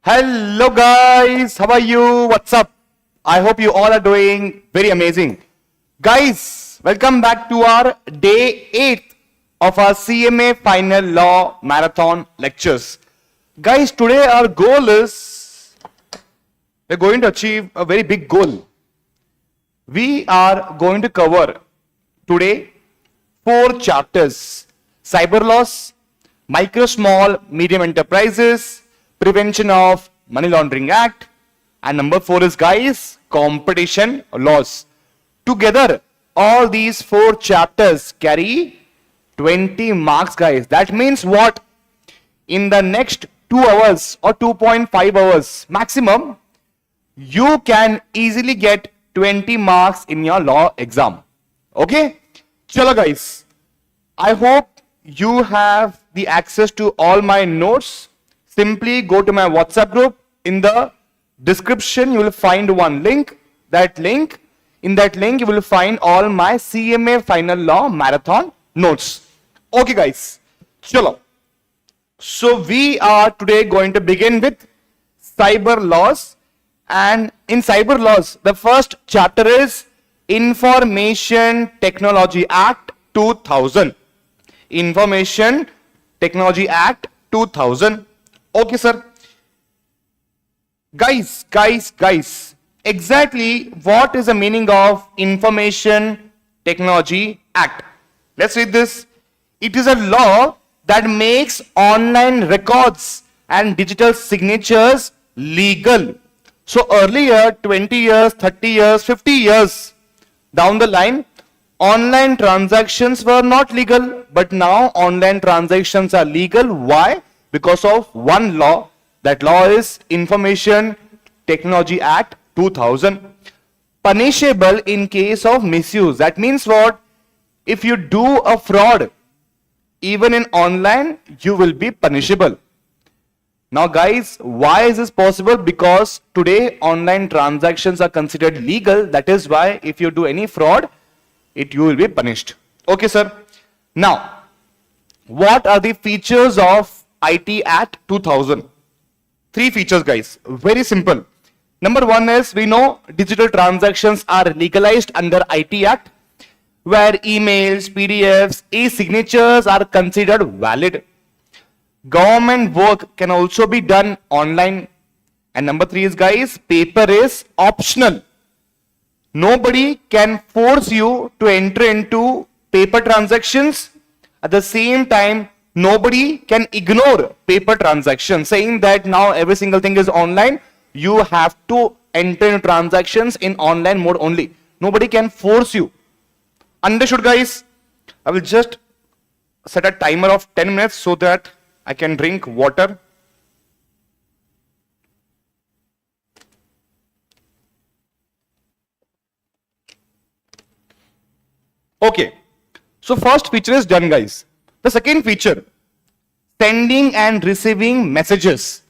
Hello guys, how are you? What's up? I hope you all are doing very amazing. Guys, welcome back to our day 8 of our CMA Final Law Marathon lectures. Guys, today our goal is, we're going to achieve a very big goal. We are going to cover today 4 chapters: cyber laws, micro, small, medium enterprises, Prevention of Money Laundering Act, and number 4 is, guys, competition laws. Together, all these 4 chapters carry 20 marks, guys. That means what? In the next 2 hours or 2.5 hours maximum, you can easily get 20 marks in your law exam. Okay? Chalo guys, I hope you have the access to all my notes. Simply go to my WhatsApp group. In the description, you will find one link. In that link, you will find all my CMA Final Law Marathon notes. Okay, guys. Chalo. So we are today going to begin with cyber laws. And in cyber laws, the first chapter is Information Technology Act 2000. Information Technology Act 2000. Okay, sir. Guys, exactly what is the meaning of Information Technology Act? Let's read this. It is a law that makes online records and digital signatures legal. So earlier, 20 years, 30 years, 50 years down the line, online transactions were not legal, but now online transactions are legal. Why? Because of one law. That law is Information Technology Act 2000. Punishable in case of misuse. That means what? If you do a fraud, even in online, you will be punishable. Now guys, why is this possible? Because today online transactions are considered legal. That is why if you do any fraud, you will be punished. Okay, sir. Now, what are the features of IT Act 2000? 3 features, guys. Very simple. Number 1 is, we know digital transactions are legalized under IT Act, where emails, PDFs, e-signatures are considered valid. Government work can also be done online. And number 3 is, guys, paper is optional. Nobody can force you to enter into paper transactions. At the same time, nobody can ignore paper transactions, saying that now every single thing is online. You have to enter into transactions in online mode only. Nobody can force you. Understood, guys? I will just set a timer of 10 minutes so that I can drink water. Okay. So first feature is done, guys. The second feature, sending and receiving messages.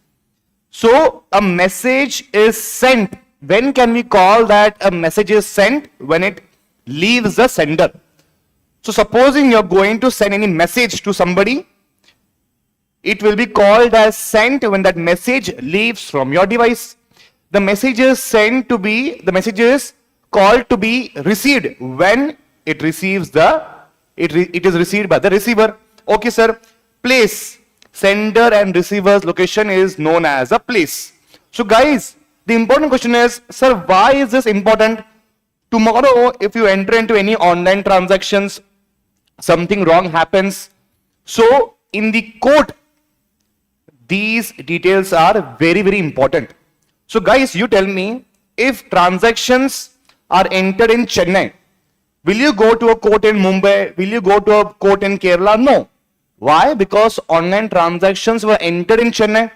So a message is sent. When can we call that a message is sent? When it leaves the sender. So supposing you're going to send any message to somebody, it will be called as sent when that message leaves from your device. The message is called to be received when it receives it is received by the receiver. Okay, sir. Place. Sender and receiver's location is known as a place. So guys, the important question is, sir, why is this important? Tomorrow, if you enter into any online transactions, something wrong happens. So in the court, these details are very, very important. So guys, you tell me, if transactions are entered in Chennai, will you go to a court in Mumbai? Will you go to a court in Kerala? No. Why? Because online transactions were entered in Chennai.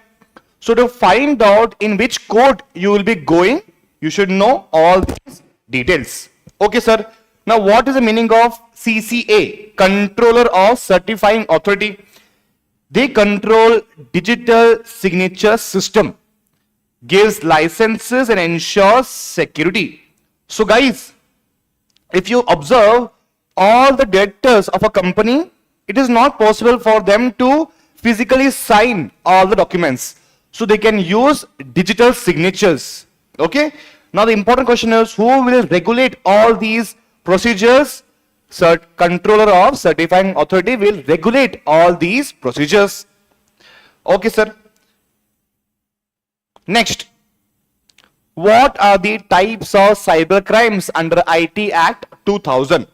So to find out in which court you will be going, you should know all these details. Okay, sir. Now, what is the meaning of CCA? Controller of Certifying Authority. They control digital signature system, gives licenses and ensures security. So guys, if you observe all the directors of a company, it is not possible for them to physically sign all the documents. So they can use digital signatures. Okay. Now the important question is, who will regulate all these procedures? Controller of certifying authority will regulate all these procedures. Okay, sir. Next, what are the types of cyber crimes under IT Act 2000?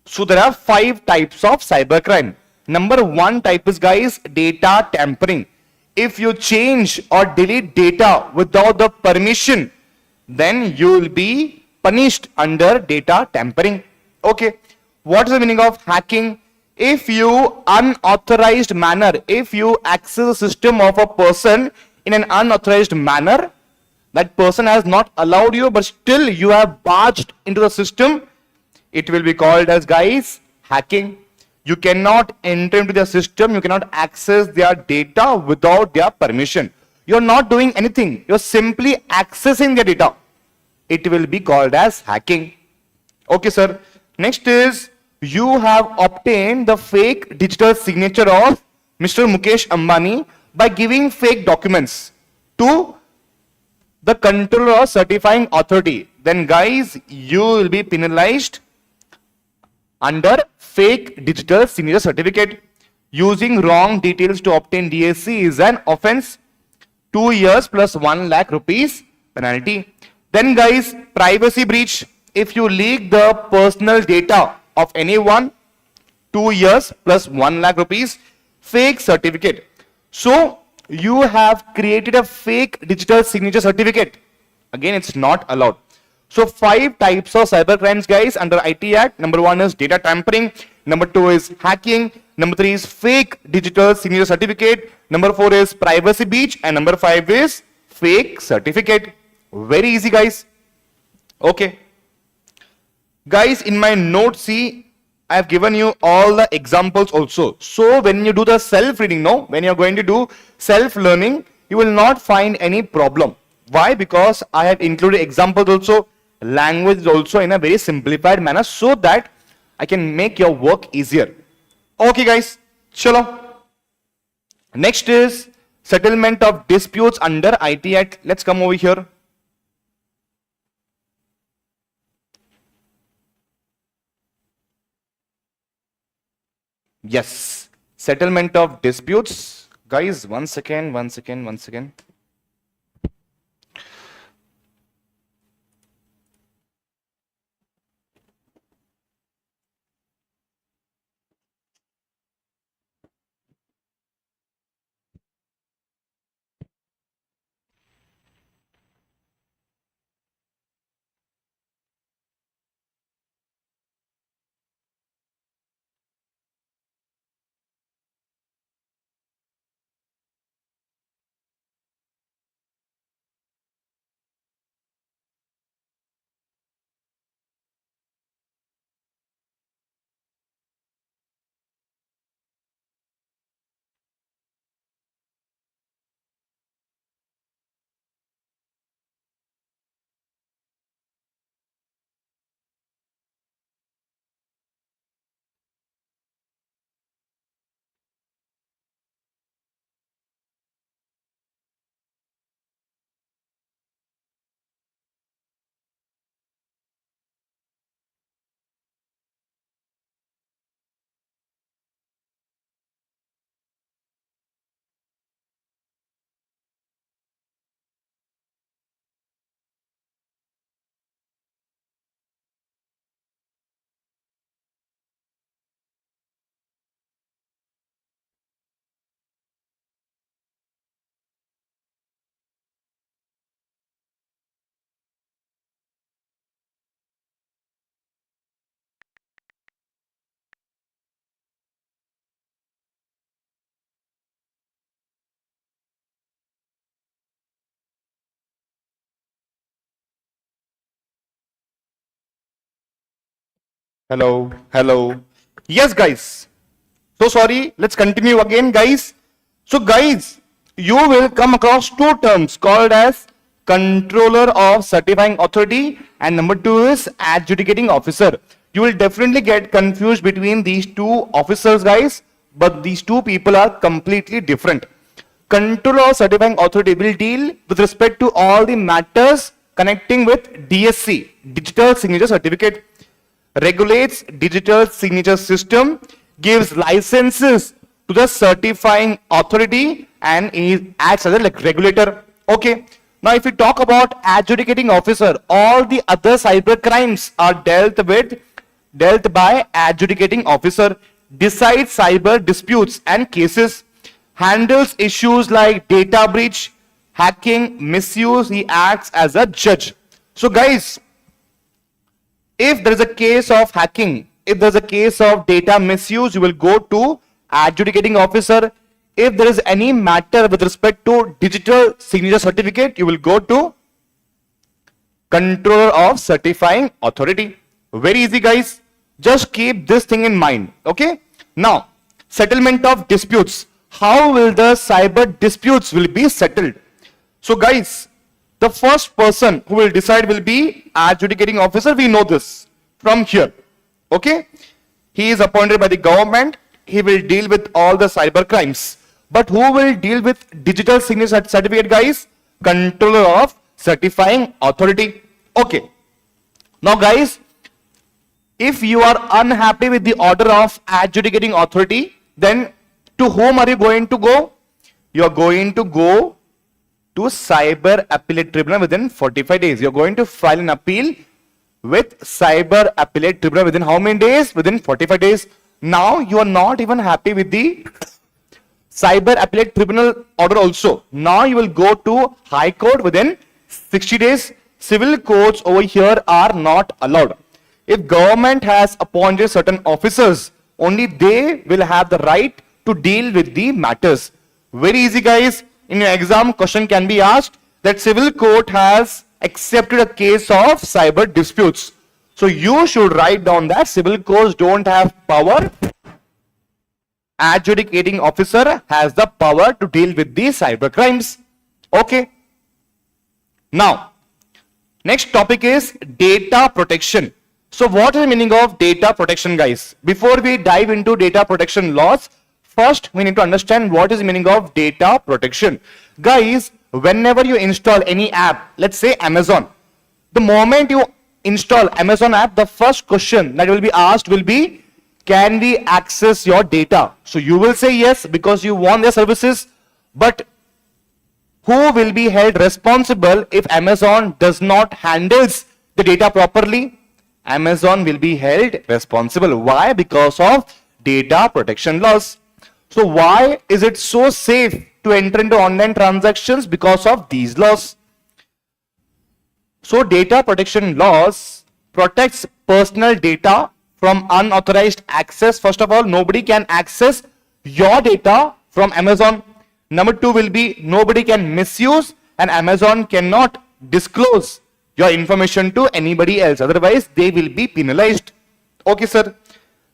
So there are 5 types of cyber crime. Number 1 type is, guys, data tampering. If you change or delete data without the permission, then you will be punished under data tampering. Okay. What is the meaning of hacking? If you unauthorized manner, if you access the system of a person in an unauthorized manner, that person has not allowed you, but still you have barged into the system, it will be called as, guys, hacking. You cannot enter into their system, you cannot access their data without their permission. You're not doing anything, you're simply accessing their data. It will be called as hacking. Okay, sir. Next is, you have obtained the fake digital signature of Mr. Mukesh Ambani by giving fake documents to the controller or certifying authority. Then, guys, you will be penalized under fake digital signature certificate. Using wrong details to obtain DSC is an offense. 2 years plus 1 lakh rupees penalty. Then, guys, privacy breach. If you leak the personal data of anyone, 2 years plus 1 lakh rupees. Fake certificate. So you have created a fake digital signature certificate. Again, it's not allowed. So 5 types of cyber crimes, guys, under IT Act. Number 1 is data tampering. Number 2 is hacking. Number 3 is fake digital signature certificate. Number 4 is privacy breach. And number 5 is fake certificate. Very easy, guys. Okay. Guys, in my note, see, I have given you all the examples also. So when you do the self-reading, no, when you're going to do self-learning, you will not find any problem. Why? Because I have included examples also, language also in a very simplified manner, so that I can make your work easier. Okay, guys, chalo. Next is settlement of disputes under IT Act. Let's come over here. Yes, settlement of disputes. Guys, one second. Hello. Yes, guys. So sorry, let's continue again, guys. So guys, you will come across 2 terms called as controller of certifying authority and number 2 is adjudicating officer. You will definitely get confused between these 2 officers, guys, but these 2 people are completely different. Controller or certifying authority will deal with respect to all the matters connecting with DSC, Digital Signature Certificate, regulates digital signature system, gives licenses to the certifying authority, and acts as a regulator. Okay. Now, if we talk about adjudicating officer, all the other cyber crimes are dealt by adjudicating officer, decides cyber disputes and cases, handles issues like data breach, hacking, misuse. He acts as a judge. So, guys, if there is a case of hacking, if there is a case of data misuse, you will go to adjudicating officer. If there is any matter with respect to digital signature certificate, you will go to controller of certifying authority. Very easy, guys. Just keep this thing in mind. Okay. Now, settlement of disputes. How will the cyber disputes will be settled? So, guys, the first person who will decide will be adjudicating officer. We know this from here. Okay. He is appointed by the government. He will deal with all the cyber crimes. But who will deal with digital signature certificate, guys? Controller of certifying authority. Okay. Now, guys, if you are unhappy with the order of adjudicating authority, then to whom are you going to go? You are going to go to Cyber Appellate Tribunal within 45 days. You are going to file an appeal with Cyber Appellate Tribunal within how many days? Within 45 days. Now, you are not even happy with the Cyber Appellate Tribunal order also. Now you will go to High Court within 60 days. Civil courts over here are not allowed. If government has appointed certain officers, only they will have the right to deal with the matters. Very easy, guys. In your exam, question can be asked that civil court has accepted a case of cyber disputes. So you should write down that civil courts don't have power. Adjudicating officer has the power to deal with the cyber crimes. Okay. Now, next topic is data protection. So what is the meaning of data protection, guys? Before we dive into data protection laws, first we need to understand what is the meaning of data protection. Guys, whenever you install any app, let's say Amazon, the moment you install Amazon app, the first question that will be asked will be, can we access your data? So you will say yes because you want their services. But who will be held responsible if Amazon does not handles the data properly? Amazon will be held responsible. Why? Because of data protection laws. So why is it so safe to enter into online transactions? Because of these laws. So data protection laws protects personal data from unauthorized access. First of all, nobody can access your data from Amazon. Number two will be nobody can misuse, and Amazon cannot disclose your information to anybody else. Otherwise, they will be penalized. Okay, sir.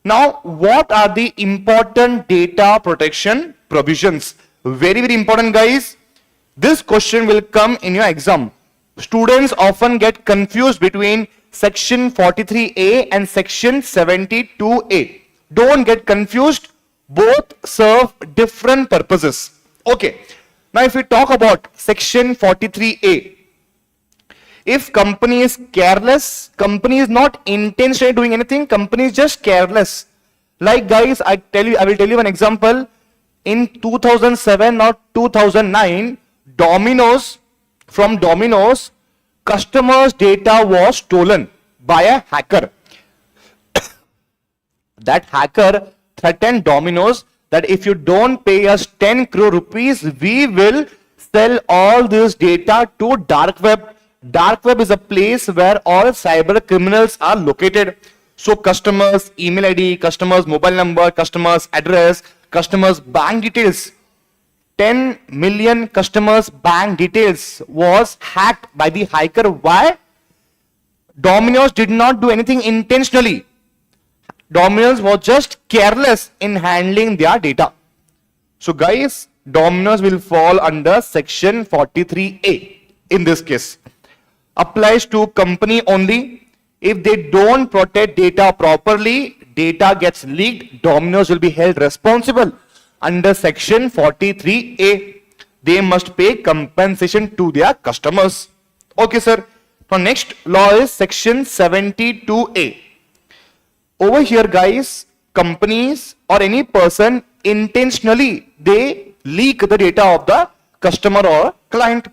Now, what are the important data protection provisions? Very, very important, guys. This question will come in your exam. Students often get confused between Section 43A and Section 72A. Don't get confused. Both serve different purposes. Okay. Now, if we talk about Section 43A, if company is careless, company is not intentionally doing anything, company is just careless. Like, guys, I will tell you an example. In 2007 or 2009, from Domino's, customers' data was stolen by a hacker. That hacker threatened Domino's that if you don't pay us 10 crore rupees, we will sell all this data to dark web. Dark web is a place where all cyber criminals are located. So customers' email ID, customers' mobile number, customers' address, customers' bank details, 10 million customers' bank details was hacked by the hacker. Why? Domino's did not do anything intentionally. Domino's was just careless in handling their data. So guys, Domino's will fall under Section 43A in this case. Applies to company only. If they don't protect data properly, data gets leaked, Domino's will be held responsible under Section 43A. they must pay compensation to their customers. Okay, sir. Now, next law is section 72A. Over here, guys, companies or any person intentionally they leak the data of the customer or client.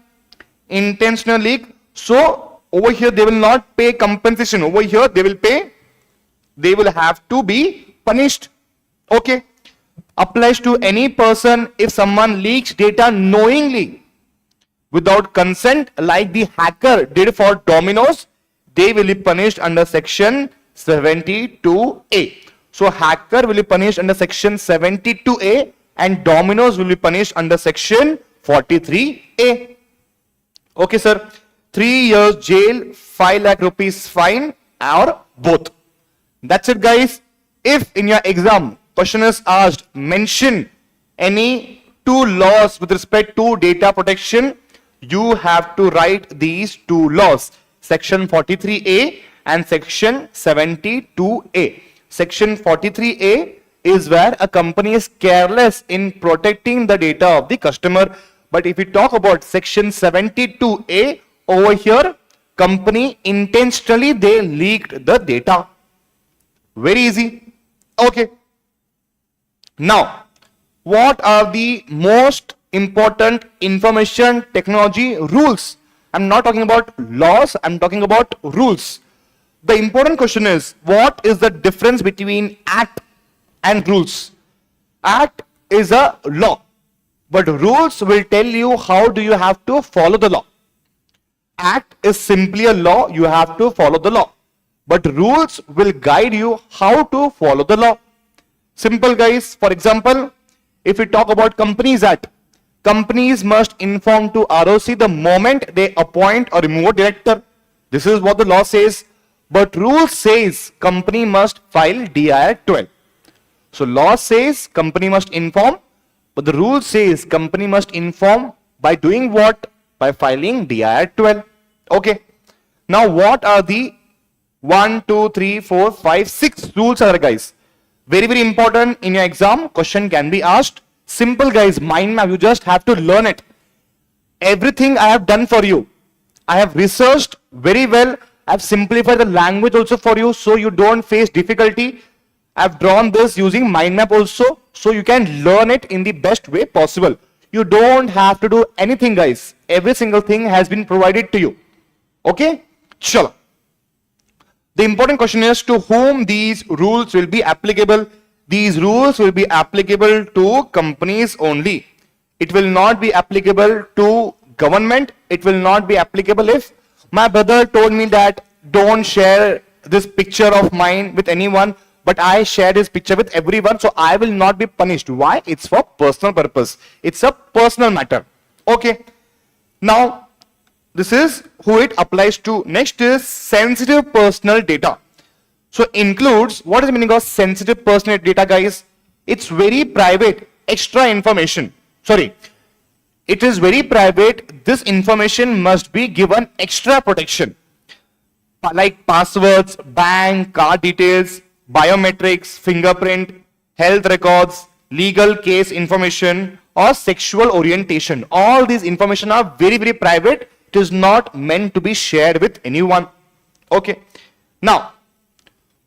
Intentional leak. So over here they will not pay compensation. Over here they will have to be punished. Okay. Applies to any person if someone leaks data knowingly without consent, like the hacker did for Domino's, they will be punished under section 72A. So hacker will be punished under section 72A and Domino's will be punished under section 43A. Okay, sir. 3 years jail, 5 lakh rupees fine, or both. That's it, guys. If in your exam question is asked, mention any 2 laws with respect to data protection, you have to write these 2 laws, section 43A and section 72A. Section 43A is where a company is careless in protecting the data of the customer. But if we talk about section 72A, over here, company intentionally they leaked the data. Very easy. Okay. Now, what are the most important information technology rules? I'm not talking about laws, I'm talking about rules. The important question is, what is the difference between act and rules? Act is a law, but rules will tell you how do you have to follow the law. Act is simply a law, you have to follow the law. But rules will guide you how to follow the law. Simple, guys. For example, if we talk about Companies Act, companies must inform to ROC the moment they appoint or remove a director. This is what the law says. But rule says company must file DIR 12. So law says company must inform, but the rule says company must inform by doing what? By filing DIR 12. Okay. Now what are the 1, 2, 3, 4, 5, 6 rules are, guys? Very, very important in your exam. Question can be asked. Simple, guys. Mind map. You just have to learn it. Everything I have done for you. I have researched very well. I have simplified the language also for you so you don't face difficulty. I have drawn this using mind map also so you can learn it in the best way possible. You don't have to do anything, guys. Every single thing has been provided to you. Okay? Chalo. The important question is to whom these rules will be applicable. These rules will be applicable to companies only. It will not be applicable to government. It will not be applicable if my brother told me that don't share this picture of mine with anyone, but I shared his picture with everyone, so I will not be punished. Why? It's for personal purpose. It's a personal matter. Okay. Now, this is who it applies to. Next is sensitive personal data. So includes, what is the meaning of sensitive personal data, guys? It's very private, extra information. Sorry. It is very private. This information must be given extra protection. Like passwords, bank, card details, biometrics, fingerprint, health records, legal case information, or sexual orientation. All these information are very, very private. It is not meant to be shared with anyone. Okay. Now,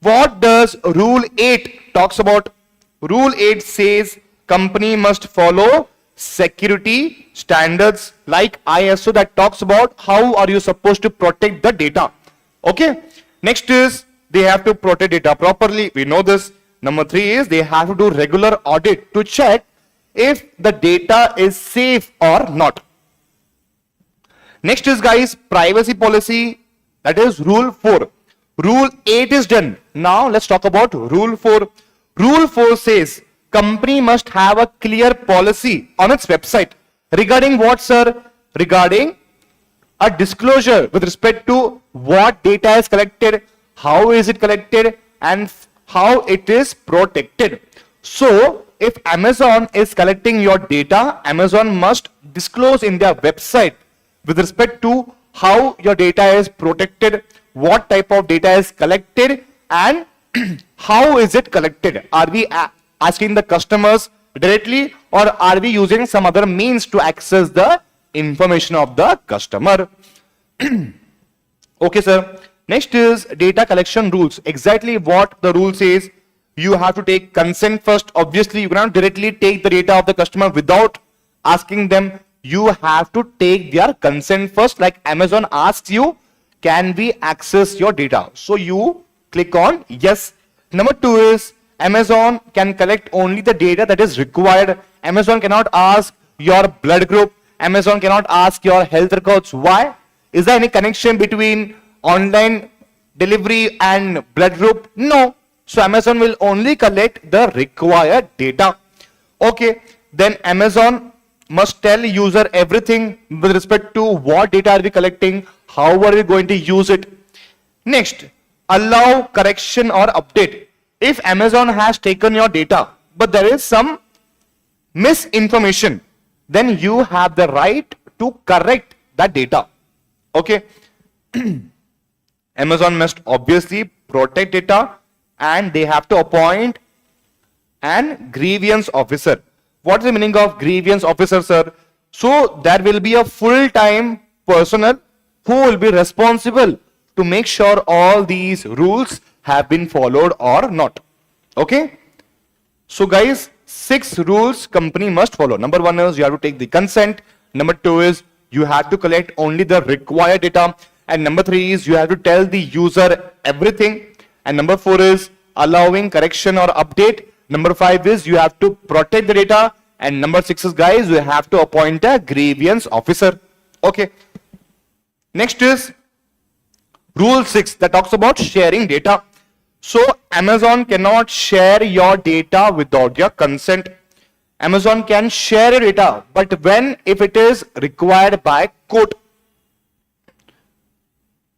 what does Rule 8 talks about? Rule 8 says company must follow security standards like ISO that talks about how are you supposed to protect the data. Okay. Next is they have to protect data properly. We know this. Number 3 is they have to do regular audit to check if the data is safe or not. Next is, guys, privacy policy. That is Rule 4. Rule 8 is done. Now let's talk about Rule 4. Rule 4 says company must have a clear policy on its website. Regarding what, sir? Regarding a disclosure with respect to what data is collected, how is it collected, and how it is protected. So, if Amazon is collecting your data, Amazon must disclose in their website with respect to how your data is protected, what type of data is collected, and how is it collected. Are we asking the customers directly, or are we using some other means to access the information of the customer? Okay, sir. Next is data collection rules. Exactly what the rule says. You have to take consent first. Obviously, you cannot directly take the data of the customer without asking them. You have to take their consent first. Like Amazon asks you, can we access your data? So you click on yes. Number 2 is Amazon can collect only the data that is required. Amazon cannot ask your blood group. Amazon cannot ask your health records. Why? Is there any connection between online delivery and blood group? No. So Amazon will only collect the required data. Okay. Then Amazon must tell user everything with respect to what data are we collecting, how are we going to use it. Next, allow correction or update. If Amazon has taken your data, but there is some misinformation, then you have the right to correct that data. Okay. Amazon must obviously protect data and they have to appoint an grievance officer. What is the meaning of grievance officer, sir? So there will be a full-time personnel who will be responsible to make sure all these rules have been followed or not. Okay. So guys, 6 rules company must follow. Number 1 is you have to take the consent. Number 2 is you have to collect only the required data. And number 3 is you have to tell the user everything. And number 4 is allowing correction or update. Number 5 is you have to protect the data. And number 6 is guys, you have to appoint a grievance officer. Okay. Next is rule 6 that talks about sharing data. So Amazon cannot share your data without your consent. Amazon can share your data, but if it is required by court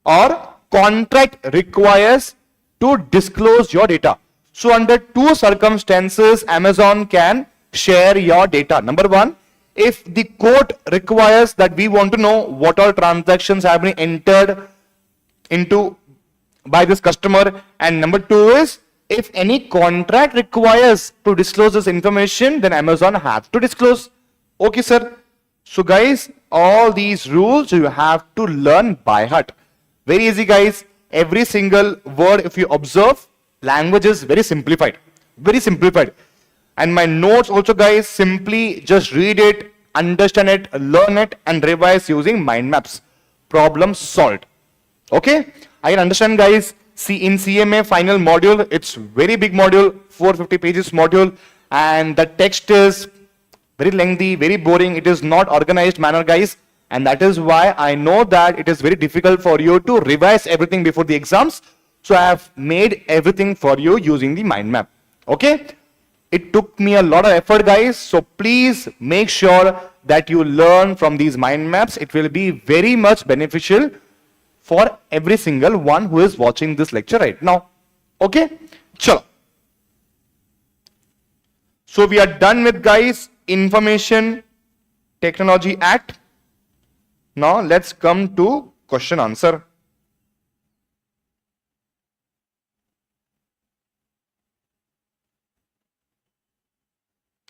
or contract requires to disclose your data. So under 2 circumstances, Amazon can share your data. Number 1, if the court requires that we want to know what all transactions have been entered into by this customer, and number 2 is if any contract requires to disclose this information, then Amazon has to disclose. Okay, sir. So guys, all these rules you have to learn by heart. Very easy, guys. Every single word, if you observe, language is very simplified. Very simplified. And my notes also, guys, simply just read it, understand it, learn it, and revise using mind maps. Problem solved. Okay? I can understand, guys. See, in CMA Final module, it's very big module, 450 pages module, and the text is very lengthy, very boring. It is not organized manner, guys. And that is why I know that it is very difficult for you to revise everything before the exams. So I have made everything for you using the mind map. Okay? It took me a lot of effort, guys. So please make sure that you learn from these mind maps. It will be very much beneficial for every single one who is watching this lecture right now. Okay? Chalo. So we are done with, guys, Information Technology Act. Now let's come to question answer.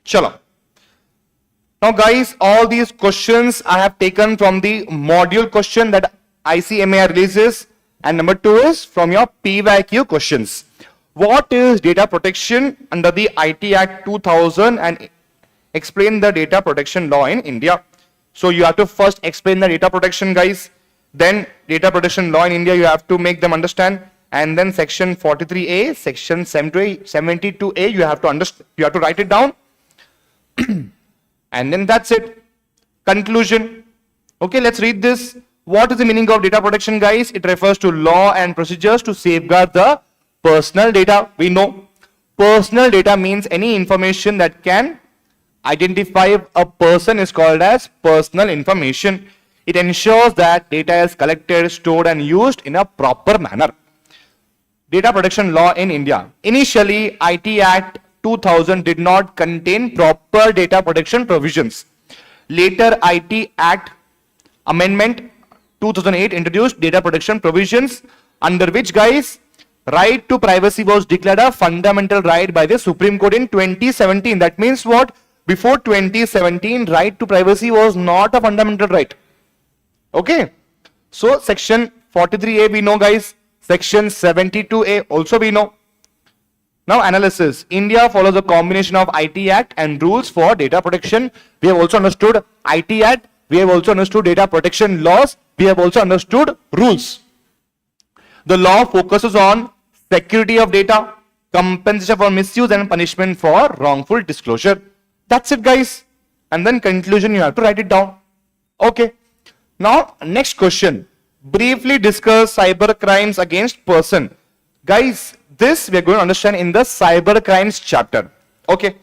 Chalo. Now guys, all these questions I have taken from the module question that ICMA releases, and number 2 is from your PYQ questions. What is data protection under the IT Act 2000 and explain the data protection law in India? So you have to first explain the data protection, guys. Then data protection law in India, you have to make them understand. And then section 43A, section 72A, you have to understand, you have to write it down. And then that's it. Conclusion. Okay, let's read this. What is the meaning of data protection, guys? It refers to law and procedures to safeguard the personal data. We know personal data means any information that can identify a person is called as personal information. It ensures that data is collected, stored, and used in a proper manner. Data protection law in India. Initially, IT Act 2000 did not contain proper data protection provisions. Later, IT Act Amendment 2008 introduced data protection provisions under which, guys, right to privacy was declared a fundamental right by the Supreme Court in 2017. That means what? Before 2017, right to privacy was not a fundamental right. Okay. So section 43A we know, guys. Section 72A also we know. Now analysis. India follows a combination of IT Act and rules for data protection. We have also understood IT Act. We have also understood data protection laws. We have also understood rules. The law focuses on security of data, compensation for misuse, and punishment for wrongful disclosure. That's it, guys. And then conclusion, you have to write it down. Okay. Now, next question. Briefly discuss cyber crimes against person. Guys, this we are going to understand in the cyber crimes chapter. Okay.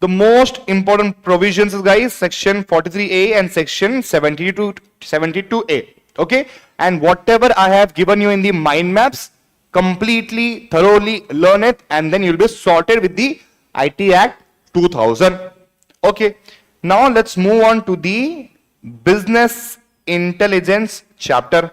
The most important provisions is, guys, section 43A and section 72A. Okay. And whatever I have given you in the mind maps, completely, thoroughly learn it, and then you'll be sorted with the IT Act 2000. Okay. Now let's move on to the business intelligence chapter.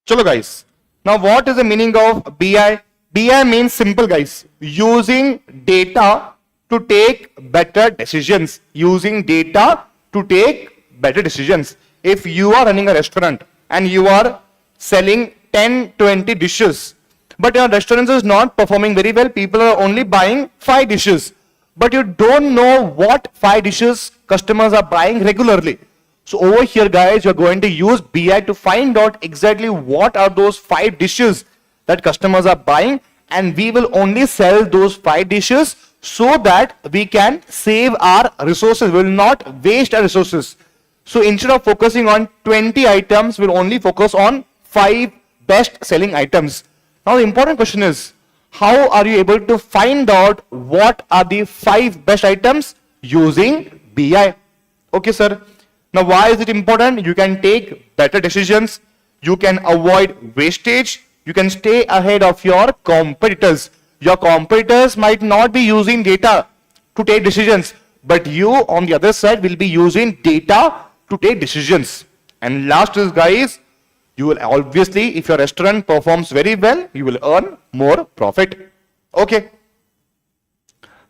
Chalo, guys. Now what is the meaning of BI? BI means simple, guys. Using data to take better decisions. Using data to take better decisions. If you are running a restaurant and you are selling 10-20 dishes, but your restaurant is not performing very well, people are only buying 5 dishes, but you don't know what 5 dishes customers are buying regularly. So over here, guys, you're going to use BI to find out exactly what are those 5 dishes that customers are buying, and we will only sell those 5 dishes so that we can save our resources. We will not waste our resources. So instead of focusing on 20 items, we'll only focus on 5 best selling items. Now the important question is, how are you able to find out what are the 5 best items? Using BI. Okay, sir. Now why is it important? You can take better decisions. You can avoid wastage. You can stay ahead of your competitors. Your competitors might not be using data to take decisions, but you on the other side will be using data to take decisions. And last is, guys, you will obviously, if your restaurant performs very well, you will earn more profit. Okay.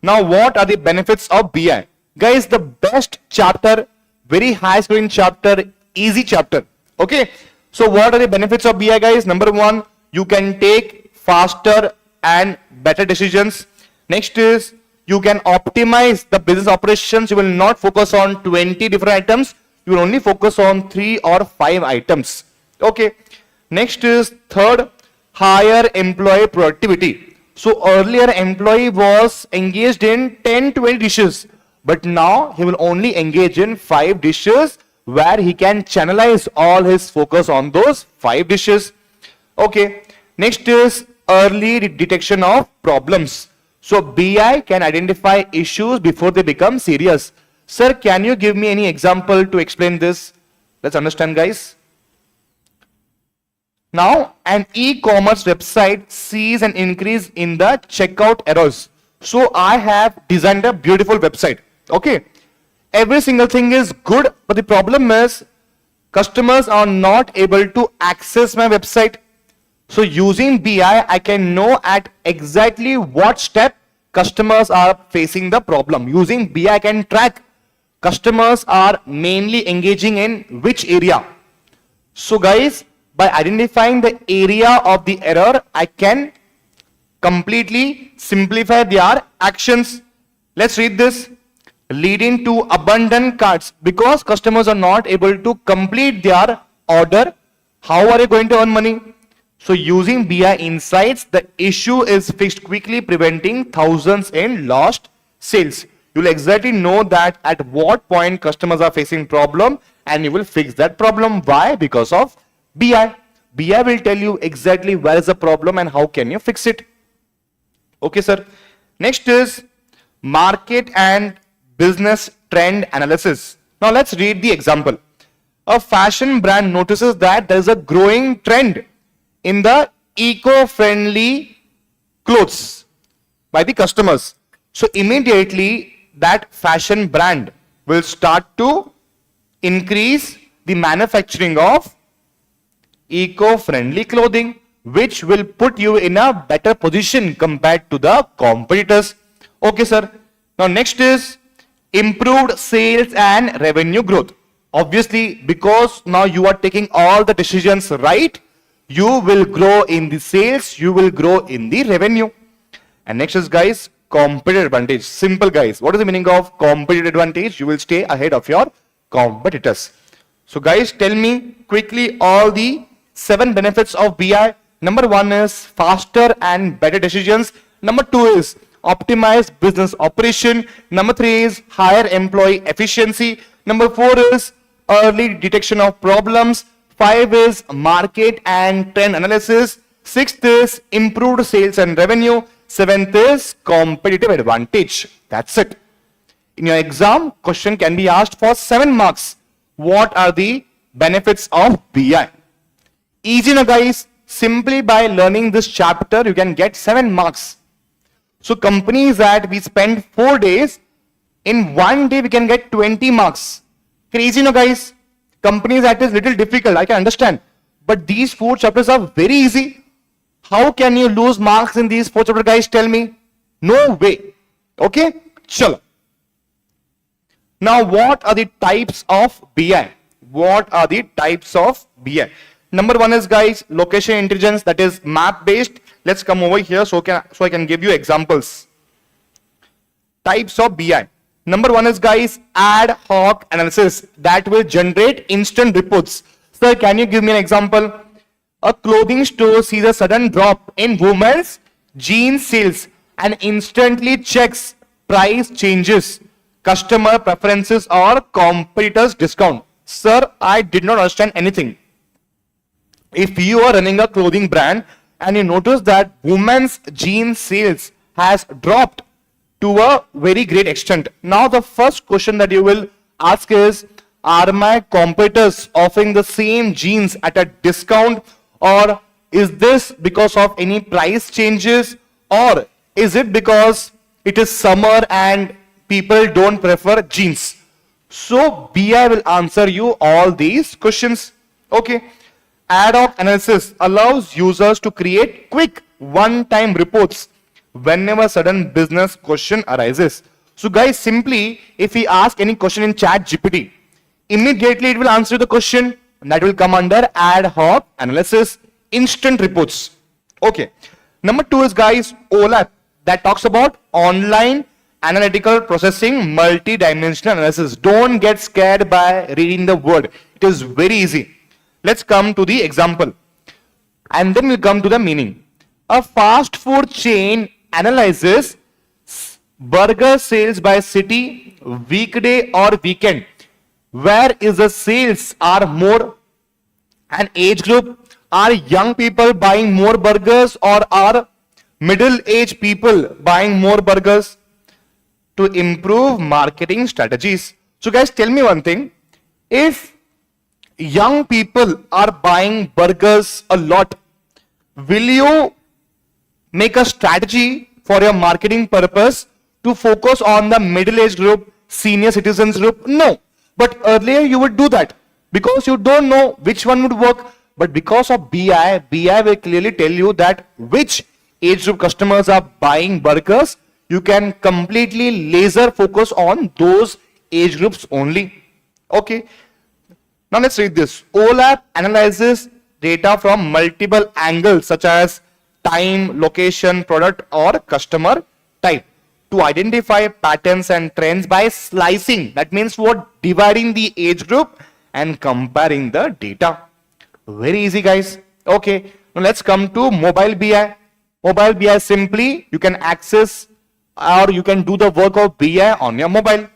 Now what are the benefits of BI? Guys, the best chapter, very high scoring chapter, easy chapter. Okay. So what are the benefits of BI, guys? Number 1, you can take faster and better decisions. Next is, you can optimize the business operations. You will not focus on 20 different items. You will only focus on 3 or 5 items. Okay. Next is, third, higher employee productivity. So earlier employee was engaged in 10-20 dishes, but now he will only engage in 5 dishes, where he can channelize all his focus on those 5 dishes. Okay. Next is early detection of problems. So BI can identify issues before they become serious. Sir, can you give me any example to explain this? Let's understand, guys. Now, an e-commerce website sees an increase in the checkout errors. So I have designed a beautiful website. Okay. Every single thing is good, but the problem is customers are not able to access my website. So using BI, I can know at exactly what step customers are facing the problem. Using BI, I can track customers are mainly engaging in which area. So guys, by identifying the area of the error, I can completely simplify their actions. Let's read this. Leading to abandoned carts. Because customers are not able to complete their order, how are you going to earn money? So using BI insights, the issue is fixed quickly, preventing thousands in lost sales. You will exactly know that at what point customers are facing problem, and you will fix that problem. Why? Because of BI. BI will tell you exactly where is the problem and how can you fix it. Okay, sir. Next is market and business trend analysis. Now let's read the example. A fashion brand notices that there is a growing trend in the eco-friendly clothes by the customers. So immediately that fashion brand will start to increase the manufacturing of eco-friendly clothing, which will put you in a better position compared to the competitors. Okay, sir. Now, next is improved sales and revenue growth. Obviously, because now you are taking all the decisions right, you will grow in the sales, you will grow in the revenue. And next is, guys, competitive advantage. Simple, guys. What is the meaning of competitive advantage? You will stay ahead of your competitors. So, guys, tell me quickly all the 7 benefits of BI. Number 1 is faster and better decisions. Number 2 is optimized business operation. Number 3 is higher employee efficiency. Number 4 is early detection of problems. 5 is market and trend analysis. 6th is improved sales and revenue. 7th is competitive advantage. That's it. In your exam, question can be asked for 7 marks. What are the benefits of BI? Easy now, guys. Simply by learning this chapter, you can get 7 marks. So companies that we spend 4 days, in 1 day we can get 20 marks. Crazy now, guys. Companies that is little difficult, I can understand. But these 4 chapters are very easy. How can you lose marks in these 4 chapters, guys? Tell me. No way. Okay? Chalo. Now, what are the types of BI? What are the types of BI? Number 1 is, guys, location intelligence, that is map based. Let's come over here so I can give you examples. Types of BI. Number 1 is, guys, ad hoc analysis, that will generate instant reports. Sir, can you give me an example? A clothing store sees a sudden drop in women's jeans sales and instantly checks price changes, customer preferences or competitors discount. Sir, I did not understand anything. If you are running a clothing brand and you notice that women's jeans sales has dropped to a very great extent, now the first question that you will ask is, are my competitors offering the same jeans at a discount, or is this because of any price changes, or is it because it is summer and people don't prefer jeans? So BI will answer you all these questions. Okay. Ad hoc analysis allows users to create quick one-time reports whenever sudden business question arises. So guys, simply if we ask any question in chat GPT, immediately it will answer the question, and that will come under ad hoc analysis, instant reports. Okay. Number 2 is, guys, OLAP, that talks about online analytical processing, multi-dimensional analysis. Don't get scared by reading the word. It is very easy. Let's come to the example and then we'll come to the meaning. A fast food chain analyzes burger sales by city, weekday or weekend. Where is the sales are more? An age group, are young people buying more burgers or are middle-aged people buying more burgers? To improve marketing strategies. So guys, tell me one thing. If young people are buying burgers a lot, will you make a strategy for your marketing purpose to focus on the middle-aged group, senior citizens group? No. But earlier you would do that because you don't know which one would work. But because of BI will clearly tell you that which age group customers are buying burgers. You can completely laser focus on those age groups only. Okay. Now let's read this. OLAP analyzes data from multiple angles such as time, location, product or customer type to identify patterns and trends by slicing. That means what? Dividing the age group and comparing the data. Very easy, guys. Okay. Now let's come to mobile BI. Mobile BI, simply you can access or you can do the work of BI on your mobile.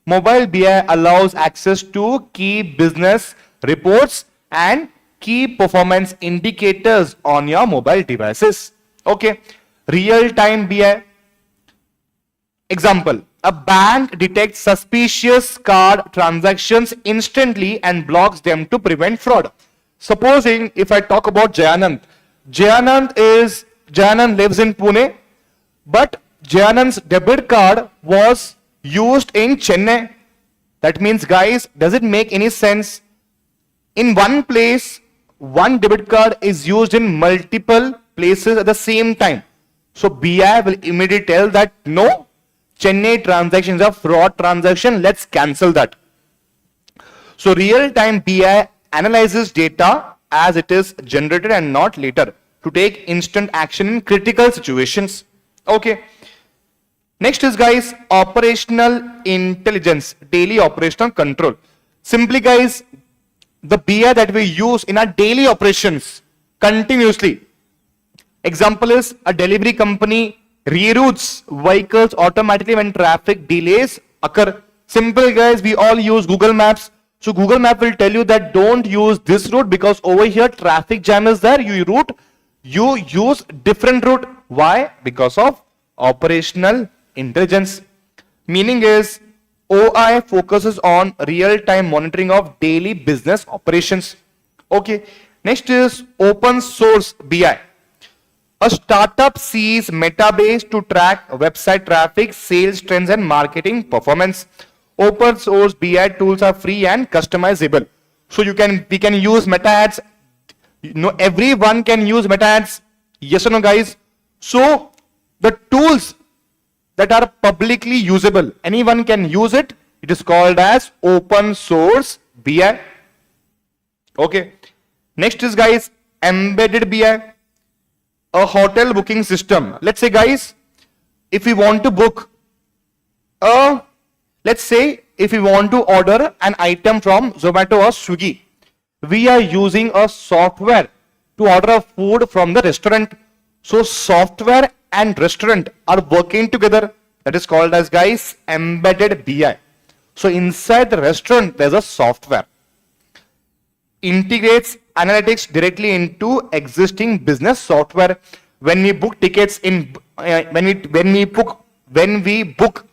Mobile BI allows access to key business reports and key performance indicators on your mobile devices. Okay. Real-time BI. Example, a bank detects suspicious card transactions instantly and blocks them to prevent fraud. Supposing if I talk about Jayanant. Jayanant lives in Pune, but Jayanant's debit card was used in Chennai. That means, guys, does it make any sense? In one place, one debit card is used in multiple places at the same time. So BI will immediately tell that no, Chennai transactions are fraud transaction. Let's cancel that. So real-time BI analyzes data as it is generated and not later to take instant action in critical situations. Okay. Next is, guys, operational intelligence, daily operational control. Simply, guys, the BI that we use in our daily operations continuously. Example is a delivery company reroutes vehicles automatically when traffic delays occur. Simple, guys, we all use Google Maps. So Google Map will tell you that don't use this route because over here traffic jam is there. You use different route. Why? Because of operational intelligence. Meaning is OI focuses on real-time monitoring of daily business operations. Okay. Next is open source BI. A startup sees Metabase to track website traffic, sales trends, and marketing performance. Open source BI tools are free and customizable. So we can use meta ads. Everyone can use meta ads. Yes or no, guys? So the tools that are publicly usable, anyone can use it. It is called as open source BI. Okay. Next is, guys, embedded BI. A hotel booking system. Let's say, guys, if we want to book let's say if we want to order an item from Zomato or Swiggy, we are using a software to order a food from the restaurant. So software and restaurant are working together. That is called as, guys, embedded BI. So inside the restaurant, there's a software. Integrates analytics directly into existing business software. When we book tickets when we book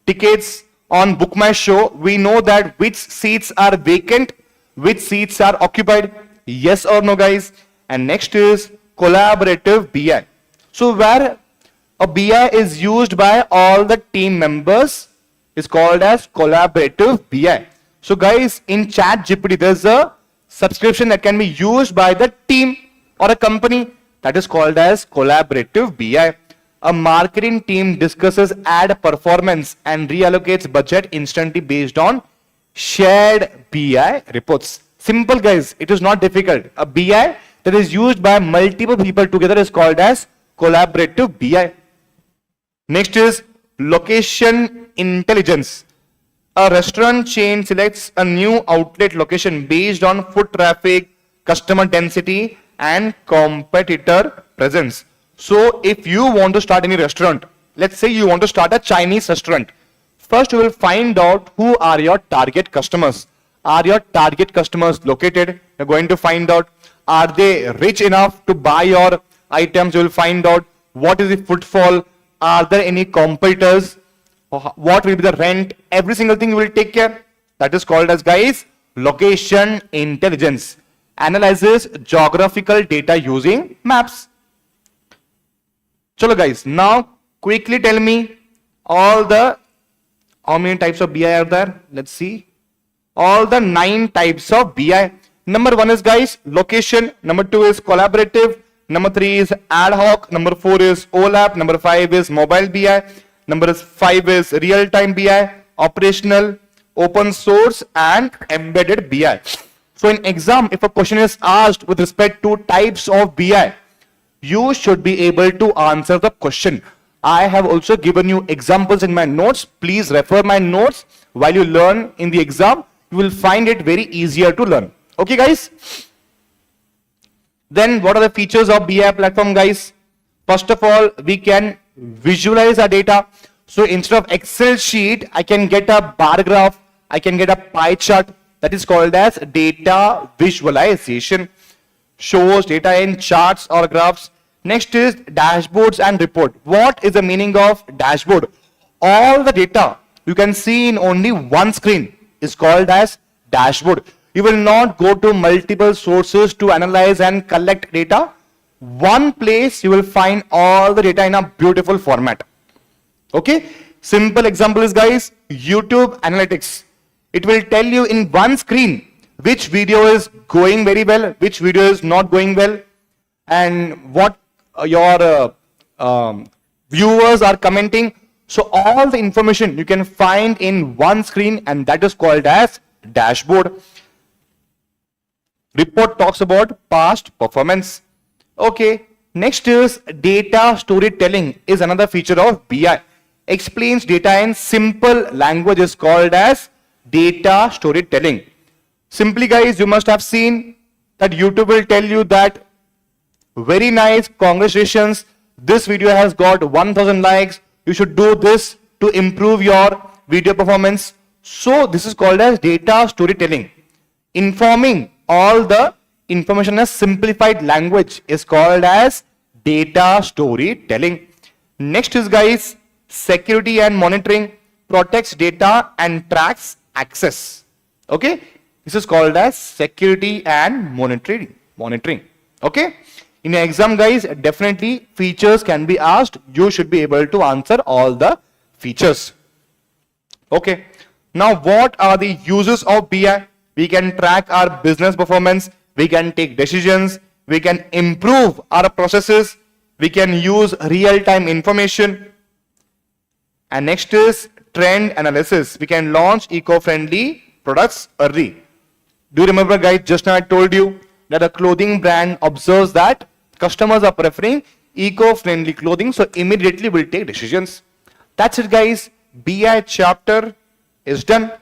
tickets on Book My Show, we know that which seats are vacant, which seats are occupied. Yes or no, guys? And next is collaborative BI. So where a BI is used by all the team members is called as collaborative BI. So, guys, in ChatGPT, there's a subscription that can be used by the team or a company that is called as collaborative BI. A marketing team discusses ad performance and reallocates budget instantly based on shared BI reports. Simple, guys. It is not difficult. A BI that is used by multiple people together is called as collaborative BI. Next is location intelligence. A restaurant chain selects a new outlet location based on foot traffic, customer density, and competitor presence. So if you want to start any restaurant, let's say you want to start a Chinese restaurant, first you will find out who are your target customers. Are your target customers located? You're going to find out, are they rich enough to buy your items? You will find out what is the footfall, are there any competitors, what will be the rent, every single thing you will take care. That is called as, guys, location intelligence. Analyzes geographical data using maps. Chalo, guys, now quickly tell me how many types of BI are there? Let's see. All the 9 types of BI. Number 1 is, guys, location. Number 2 is collaborative. Number 3 is ad hoc. Number 4 is OLAP. Number 5 is mobile BI. Number 5 is real-time BI, operational, open source, and embedded BI. So in exam, if a question is asked with respect to types of BI, you should be able to answer the question. I have also given you examples in my notes. Please refer my notes while you learn in the exam. You will find it very easier to learn. Okay, guys? Then what are the features of BI platform, guys? First of all, we can visualize our data. So instead of Excel sheet, I can get a bar graph. I can get a pie chart. That is called as data visualization. Shows data in charts or graphs. Next is dashboards and report. What is the meaning of dashboard? All the data you can see in only one screen is called as dashboard. You will not go to multiple sources to analyze and collect data. One place you will find all the data in a beautiful format. Okay. Simple example is, guys, YouTube analytics. It will tell you in one screen which video is going very well, which video is not going well, and what your viewers are commenting. So all the information you can find in one screen, and that is called as dashboard. Report talks about past performance. Okay, next is data storytelling is another feature of BI. Explains data in simple language is called as data storytelling. Simply guys, you must have seen that YouTube will tell you that very nice, congratulations, this video has got 1000 likes, you should do this to improve your video performance. So this is called as data storytelling. Informing all the information in a simplified language is called as data storytelling. Next is guys, security and monitoring. Protects data and tracks access. Okay, this is called as security and monitoring. Okay, in your exam guys, definitely features can be asked. You should be able to answer all the features. Okay, now what are the uses of BI? We can track our business performance, we can take decisions, we can improve our processes, we can use real-time information. And next is trend analysis. We can launch eco-friendly products early. Do you remember guys, just now I told you that a clothing brand observes that customers are preferring eco-friendly clothing, so immediately will take decisions. That's it guys, BI chapter is done.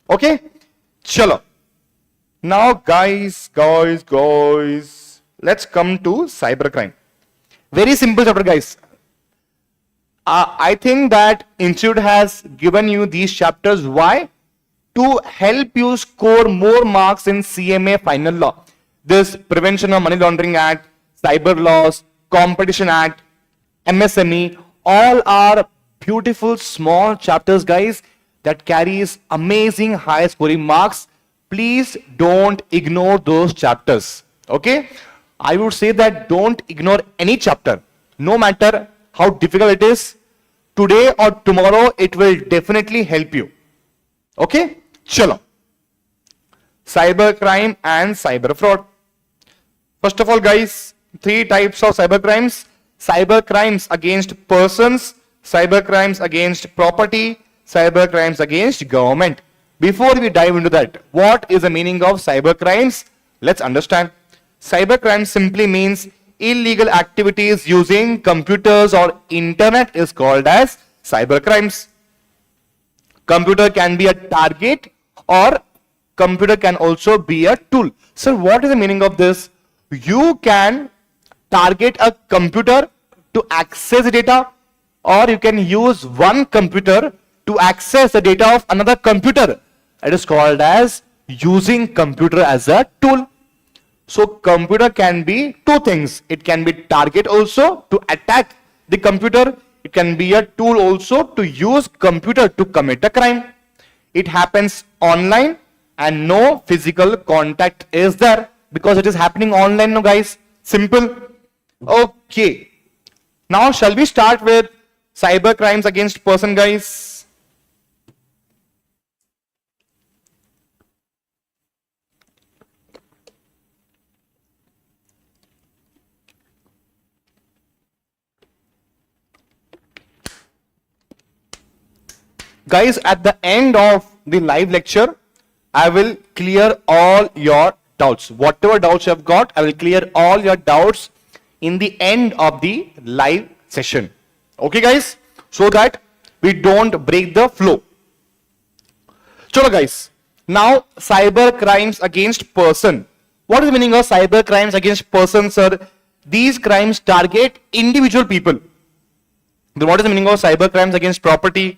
Okay, chalo. Now guys, let's come to cybercrime. Very simple chapter guys. I think that Institute has given you these chapters. Why? To help you score more marks in CMA Final Law. This Prevention of Money Laundering Act, Cyber Laws, Competition Act, MSME, all are beautiful small chapters guys that carries amazing high scoring marks. Please don't ignore those chapters. Okay, I would say that don't ignore any chapter, no matter how difficult it is. Today or tomorrow it will definitely help you. Okay, chalo. Cybercrime and cyber fraud. First of all guys, three types of cyber crimes. Cyber crimes against persons, cyber crimes against property, cyber crimes against government. Before we dive into that, what is the meaning of cyber crimes? Let's understand. Cyber crime simply means illegal activities using computers or internet is called as cyber crimes. Computer can be a target or computer can also be a tool. So what is the meaning of this? You can target a computer to access the data, or you can use one computer to access the data of another computer. It is called as using computer as a tool. So computer can be two things. It can be target also to attack the computer. It can be a tool also to use computer to commit a crime. It happens online and no physical contact is there because it is happening online, no guys. Simple. Okay. Now shall we start with cyber crimes against person guys? Guys, at the end of the live lecture, I will clear all your doubts. Whatever doubts you have got, I will clear all your doubts in the end of the live session. Okay guys, so that we don't break the flow. Chalo guys, now cyber crimes against person. What is the meaning of cyber crimes against person, sir? These crimes target individual people. Then what is the meaning of cyber crimes against property?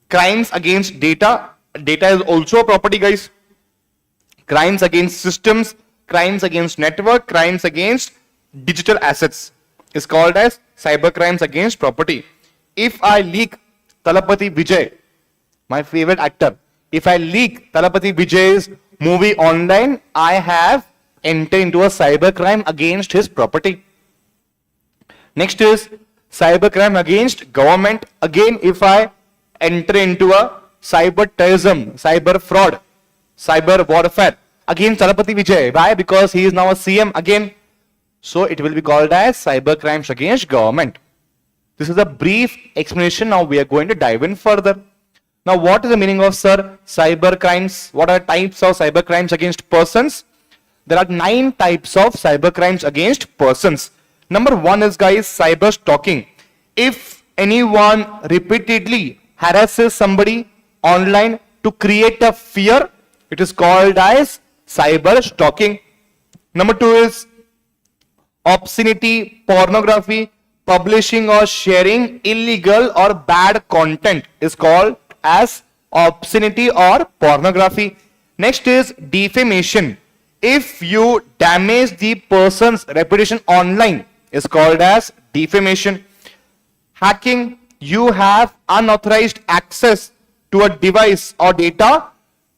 Crimes against data. Data is also a property guys. Crimes against systems, crimes against network, crimes against digital assets is called as cyber crimes against property. If I leak Talapati Vijay, my favorite actor, if I leak Talapati Vijay's movie online, I have entered into a cyber crime against his property. Next is cyber crime against government. Again, if I enter into a cyber terrorism, cyber fraud, cyber warfare against Talapati Vijay. Why? Because he is now a CM again. So it will be called as cyber crimes against government. This is a brief explanation. Now we are going to dive in further. Now what is the meaning of, sir, cyber crimes? What are types of cyber crimes against persons? There are 9 types of cyber crimes against persons. Number 1 is, guys, cyber stalking. If anyone repeatedly harasses somebody online to create a fear, it is called as cyber stalking. Number 2 is obscenity, pornography, publishing or sharing illegal or bad content is called as obscenity or pornography. Next is defamation. If you damage the person's reputation online is called as defamation. Hacking, you have unauthorized access to a device or data,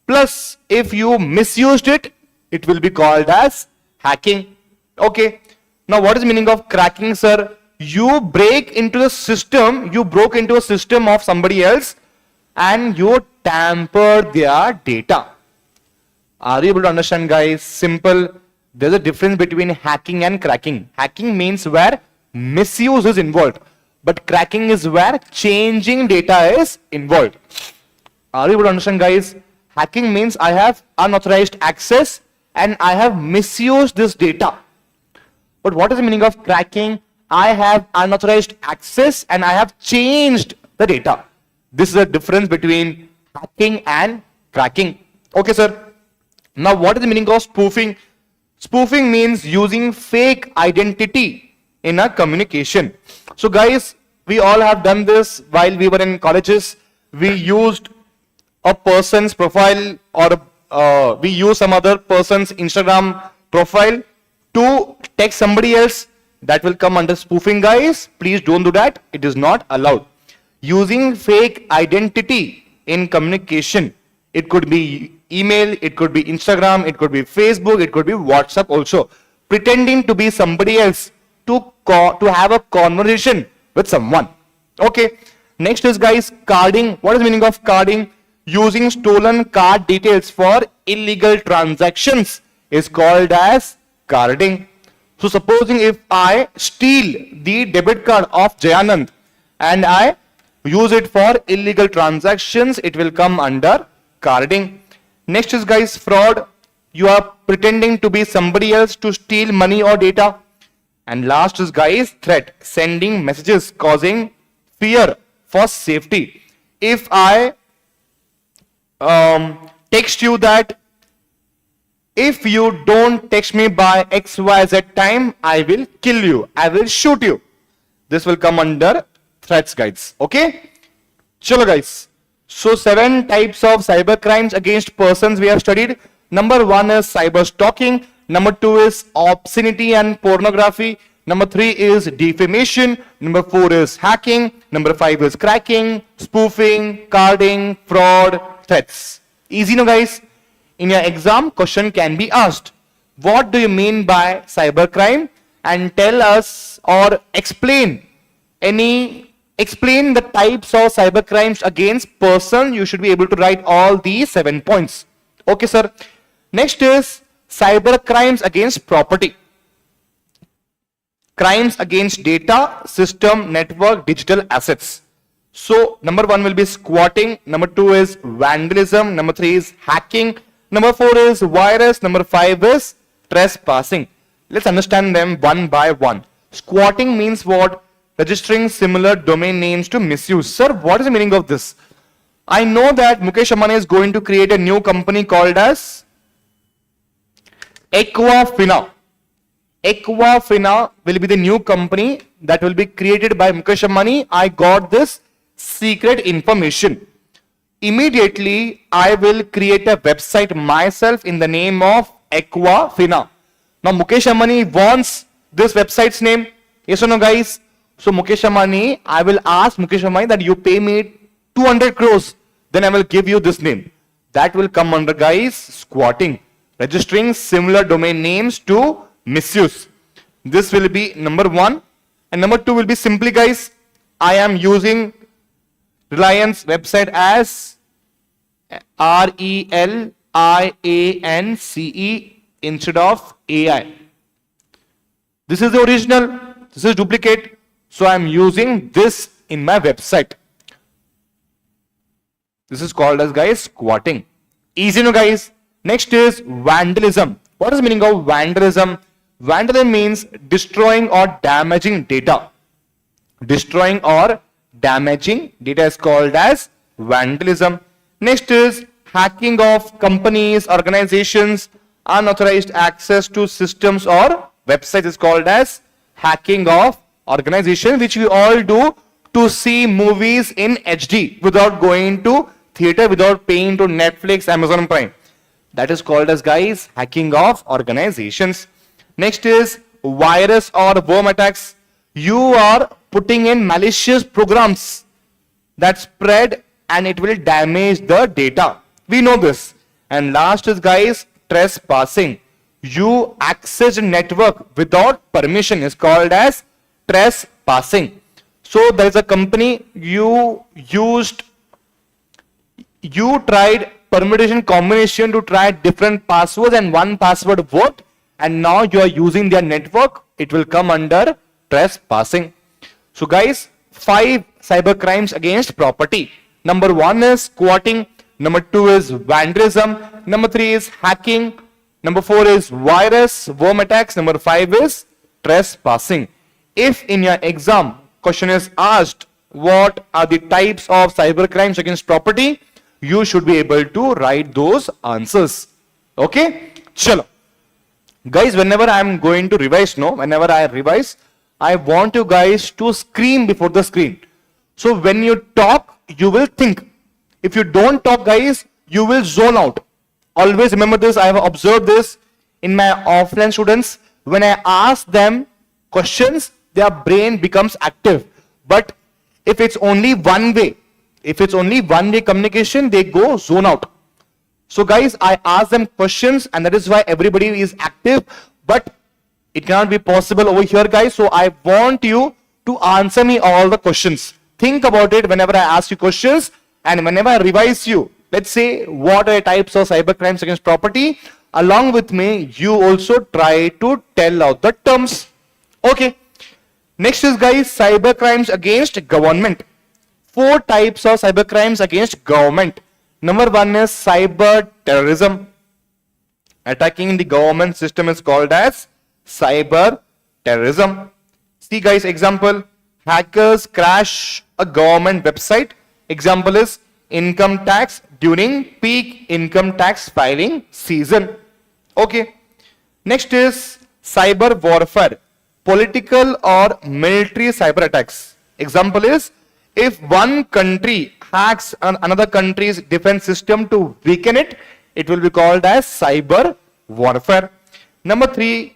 plus if you misused it, it will be called as hacking. Okay. Now what is the meaning of cracking, sir? You break into the system, you broke into a system of somebody else and you tampered their data. Are you able to understand, guys? Simple. There's a difference between hacking and cracking. Hacking means where misuse is involved, but cracking is where changing data is involved. Are you able to understand, guys? Hacking means I have unauthorized access and I have misused this data. But what is the meaning of cracking? I have unauthorized access and I have changed the data. This is a difference between hacking and cracking. Okay, sir. Now, what is the meaning of spoofing? Spoofing means using fake identity in a communication. So, guys, we all have done this while we were in colleges. We used a person's profile or we use some other person's Instagram profile to text somebody else. That will come under spoofing, guys. Please don't do that. It is not allowed. Using fake identity in communication. It could be email, it could be Instagram, it could be Facebook, it could be WhatsApp also. Pretending to be somebody else to have a conversation with someone. Okay. Next is, guys, carding. What is the meaning of carding? Using stolen card details for illegal transactions is called as carding. So supposing if I steal the debit card of Jayanand and I use it for illegal transactions, it will come under carding. Next is, guys, fraud. You are pretending to be somebody else to steal money or data. And last is, guys, threat. Sending messages causing fear for safety. If I text you that if you don't text me by XYZ time, I will kill you, I will shoot you. This will come under threats, guys. Okay? Chalo, guys. So 7 types of cyber crimes against persons we have studied. Number 1 is cyber stalking. Number 2 is obscenity and pornography. Number 3 is defamation. Number 4 is hacking. Number 5 is cracking, spoofing, carding, fraud, threats. Easy, no, guys? In your exam, question can be asked. What do you mean by cyber crime? And tell us or explain the types of cyber crimes against person. You should be able to write all these 7 points. Okay, sir. Next is cyber crimes against property. Crimes against data, system, network, digital assets. So, number 1 will be squatting. Number 2 is vandalism. Number 3 is hacking. Number 4 is virus. Number 5 is trespassing. Let's understand them one by one. Squatting means what? Registering similar domain names to misuse. Sir, what is the meaning of this? I know that Mukesh Ambani is going to create a new company called as Equafina. Equafina will be the new company that will be created by Mukesh Ambani. I got this secret information. Immediately, I will create a website myself in the name of Equafina. Now, Mukesh Ambani wants this website's name. Yes or no, guys? So, Mukesh Ambani, I will ask Mukesh Ambani that you pay me 200 crores. Then I will give you this name. That will come under, guys, squatting. Registering similar domain names to misuse. This will be number 1. And number 2 will be simply, guys, I am using Reliance website as RELIANCE instead of AI. This is the original, this is duplicate. So I am using this in my website. This is called as, guys, squatting. Easy, no, guys. Next is vandalism. What is the meaning of vandalism? Vandalism means destroying or damaging data. Destroying or damaging data is called as vandalism. Next is hacking of companies, organizations, unauthorized access to systems or websites is called as hacking of organization, which we all do to see movies in HD without going to theater, without paying to Netflix, Amazon Prime. That is called as, guys, hacking of organizations. Next is virus or worm attacks. You are putting in malicious programs that spread and it will damage the data. We know this. And last is, guys, trespassing. You access a network without permission is called as trespassing. So there is a company, you tried permutation combination to try different passwords and one password worked, and now you are using their network. It will come under trespassing. So guys, 5 cyber crimes against property. Number 1 is squatting. Number 2 is vandalism. Number 3 is hacking. Number 4 is virus, worm attacks. Number 5 is trespassing. If in your exam question is asked what are the types of cyber crimes against property, you should be able to write those answers. Okay? Chalo. Guys, whenever I am going to revise, whenever I revise, I want you guys to scream before the screen. So when you talk, you will think. If you don't talk, guys, you will zone out. Always remember this. I have observed this in my offline students. When I ask them questions, their brain becomes active. But if it's only one way, communication, they go zone out. So guys, I ask them questions and that is why everybody is active, but it cannot be possible over here, guys. So I want you to answer me all the questions. Think about it whenever I ask you questions and whenever I revise you. Let's say what are the types of cyber crimes against property. Along with me, you also try to tell out the terms. Okay. Next is, guys, cyber crimes against government. 4 types of cyber crimes against government. Number 1 is cyber terrorism. Attacking the government system is called as cyber terrorism. See, guys, example, hackers crash a government website. Example is income tax during peak income tax filing season. Okay. Next is cyber warfare. Political or military cyber attacks. Example is if one country hacks another country's defense system to weaken it, it will be called as cyber warfare. Number 3,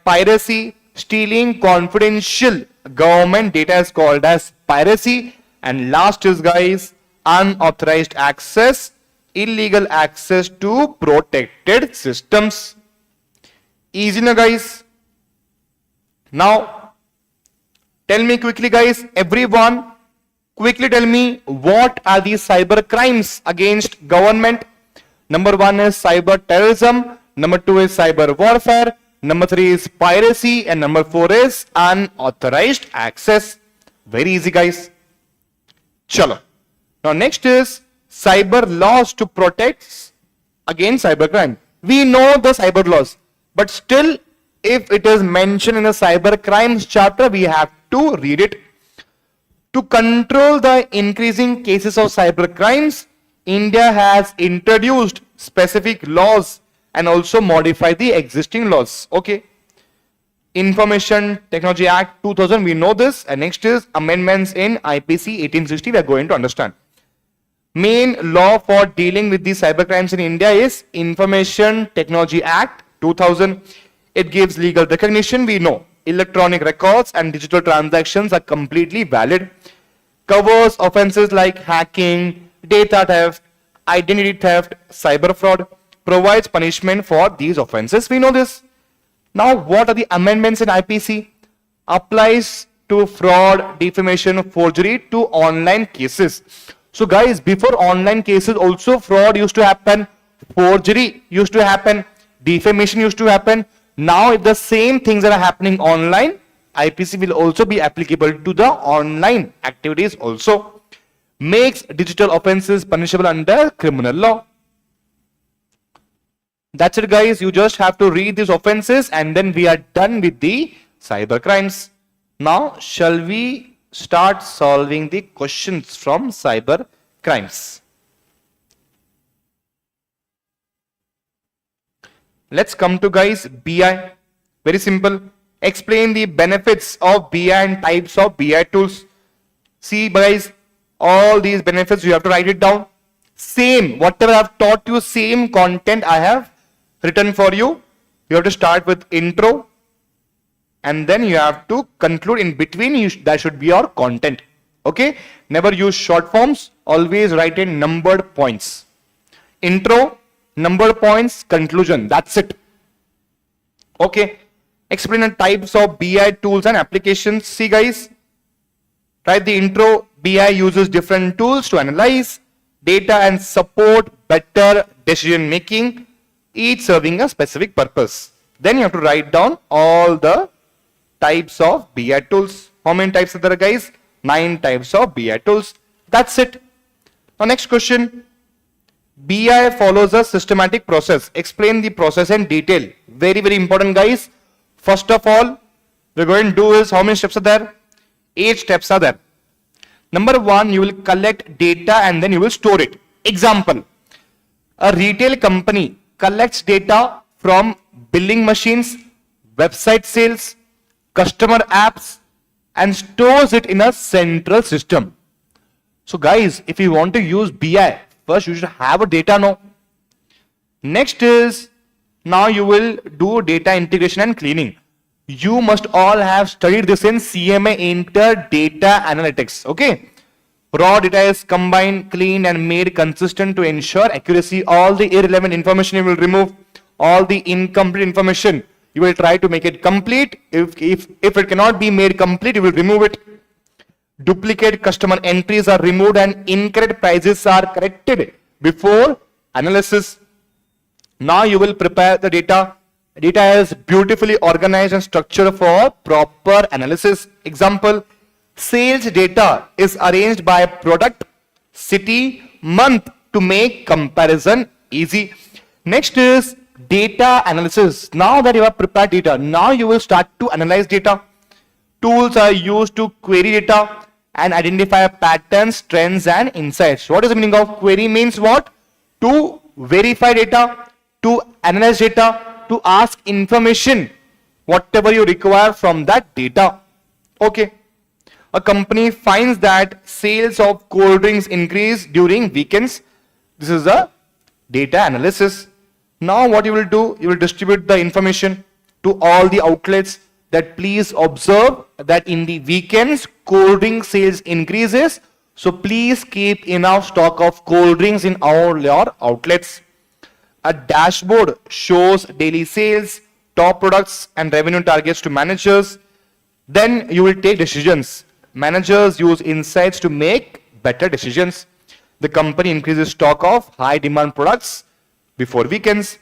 piracy. Stealing confidential government data is called as piracy. And last is, guys, unauthorized access, illegal access to protected systems. Easy na, guys? Now, tell me quickly, guys, everyone, quickly tell me what are the cyber crimes against government. Number 1 is cyber terrorism. Number 2 is cyber warfare. Number 3 is piracy. And number 4 is unauthorized access. Very easy, guys. Chalo. Now next is cyber laws to protect against cybercrime. We know the cyber laws, but still if it is mentioned in the cyber crimes chapter, we have to read it. To control the increasing cases of cyber crimes, India has introduced specific laws and also modified the existing laws. Okay. Information Technology Act 2000, we know this. And next is amendments in IPC 1860, we are going to understand. Main law for dealing with the cyber crimes in India is Information Technology Act 2000. It gives legal recognition. We know electronic records and digital transactions are completely valid. Covers offenses like hacking, data theft, identity theft, cyber fraud. Provides punishment for these offenses. We know this. Now, what are the amendments in IPC? Applies to fraud, defamation, forgery to online cases. So guys, before online cases also fraud used to happen, forgery used to happen, defamation used to happen. Now if the same things are happening online, IPC will also be applicable to the online activities also. Makes digital offenses punishable under criminal law. That's it guys, you just have to read these offenses and then we are done with the cyber crimes. Now shall we start solving the questions from cyber crimes? Let's come to guys BI. Very simple. Explain the benefits of BI and types of BI tools. See guys, all these benefits you have to write it down. Same, whatever I have taught you, same content I have written for you. You have to start with intro and then you have to conclude in between. That should be your content. Okay, never use short forms, always write in numbered points. Intro, numbered points, conclusion, that's it. Okay, explain the types of BI tools and applications. See guys, write the intro. BI uses different tools to analyze data and support better decision making, each serving a specific purpose. Then you have to write down all the types of BI tools. How many types are there guys? 9 types of BI tools. That's it. Now next question. BI follows a systematic process. Explain the process in detail. Very, very important guys. First of all, we're going to do is, how many steps are there? 8 steps are there. Number 1, you will collect data and then you will store it. Example, a retail company collects data from billing machines, website sales, customer apps and stores it in a central system. So guys, if you want to use BI, first you should have a data now. Next is, now you will do data integration and cleaning. You must all have studied this in CMA Inter Data Analytics. Okay. Raw data is combined, cleaned and made consistent to ensure accuracy. All the irrelevant information you will remove. All the incomplete information you will try to make it complete. If it cannot be made complete, you will remove it. Duplicate customer entries are removed and incorrect prices are corrected before analysis. Now you will prepare the data. Data is beautifully organized and structured for proper analysis. Example, sales data is arranged by product, city, month to make comparison easy. Next is data analysis. Now that you have prepared data, now you will start to analyze data. Tools are used to query data and identify patterns, trends and insights. What is the meaning of query? Means what? To verify data, to analyze data, to ask information, whatever you require from that data. Okay. A company finds that sales of cold drinks increase during weekends. This is a data analysis. Now what you will do, you will distribute the information to all the outlets that please observe that in the weekends cold drink sales increases. So please keep enough stock of cold drinks in all your outlets. A dashboard shows daily sales, top products and revenue targets to managers. Then you will take decisions. Managers use insights to make better decisions. The company increases stock of high demand products before weekends.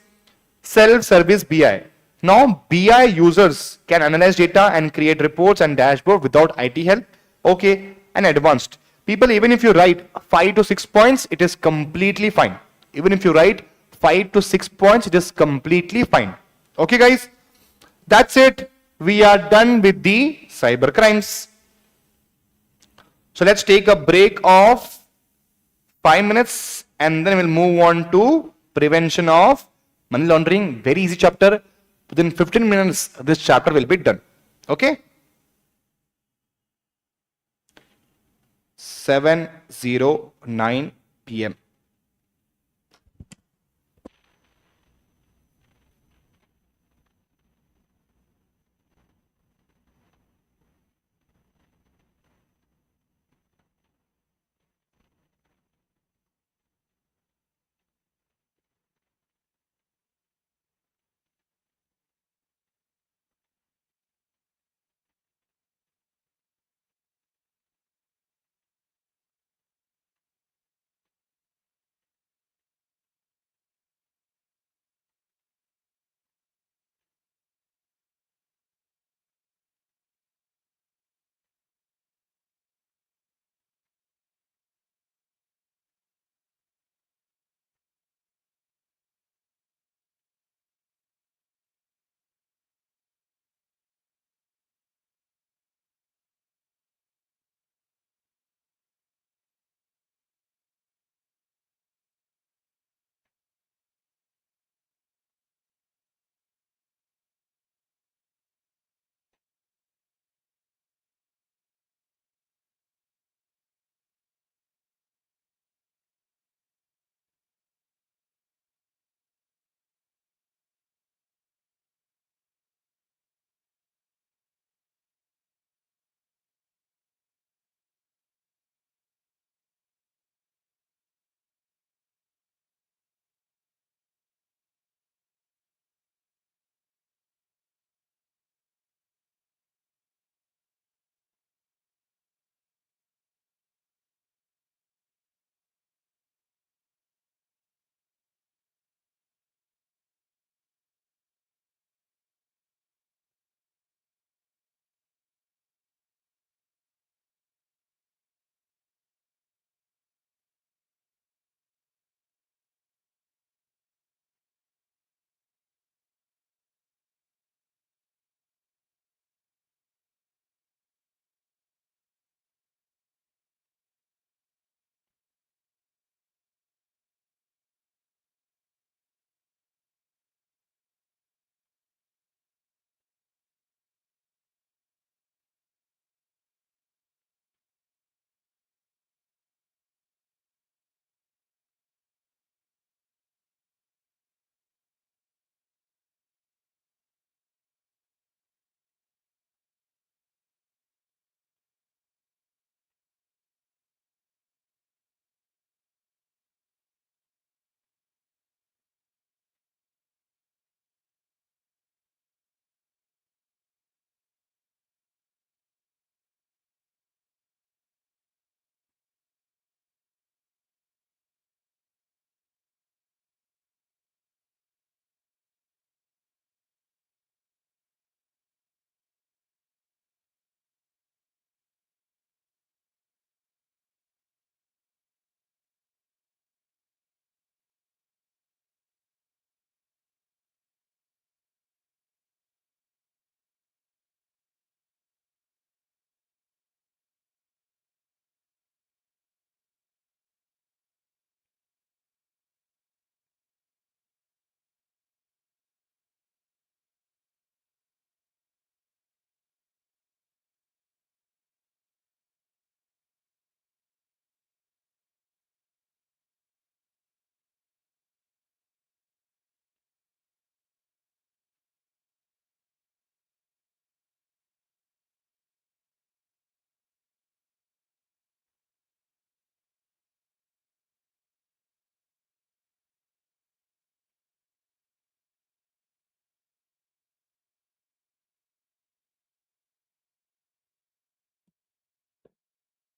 Self-service BI. Now BI users can analyze data and create reports and dashboard without IT help. Okay. And advanced. People, even if you write 5 to 6 points, it is completely fine. Even if you write 5 to 6 points, it is completely fine. Okay guys, that's it. We are done with the cyber crimes. So let's take a break of 5 minutes and then we'll move on to prevention of money laundering. Very easy chapter. Within 15 minutes, this chapter will be done. Okay. 7:09 p.m.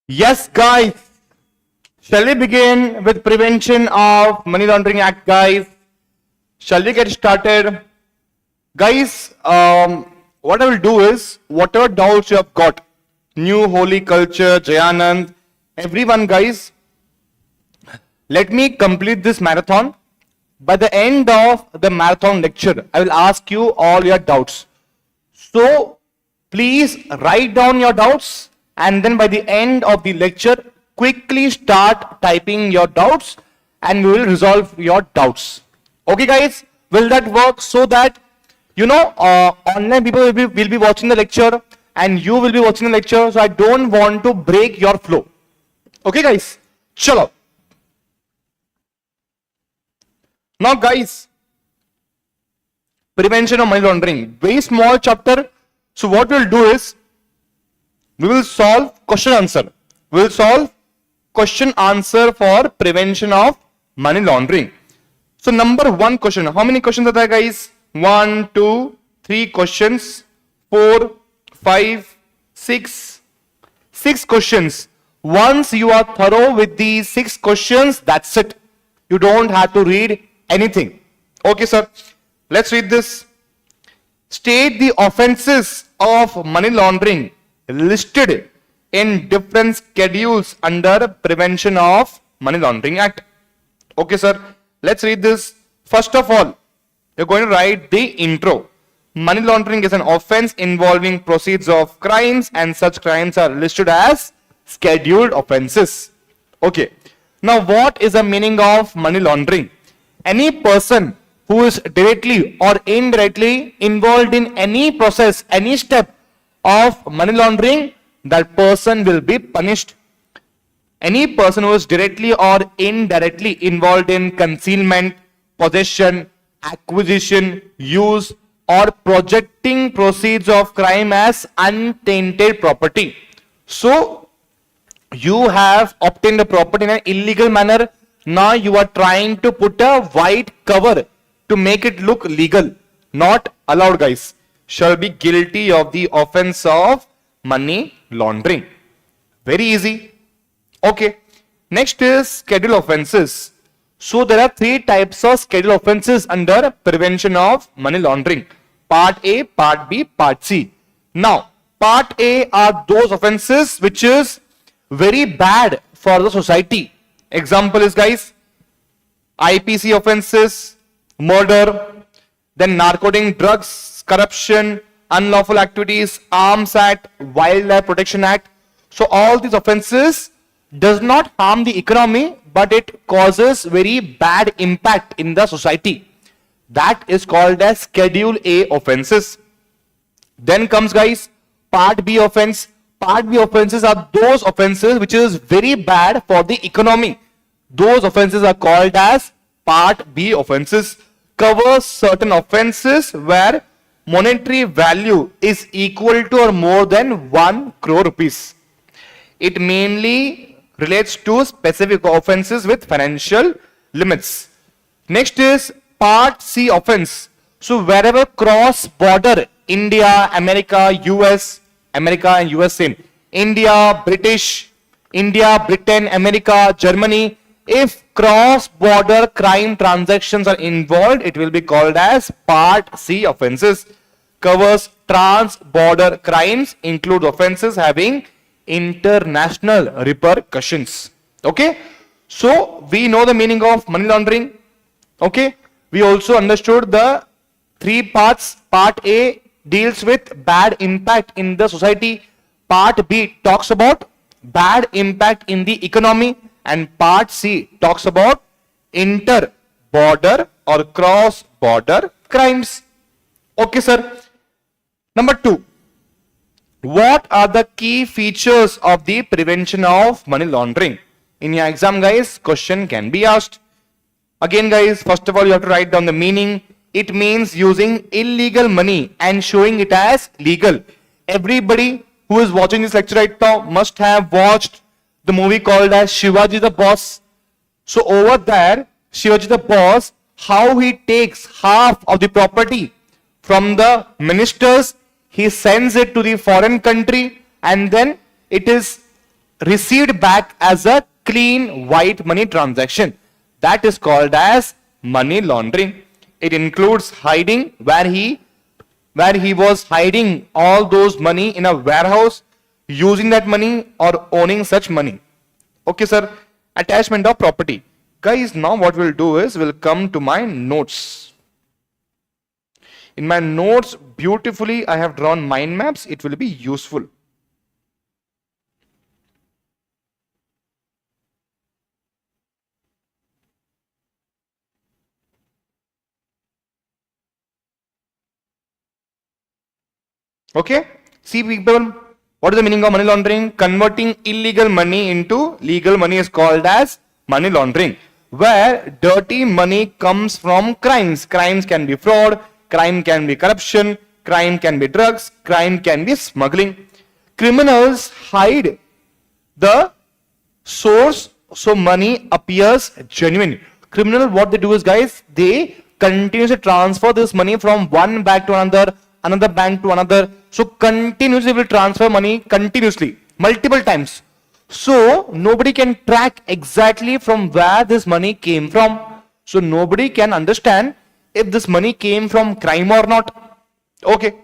Yes, guys. Shall we begin with Prevention of Money Laundering Act, guys? Shall we get started? Guys, what I will do is, whatever doubts you have got, New Holy Culture, Jayanand, everyone, guys, let me complete this marathon. By the end of the marathon lecture, I will ask you all your doubts. So, please write down your doubts, and then by the end of the lecture, quickly start typing your doubts and we will resolve your doubts. Okay, guys, will that work? So that, online people will be watching the lecture and you will be watching the lecture. So I don't want to break your flow. Okay, guys, chalo. Now, guys, prevention of money laundering, very small chapter. So what we'll do is, we will solve question answer. We will solve question answer for prevention of money laundering. So number one question, how many questions are there, guys? 1, 2, 3 questions, 4, 5, 6, 6 questions. Once you are thorough with these 6 questions, that's it. You don't have to read anything. Okay, sir. Let's read this. State the offenses of money laundering listed in different schedules under Prevention of Money Laundering Act. Okay, sir. Let's read this. First of all, you're going to write the intro. Money laundering is an offense involving proceeds of crimes, and such crimes are listed as scheduled offenses. Okay. Now, what is the meaning of money laundering? Any person who is directly or indirectly involved in any process, any step of money laundering, that person will be punished. Any person who is directly or indirectly involved in concealment, possession, acquisition, use, or projecting proceeds of crime as untainted property. So, you have obtained the property in an illegal manner. Now you are trying to put a white cover to make it look legal. Not allowed, guys. Shall be guilty of the offense of money laundering. Very easy. Okay. Next is schedule offenses. So there are 3 types of schedule offenses under prevention of money laundering. Part A, Part B, Part C. Now, Part A are those offenses which is very bad for the society. Example is, guys, IPC offenses, murder, then narcotic drugs, corruption, unlawful activities, Arms Act, Wildlife Protection Act. So all these offenses does not harm the economy, but it causes very bad impact in the society. That is called as Schedule A offenses. Then comes, guys, Part B offense. Part B offenses are those offenses which is very bad for the economy. Those offenses are called as Part B offenses. Covers certain offenses where monetary value is equal to or more than 1 crore rupees. It mainly relates to specific offenses with financial limits. Next is Part C offense. So wherever cross border, India, America, US, America and USA, India, Britain, America, Germany, if cross-border crime transactions are involved, it will be called as Part C offenses. Covers trans-border crimes, include offenses having international repercussions. Okay, so we know the meaning of money laundering. Okay, we also understood the 3 parts. Part A deals with bad impact in the society. Part B talks about bad impact in the economy, and Part C talks about inter-border or cross-border crimes. Okay, sir. Number 2. What are the key features of the prevention of money laundering? In your exam, guys, question can be asked. Again, guys, first of all, you have to write down the meaning. It means using illegal money and showing it as legal. Everybody who is watching this lecture right now must have watched the movie called as Shivaji the Boss. So over there, Shivaji the Boss, how he takes half of the property from the ministers, he sends it to the foreign country, and then it is received back as a clean white money transaction. That is called as money laundering. It includes hiding, where he was hiding all those money in a warehouse, using that money or owning such money. Okay, sir. Attachment of property. Guys, now what we'll do is we'll come to my notes. In my notes, beautifully, I have drawn mind maps. It will be useful. Okay. See, people, what is the meaning of money laundering? Converting illegal money into legal money is called as money laundering. Where dirty money comes from crimes. Crimes can be fraud, crime can be corruption, crime can be drugs, crime can be smuggling. Criminals hide the source so money appears genuine. Criminal, what they do is, guys, they continuously transfer this money from one bank to another bank to another. So continuously will transfer money continuously, multiple times. So nobody can track exactly from where this money came from. So nobody can understand if this money came from crime or not. Okay.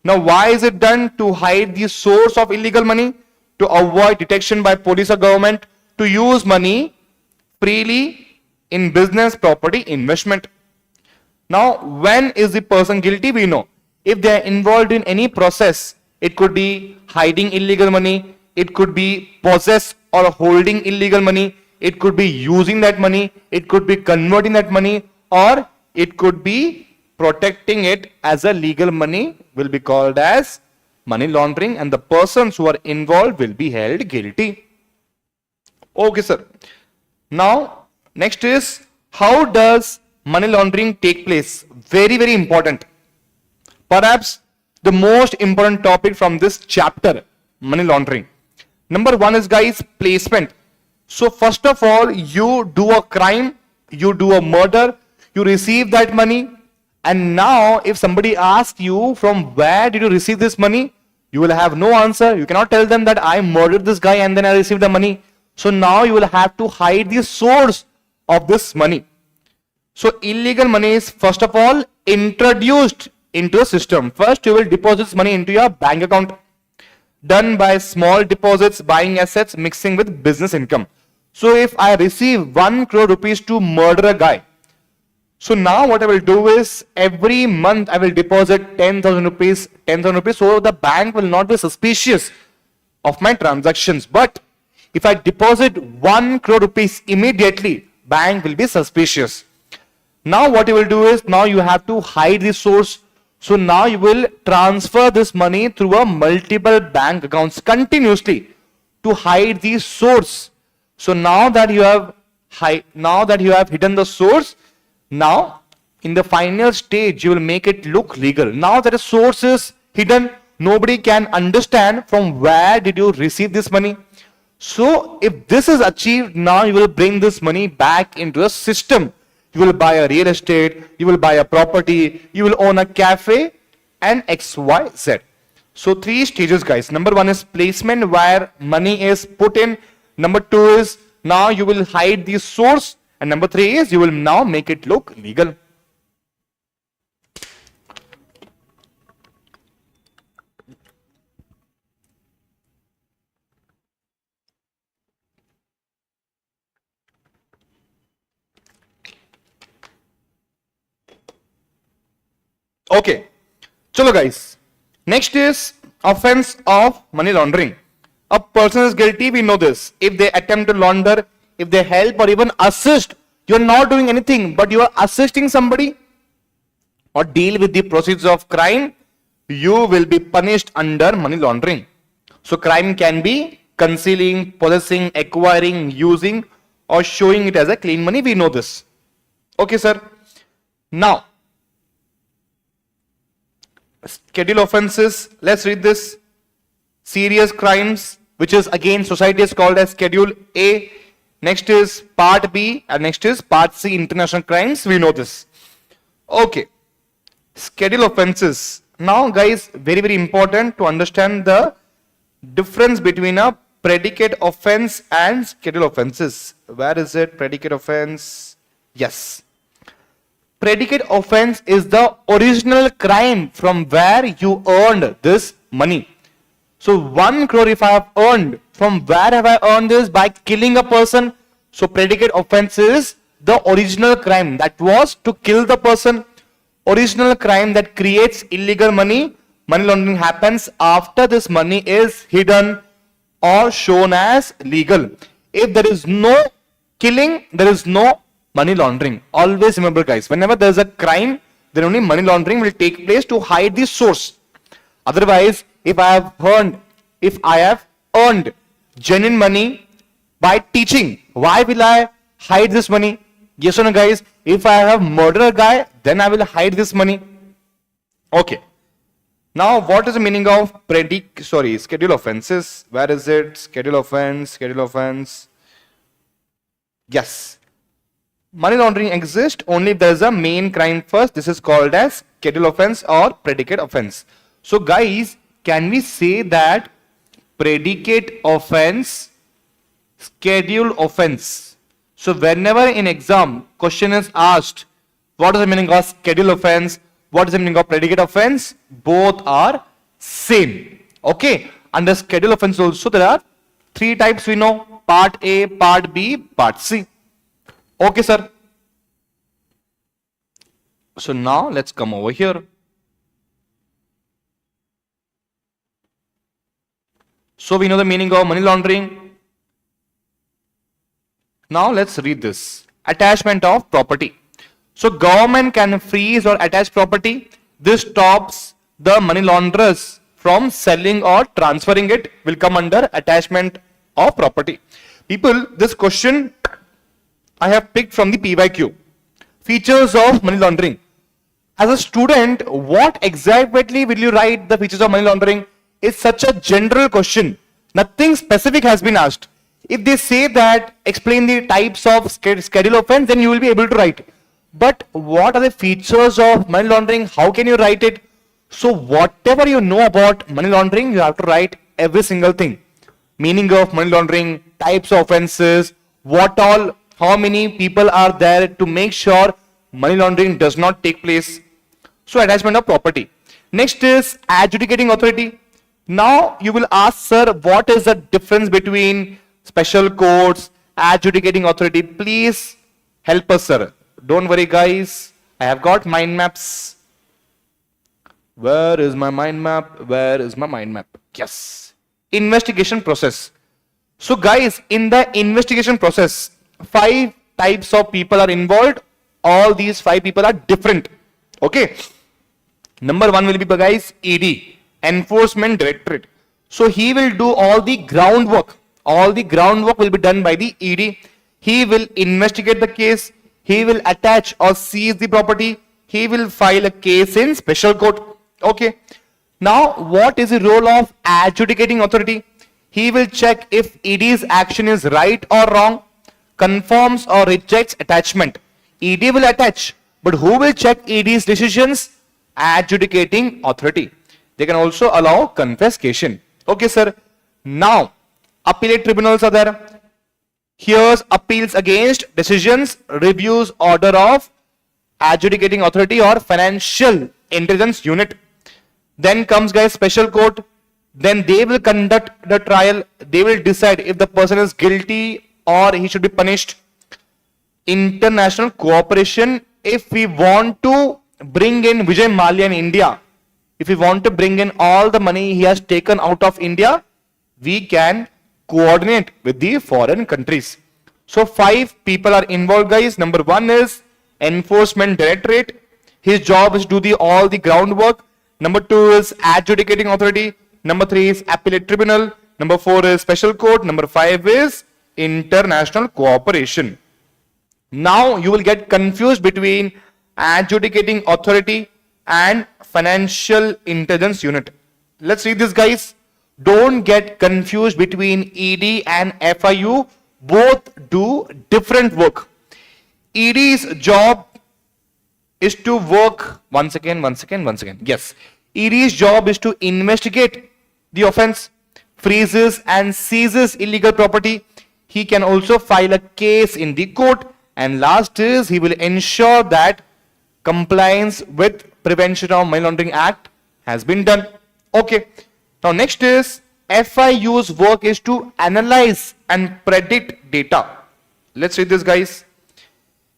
Now why is it done? To hide the source of illegal money, to avoid detection by police or government, to use money freely in business, property, investment. Now when is the person guilty? We know. If they are involved in any process, it could be hiding illegal money, it could be possess or holding illegal money, it could be using that money, it could be converting that money, or it could be protecting it as a legal money, will be called as money laundering, and the persons who are involved will be held guilty. Okay, sir. Now, next is, how does money laundering take place? Very, very important. Perhaps the most important topic from this chapter, money laundering. Number one is, guys, placement. So first of all, you do a crime, you do a murder, you receive that money, and now if somebody asks you from where did you receive this money, you will have no answer. You cannot tell them that I murdered this guy and then I received the money. So now you will have to hide the source of this money. So illegal money is first of all introduced into a system. First, you will deposit money into your bank account, done by small deposits, buying assets, mixing with business income. So if I receive 1 crore rupees to murder a guy, so now what I will do is every month I will deposit 10,000 rupees, so the bank will not be suspicious of my transactions. But if I deposit 1 crore rupees immediately, bank will be suspicious. Now what you will do is, now you have to hide the source. So now you will transfer this money through a multiple bank accounts continuously to hide the source. So now that you have hidden the source, now in the final stage you will make it look legal. Now that the source is hidden, nobody can understand from where did you receive this money. So if this is achieved, now you will bring this money back into a system. You will buy a real estate, you will buy a property, you will own a cafe, and XYZ. So 3 stages, guys. Number 1 is placement, where money is put in. Number 2 is, now you will hide the source. And number 3 is, you will now make it look legal. Okay, chalo guys. Next is offense of money laundering. A person is guilty, we know this. If they attempt to launder, if they help or even assist, you are not doing anything, but you are assisting somebody or deal with the proceeds of crime, you will be punished under money laundering. So crime can be concealing, possessing, acquiring, using, or showing it as a clean money. We know this. Okay, sir. Now, schedule offenses. Let's read this. Serious crimes, which is again society is called as Schedule A. Next is Part B, and next is Part C, international crimes. We know this. Okay. Schedule offenses. Now, guys, very, very important to understand the difference between a predicate offense and schedule offenses. Where is it? Predicate offense. Yes. Predicate offense is the original crime from where you earned this money. So 1 crore if I have earned, from where have I earned this? By killing a person. So predicate offense is the original crime, that was to kill the person. Original crime that creates illegal money. Money laundering happens after this money is hidden or shown as legal. If there is no killing, there is no money laundering. Always remember, guys, whenever there is a crime, then only money laundering will take place to hide the source. Otherwise, if I have earned genuine money by teaching, why will I hide this money? Yes or no, guys? If I have murdered a guy, then I will hide this money. Okay. Now, what is the meaning of schedule offenses? Where is it? Schedule offense. Yes. Money laundering exists only if there is a main crime first. This is called as schedule offense or predicate offense. So, guys, can we say that predicate offense, schedule offense? So, whenever in exam question is asked, what is the meaning of schedule offense? What is the meaning of predicate offense? Both are same. Okay. Under schedule offense also there are 3 types we know. Part A, Part B, Part C. Okay, sir. So now let's come over here. So we know the meaning of money laundering. Now let's read this. Attachment of property. So government can freeze or attach property. This stops the money launderers from selling or transferring it. Will come under attachment of property. People, this question I have picked from the PYQ. Features of money laundering. As a student, what exactly will you write the features of money laundering? It's such a general question. Nothing specific has been asked. If they say that explain the types of schedule offense, then you will be able to write. But what are the features of money laundering? How can you write it? So whatever you know about money laundering, you have to write every single thing. Meaning of money laundering, types of offenses, how many people are there to make sure money laundering does not take place. So attachment of property. Next is adjudicating authority. Now you will ask, sir, what is the difference between special courts, adjudicating authority? Please help us, sir. Don't worry, guys. I have got mind maps. Where is my mind map? Yes. Investigation process. So guys, in the investigation process, 5 types of people are involved. All these 5 people are different. Okay. Number 1 will be, guys, ED, Enforcement Directorate. So he will do all the groundwork. All the groundwork will be done by the ED. He will investigate the case. He will attach or seize the property. He will file a case in special court. Okay. Now, what is the role of adjudicating authority? He will check if ED's action is right or wrong, confirms or rejects attachment. ED will attach, but who will check ED's decisions? Adjudicating authority. They can also allow confiscation. Okay, sir. Now, appellate tribunals are there. Hears appeals against decisions, reviews order of adjudicating authority or financial intelligence unit. Then comes, guys, special court. Then they will conduct the trial. They will decide if the person is guilty or he should be punished. International cooperation. If we want to bring in Vijay Mallya in India, if we want to bring in all the money he has taken out of India, we can coordinate with the foreign countries. So 5 people are involved, guys. Number 1 is Enforcement Directorate. His job is to do all the groundwork. Number 2 is Adjudicating Authority. Number 3 is Appellate Tribunal. Number 4 is Special Court. Number 5 is International Cooperation. Now you will get confused between Adjudicating Authority and Financial Intelligence Unit. Let's read this, guys. Don't get confused between ED and FIU. Both do different work. ED's job is to work. Once again. Yes. ED's job is to investigate the offense. freezes and seizes illegal property. He can also file a case in the court. And last is he will ensure that compliance with Prevention of Money Laundering Act has been done. Okay. Now next is FIU's work is to analyze and predict data. Let's read this, guys.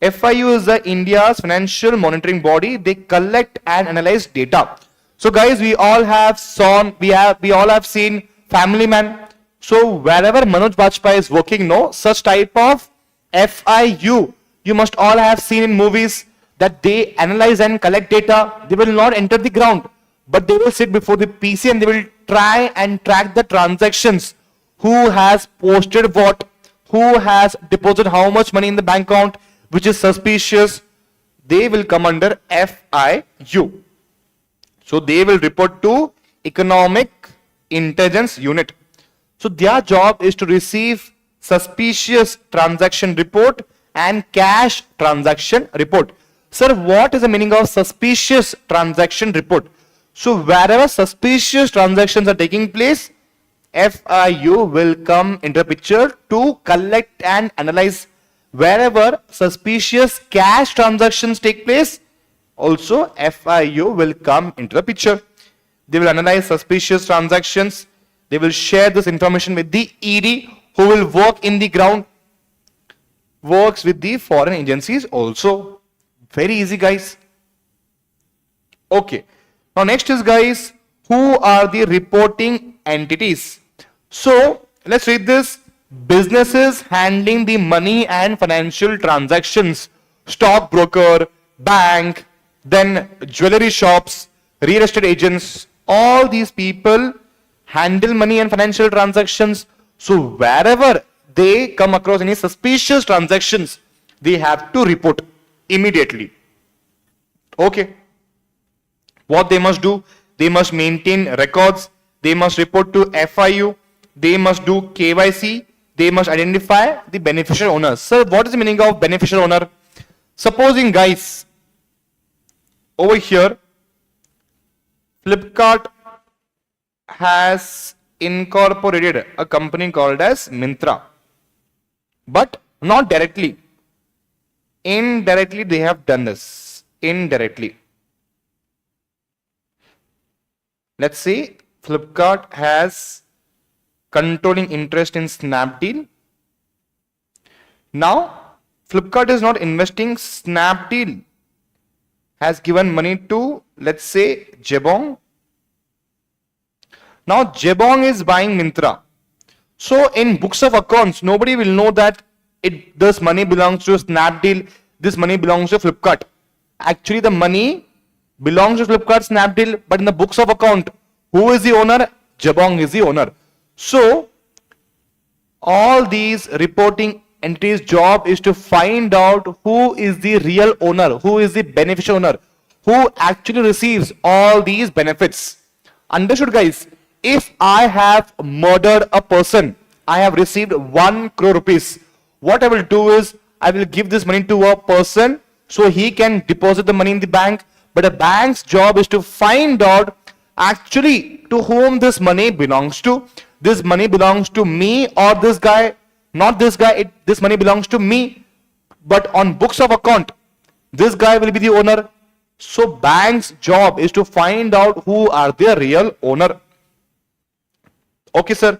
FIU is the India's financial monitoring body. They collect and analyze data. So guys, we all have seen Family Man. So wherever Manoj Bajpayee is working, no, such type of FIU you must all have seen in movies, that they analyze and collect data. They will not enter the ground, but they will sit before the PC and they will try and track the transactions. Who has posted what? Who has deposited how much money in the bank account, which is suspicious? They will come under FIU. So they will report to Economic Intelligence Unit. So their job is to receive suspicious transaction report and cash transaction report. Sir, what is the meaning of suspicious transaction report? So wherever suspicious transactions are taking place, FIU will come into the picture to collect and analyze. Wherever suspicious cash transactions take place, also FIU will come into the picture. They will analyze suspicious transactions. They will share this information with the ED, who will work in the ground, works with the foreign agencies also. Very easy, guys. Okay. Now next is, guys, who are the reporting entities? So let's read this. Businesses handling the money and financial transactions, stockbroker, bank, then jewelry shops, real estate agents, all these people handle money and financial transactions. So wherever they come across any suspicious transactions, they have to report immediately. Okay. What they must do? They must maintain records. They must report to FIU. They must do KYC. They must identify the beneficial owners. Sir, what is the meaning of beneficial owner? Supposing, guys, over here, Flipkart has incorporated a company called as Myntra, but not directly. Indirectly, they have done this. Indirectly. Let's say Flipkart has controlling interest in Snapdeal. Now, Flipkart is not investing. Snapdeal has given money to, let's say, Jabong. Now, Jabong is buying Myntra. So, in books of accounts, nobody will know that this money belongs to Snapdeal, this money belongs to Flipkart. Actually, the money belongs to Flipkart, Snapdeal, but in the books of account, who is the owner? Jabong is the owner. So, all these reporting entities' job is to find out who is the real owner, who is the beneficial owner, who actually receives all these benefits. Understood, guys? If I have murdered a person, I have received 1 crore rupees. What I will do is, I will give this money to a person so he can deposit the money in the bank. But a bank's job is to find out actually to whom this money belongs to. This money belongs to me or this guy, not this guy, this money belongs to me. But on books of account, this guy will be the owner. So bank's job is to find out who are the real owner. Okay, sir.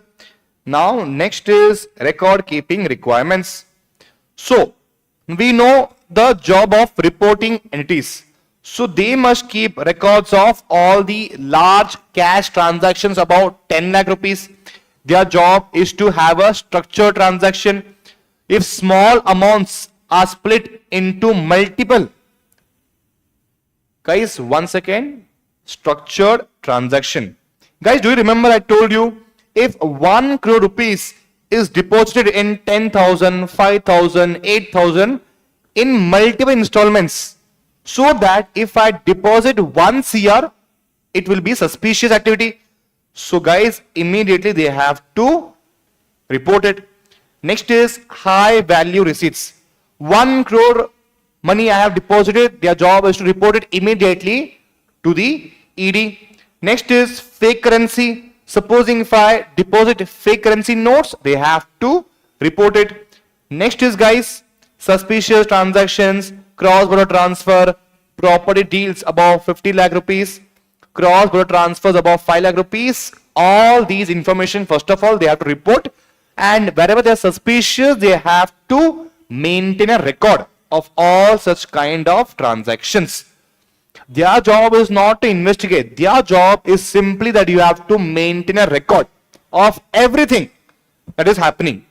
Now next is record keeping requirements. So we know the job of reporting entities. So they must keep records of all the large cash transactions about 10 lakh rupees. Their job is to have a structured transaction. If small amounts are split into multiple, guys, once again, structured transaction. Guys, do you remember I told you, if 1 crore rupees is deposited in 10,000, 5,000, 8,000 in multiple installments, so that if I deposit 1 CR, it will be suspicious activity. So guys, immediately they have to report it. Next is high value receipts. 1 crore money I have deposited, their job is to report it immediately to the ED. Next is fake currency. Supposing if I deposit fake currency notes, they have to report it. Next is guys, suspicious transactions, cross-border transfer, property deals above 50 lakh rupees, cross-border transfers above 5 lakh rupees. All these information, first of all, they have to report, and wherever they are suspicious, they have to maintain a record of all such kind of transactions. Their job is not to investigate. Their job is simply that you have to maintain a record of everything that is happening,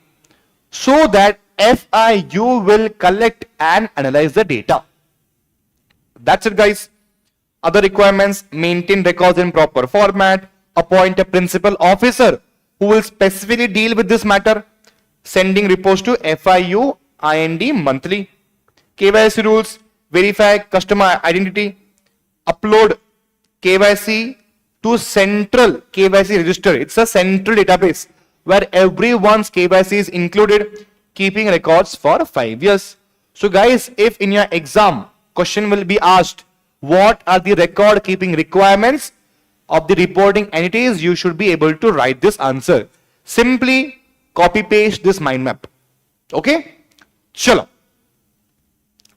so that FIU will collect and analyze the data. That's it, guys. Other requirements: maintain records in proper format, appoint a principal officer who will specifically deal with this matter, sending reports to FIU IND monthly. KYC rules: verify customer identity, upload KYC to central KYC register. It's a central database where everyone's KYC is included, keeping records for 5 years. So guys, if in your exam question will be asked, what are the record keeping requirements of the reporting entities, you should be able to write this answer. Simply copy paste this mind map. Okay? Chalo.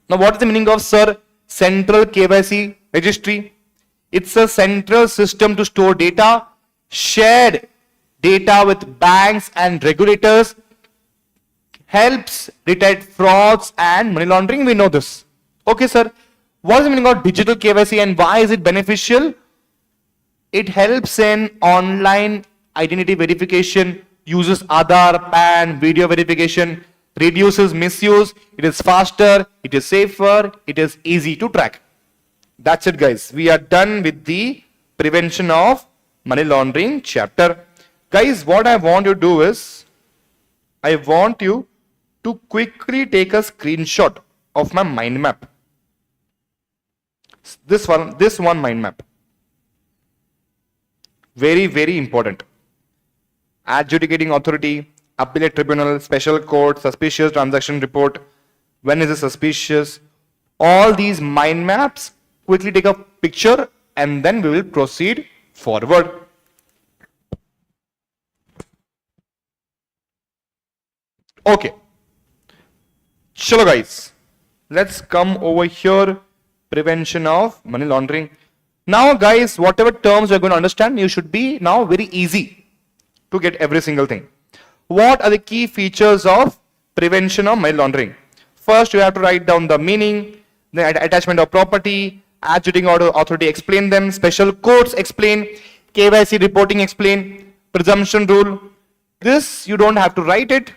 Now what is the meaning of sir central KYC registry? It's a central system to store data, shared data with banks and regulators, helps detect frauds and money laundering. We know this. Okay sir, what is the meaning of digital KYC and why is it beneficial? It helps in online identity verification, uses Aadhaar, PAN, video verification, reduces misuse, it is faster, it is safer, it is easy to track. That's it guys. We are done with the prevention of money laundering chapter. Guys, what I want you to do is, I want you to quickly take a screenshot of my mind map. This one mind map. Very, very important. Adjudicating authority, appellate tribunal, special court, suspicious transaction report. When is it suspicious? All these mind maps, quickly take a picture and then we will proceed forward. Okay. Chalo guys. Let's come over here. Prevention of money laundering. Now guys, whatever terms you're going to understand, you should be now very easy to get every single thing. What are the key features of prevention of money laundering? First, you have to write down the meaning, the attachment of property, adjudicating authority, explain them, special courts, explain, KYC reporting, explain, presumption rule. This you don't have to write it,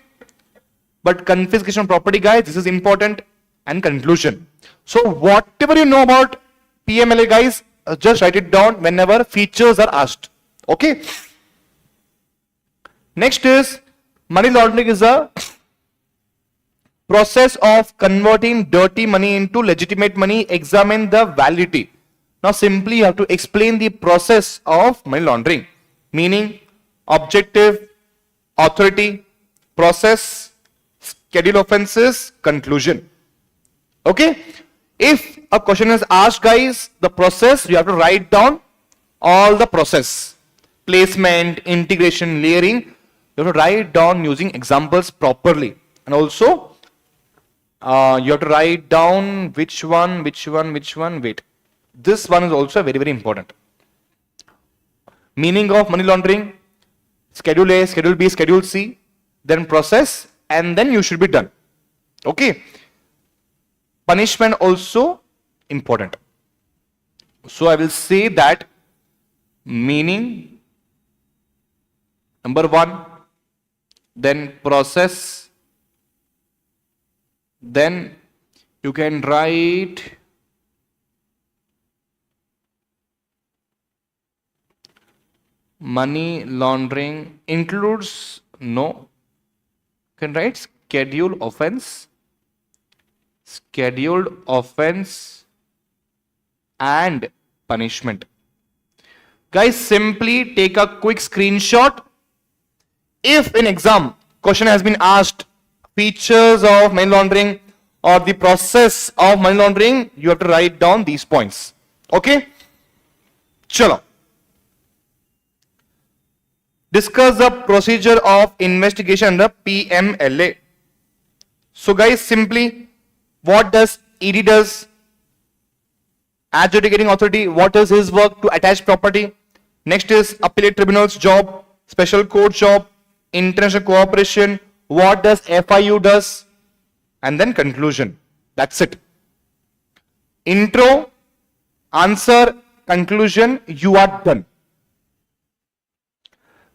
but confiscation of property, guys, this is important, and conclusion. So whatever you know about PMLA, guys, just write it down whenever features are asked. Okay. Next is money laundering is a process of converting dirty money into legitimate money. Examine the validity. Now simply you have to explain the process of money laundering. Meaning, objective, authority, process, schedule offenses, conclusion. Okay. If a question is asked, guys, the process, you have to write down all the process. Placement, integration, layering. You have to write down using examples properly. And also, you have to write down which one. Wait. This one is also very, very important. Meaning of money laundering, Schedule A, Schedule B, Schedule C, then process, and then you should be done. Okay. Punishment also important. So I will say that meaning, number 1, then process, then you can write money laundering includes, no, you can write scheduled offense and punishment. Guys, simply take a quick screenshot. If in exam question has been asked features of money laundering or the process of money laundering, you have to write down these points. Okay? Chalo. Discuss the procedure of investigation under PMLA. So guys, simply, what does ED does? Adjudicating authority, what is his work? To attach property. Next is appellate tribunal's job, special court job, international cooperation. What does FIU does? And then conclusion. That's it. Intro, answer, conclusion, you are done.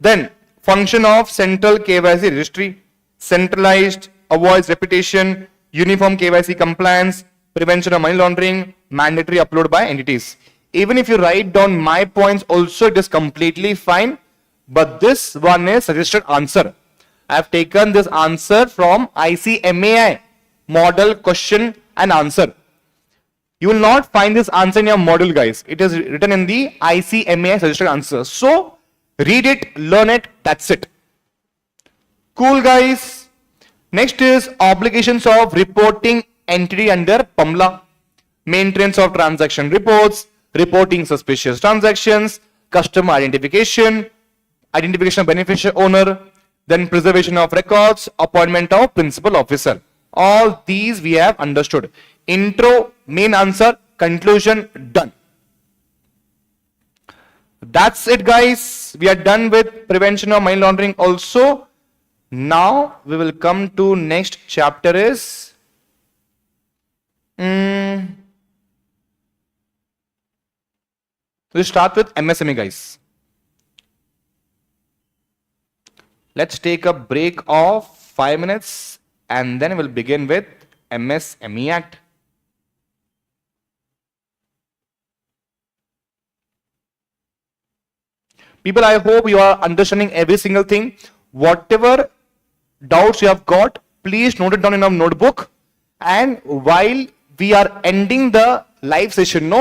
Then function of central KYC registry, centralized, avoids repetition, uniform KYC compliance, prevention of money laundering, mandatory upload by entities. Even if you write down my points also, it is completely fine, but this one is suggested answer. I have taken this answer from ICMAI model question and answer. You will not find this answer in your model, guys. It is written in the ICMAI suggested answer. So read it, learn it, that's it. Cool, guys. Next is obligations of reporting entity under PMLA. Maintenance of transaction reports, reporting suspicious transactions, customer identification, identification of beneficial owner, then preservation of records, appointment of principal officer. All these we have understood. Intro, main answer, conclusion, done. That's it, guys. We are done with prevention of money laundering also. Now we will come to next chapter is we'll start with MSME, guys. Let's take a break of 5 minutes and then we'll begin with MSME Act. People, I hope you are understanding every single thing. Whatever doubts you have got, please note it down in a notebook. And while we are ending the live session,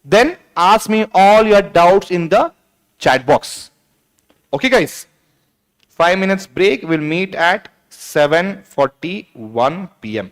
then ask me all your doubts in the chat box. Okay, guys. 5 minutes break. We'll meet at 7:41 p.m.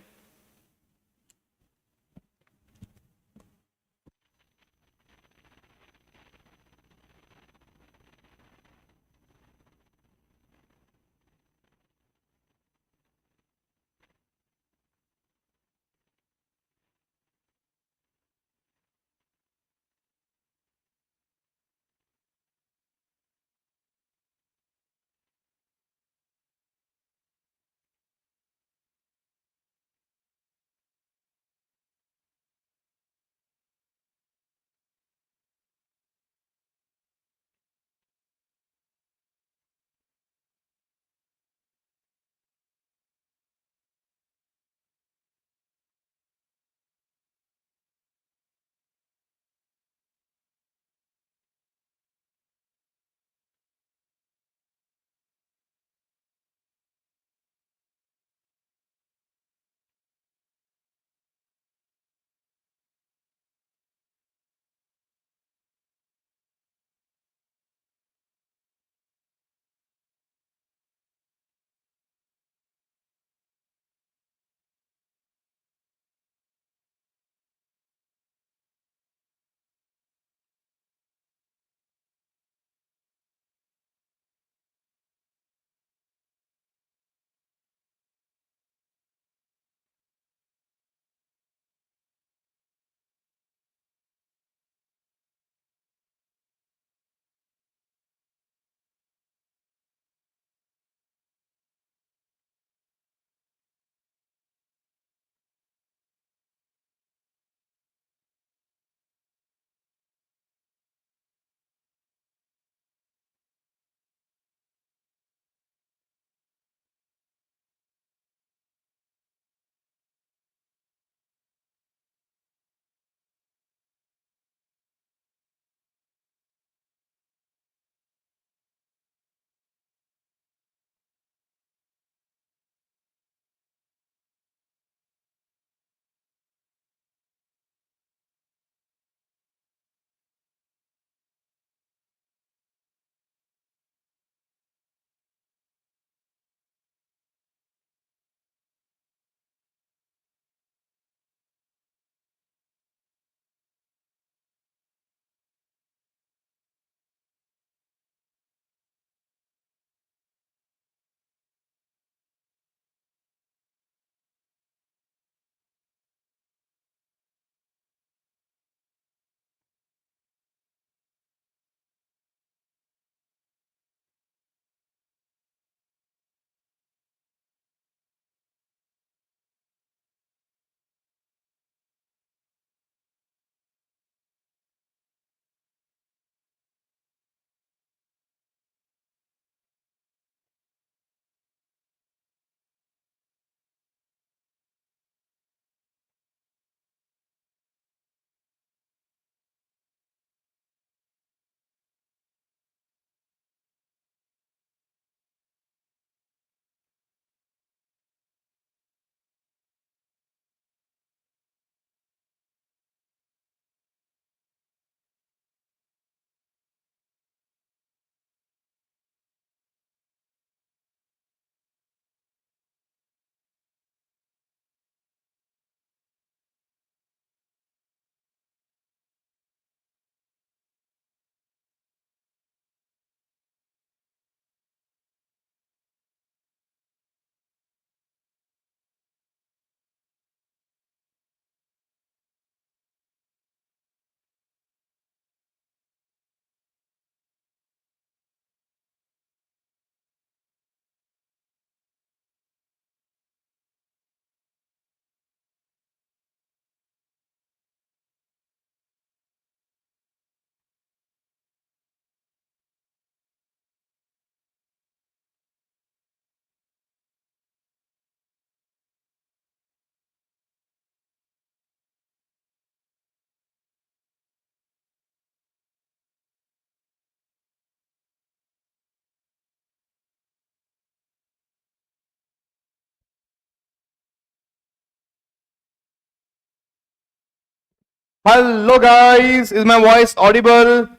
Hello guys, is my voice audible?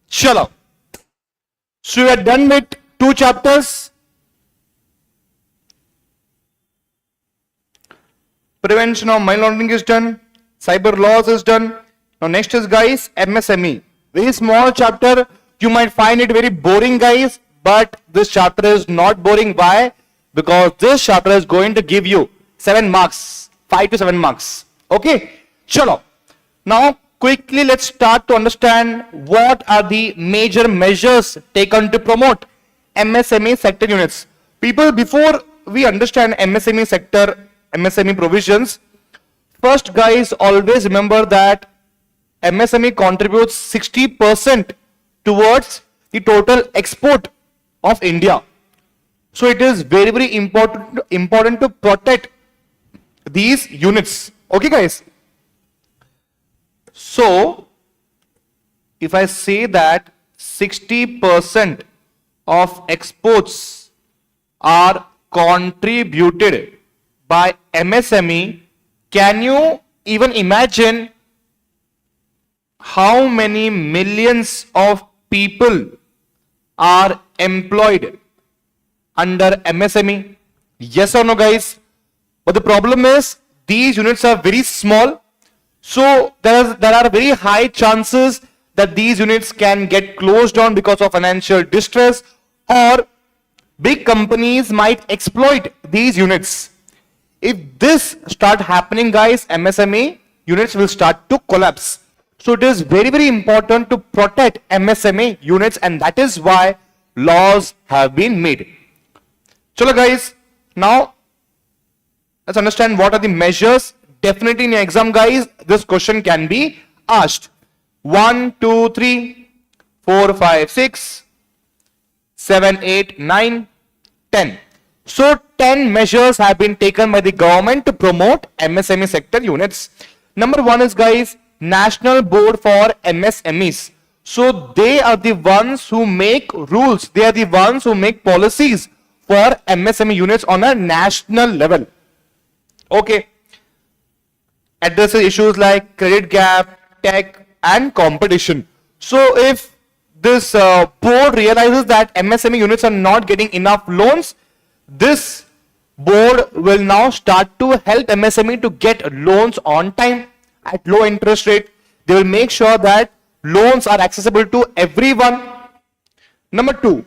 Chalo. So we are done with 2 chapters. Prevention of money laundering is done. Cyber laws is done. Now next is guys MSME. Very small chapter. You might find it very boring guys, but this chapter is not boring. Why? Because this chapter is going to give you 7 marks, 5 to 7 marks. Okay, chalo. Now quickly let's start to understand what are the major measures taken to promote MSME sector units. People, before we understand MSME sector, MSME provisions, first guys always remember that MSME contributes 60% towards the total export of India. So it is very, very important to protect these units. Okay guys. So if I say that 60% of exports are contributed by MSME, can you even imagine how many millions of people are employed under MSME? Yes or no guys? But the problem is these units are very small, so there are very high chances that these units can get closed down because of financial distress, or big companies might exploit these units. If this start happening guys, MSME units will start to collapse. So it is very, very important to protect MSME units, and that is why laws have been made. Chalo guys, now let's understand what are the measures. Definitely in your exam guys, this question can be asked. 1, 2, 3, 4, 5, 6, 7, 8, 9, 10. So 10 measures have been taken by the government to promote MSME sector units. Number 1 is guys, National Board for MSMEs. So they are the ones who make rules. They are the ones who make policies for MSME units on a national level. Okay. Addresses issues like credit gap, tech and competition. So if this board realizes that MSME units are not getting enough loans, this board will now start to help MSME to get loans on time at low interest rate. They will make sure that loans are accessible to everyone. Number 2,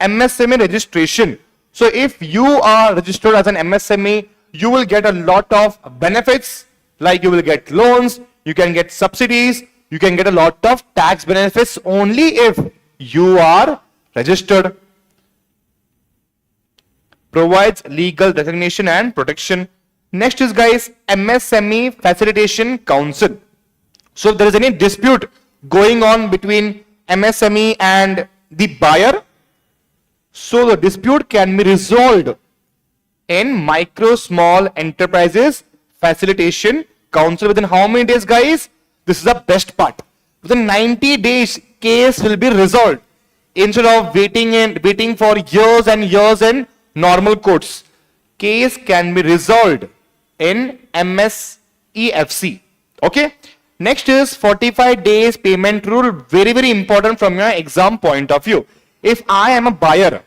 MSME registration. So if you are registered as an MSME, you will get a lot of benefits, like you will get loans, you can get subsidies, you can get a lot of tax benefits only if you are registered. Provides legal recognition and protection. Next is guys, MSME Facilitation Council. So if there is any dispute going on between MSME and the buyer, so the dispute can be resolved in Micro Small Enterprises Facilitation Council. Within how many days guys? This is the best part. Within 90 days case will be resolved, instead of waiting for years and years in normal courts. Case can be resolved in MSEFC. Okay. Next is 45 days payment rule. Very, very important from your exam point of view. If I am a buyer,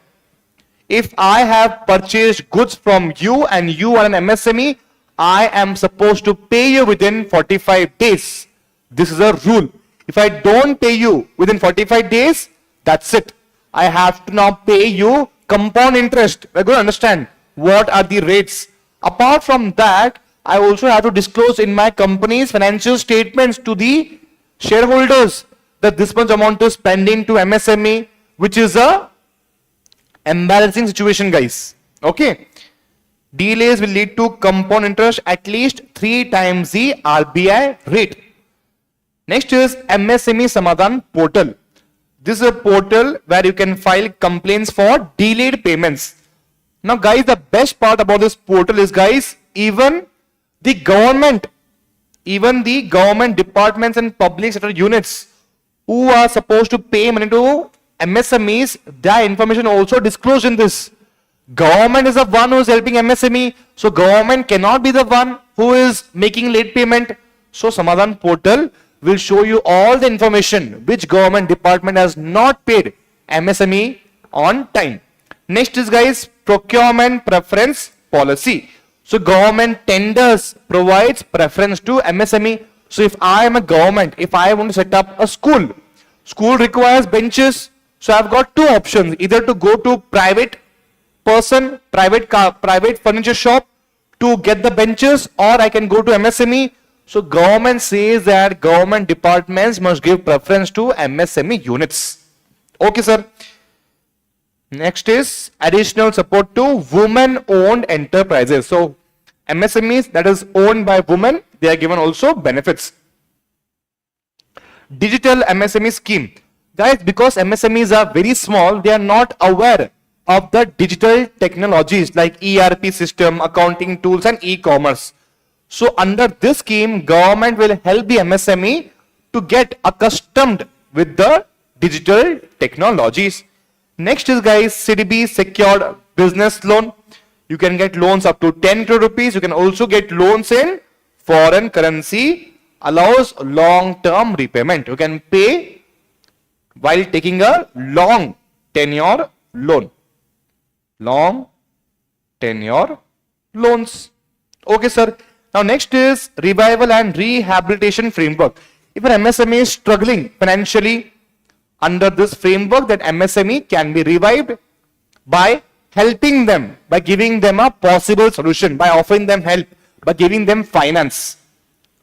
if I have purchased goods from you and you are an MSME, I am supposed to pay you within 45 days. This is a rule. If I don't pay you within 45 days, that's it. I have to now pay you compound interest. We're going to understand what are the rates. Apart from that, I also have to disclose in my company's financial statements to the shareholders that this much amount is spending to MSME, which is a embarrassing situation guys. Okay. Delays will lead to compound interest at least 3 times the RBI rate. Next is MSME Samadhan portal. This is a portal where you can file complaints for delayed payments. Now guys, the best part about this portal is guys, even the government departments and public sector units who are supposed to pay money to MSMEs, their information also disclosed in this. Government is the one who is helping MSME, so government cannot be the one who is making late payment. So Samadhan portal will show you all the information which government department has not paid MSME on time. Next is guys, procurement preference policy. So government tenders provides preference to MSME. So if I am a government, if I want to set up a school requires benches. So I've got two options, either to go to private person, private furniture shop to get the benches, or I can go to MSME. So government says that government departments must give preference to MSME units. Okay, sir. Next is additional support to women-owned enterprises. So MSMEs that is owned by women, they are given also benefits. Digital MSME scheme. Guys, because MSMEs are very small, they are not aware of the digital technologies like ERP system, accounting tools and e-commerce. So under this scheme, government will help the MSME to get accustomed with the digital technologies. Next is guys, CDB secured business loan. You can get loans up to 10 crore rupees. You can also get loans in foreign currency, allows long-term repayment. You can pay while taking a long tenure loan. Long tenure loans. Okay, sir. Now next is revival and rehabilitation framework. If an MSME is struggling financially, under this framework, that MSME can be revived by helping them, by giving them a possible solution, by offering them help, by giving them finance.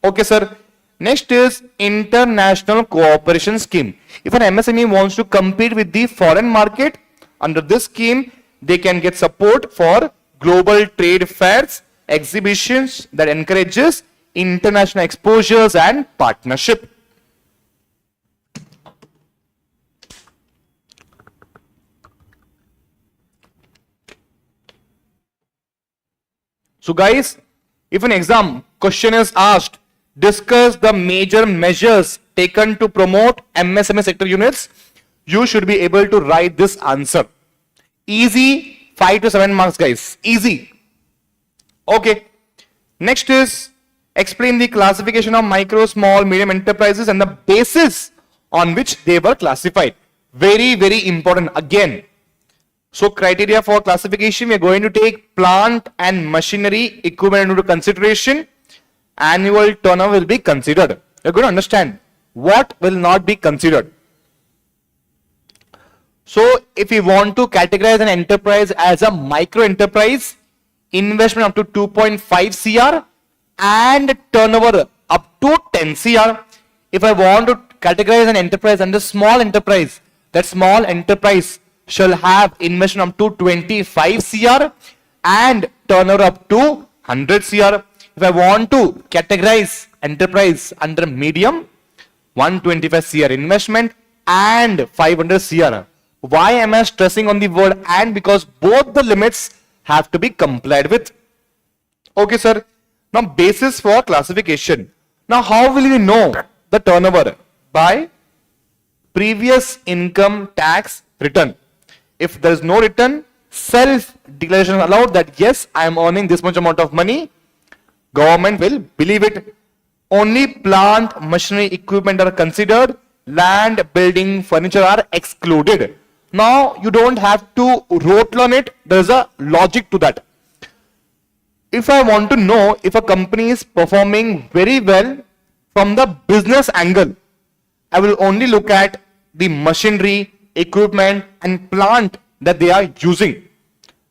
Okay, sir. Next is international cooperation scheme. If an MSME wants to compete with the foreign market, under this scheme, they can get support for global trade fairs, exhibitions that encourages international exposures and partnership. So guys, if an exam question is asked, discuss the major measures taken to promote MSME sector units, you should be able to write this answer. Easy, 5 to 7 marks guys, easy. Okay, next is explain the classification of micro, small, medium enterprises and the basis on which they were classified. Very, very important again. So criteria for classification, we are going to take plant and machinery equipment into consideration. Annual turnover will be considered. You're going to understand what will not be considered. So if we want to categorize an enterprise as a micro enterprise, investment up to 2.5 crore and turnover up to 10 crore. If I want to categorize an enterprise under small enterprise, that small enterprise shall have investment up to 25 crore and turnover up to 100 crore. If I want to categorize enterprise under medium, 125 crore investment and 500 crore. Why am I stressing on the word and? Because both the limits have to be complied with. Okay, sir. Now, basis for classification. Now, how will you know the turnover? By previous income tax return. If there is no return, self-declaration allowed that yes, I am earning this much amount of money, government will believe it. Only plant, machinery, equipment are considered. Land, building, furniture are excluded. Now, you don't have to rote learn it. There is a logic to that. If I want to know if a company is performing very well from the business angle, I will only look at the machinery, equipment and plant that they are using.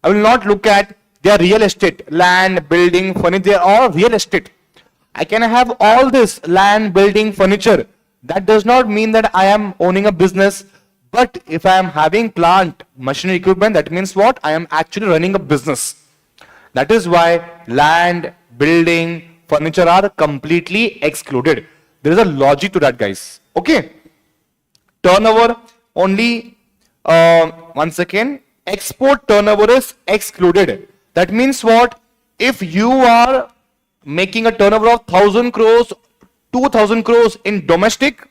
I will not look at their real estate, land, building, furniture, they are all real estate. I can have all this land, building, furniture. That does not mean that I am owning a business. But if I am having plant, machinery, equipment, that means what? I am actually running a business. That is why land, building, furniture are completely excluded. There is a logic to that, guys. Okay. Turnover only, once again, export turnover is excluded. That means what? If you are making a turnover of 1,000 crores, 2,000 crores in domestic,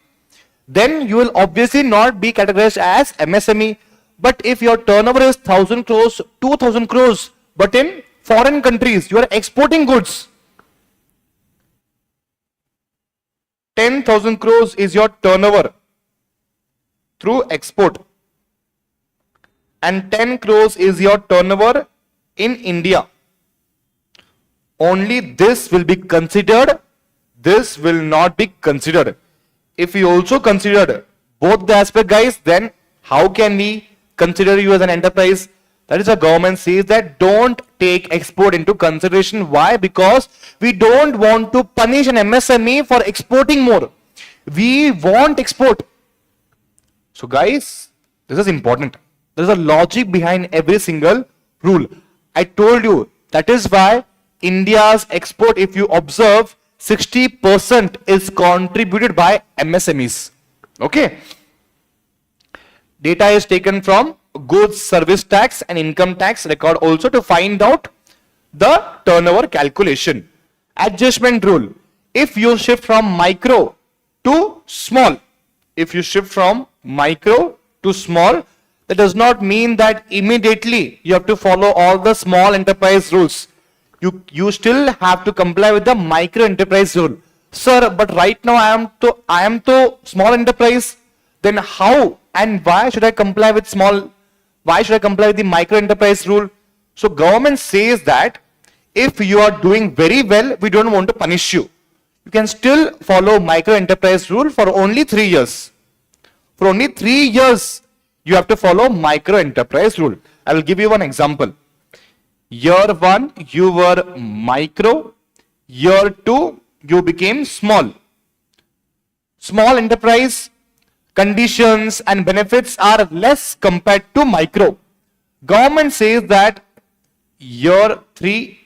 then you will obviously not be categorized as MSME. But if your turnover is 1,000 crores, 2,000 crores, but in foreign countries, you are exporting goods. 10,000 crores is your turnover through export, and 10 crores is your turnover in India, only this will be considered, this will not be considered. If we also considered both the aspect, guys, then how can we consider you as an enterprise? That is, the government says that don't take export into consideration. Why? Because we don't want to punish an MSME for exporting more. We want export. So guys, this is important. There is a logic behind every single rule. I told you, that is why India's export, if you observe, 60% is contributed by MSMEs. Okay. Data is taken from goods, service tax and income tax record also to find out the turnover calculation. Adjustment rule. If you shift from micro to small, if you shift from micro to small, that does not mean that immediately you have to follow all the small enterprise rules. You still have to comply with the micro enterprise rule. Sir, but right now I am to small enterprise. Then how and why should I comply with small? Why should I comply with the micro enterprise rule? So government says that if you are doing very well, we don't want to punish you. You can still follow micro enterprise rule for only 3 years. For only 3 years, you have to follow micro enterprise rule. I will give you one example. Year 1, you were micro. Year 2, you became small. Small enterprise conditions and benefits are less compared to micro. Government says that year 3,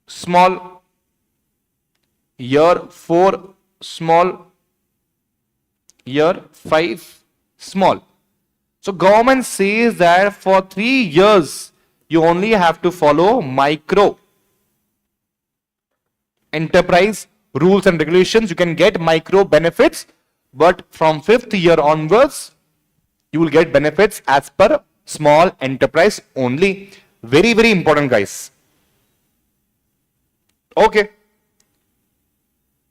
small. Year 4, small. Year 5, small. So government says that for 3 years, you only have to follow micro enterprise rules and regulations. You can get micro benefits, but from 5th year onwards, you will get benefits as per small enterprise only. Very, very important, guys. Okay.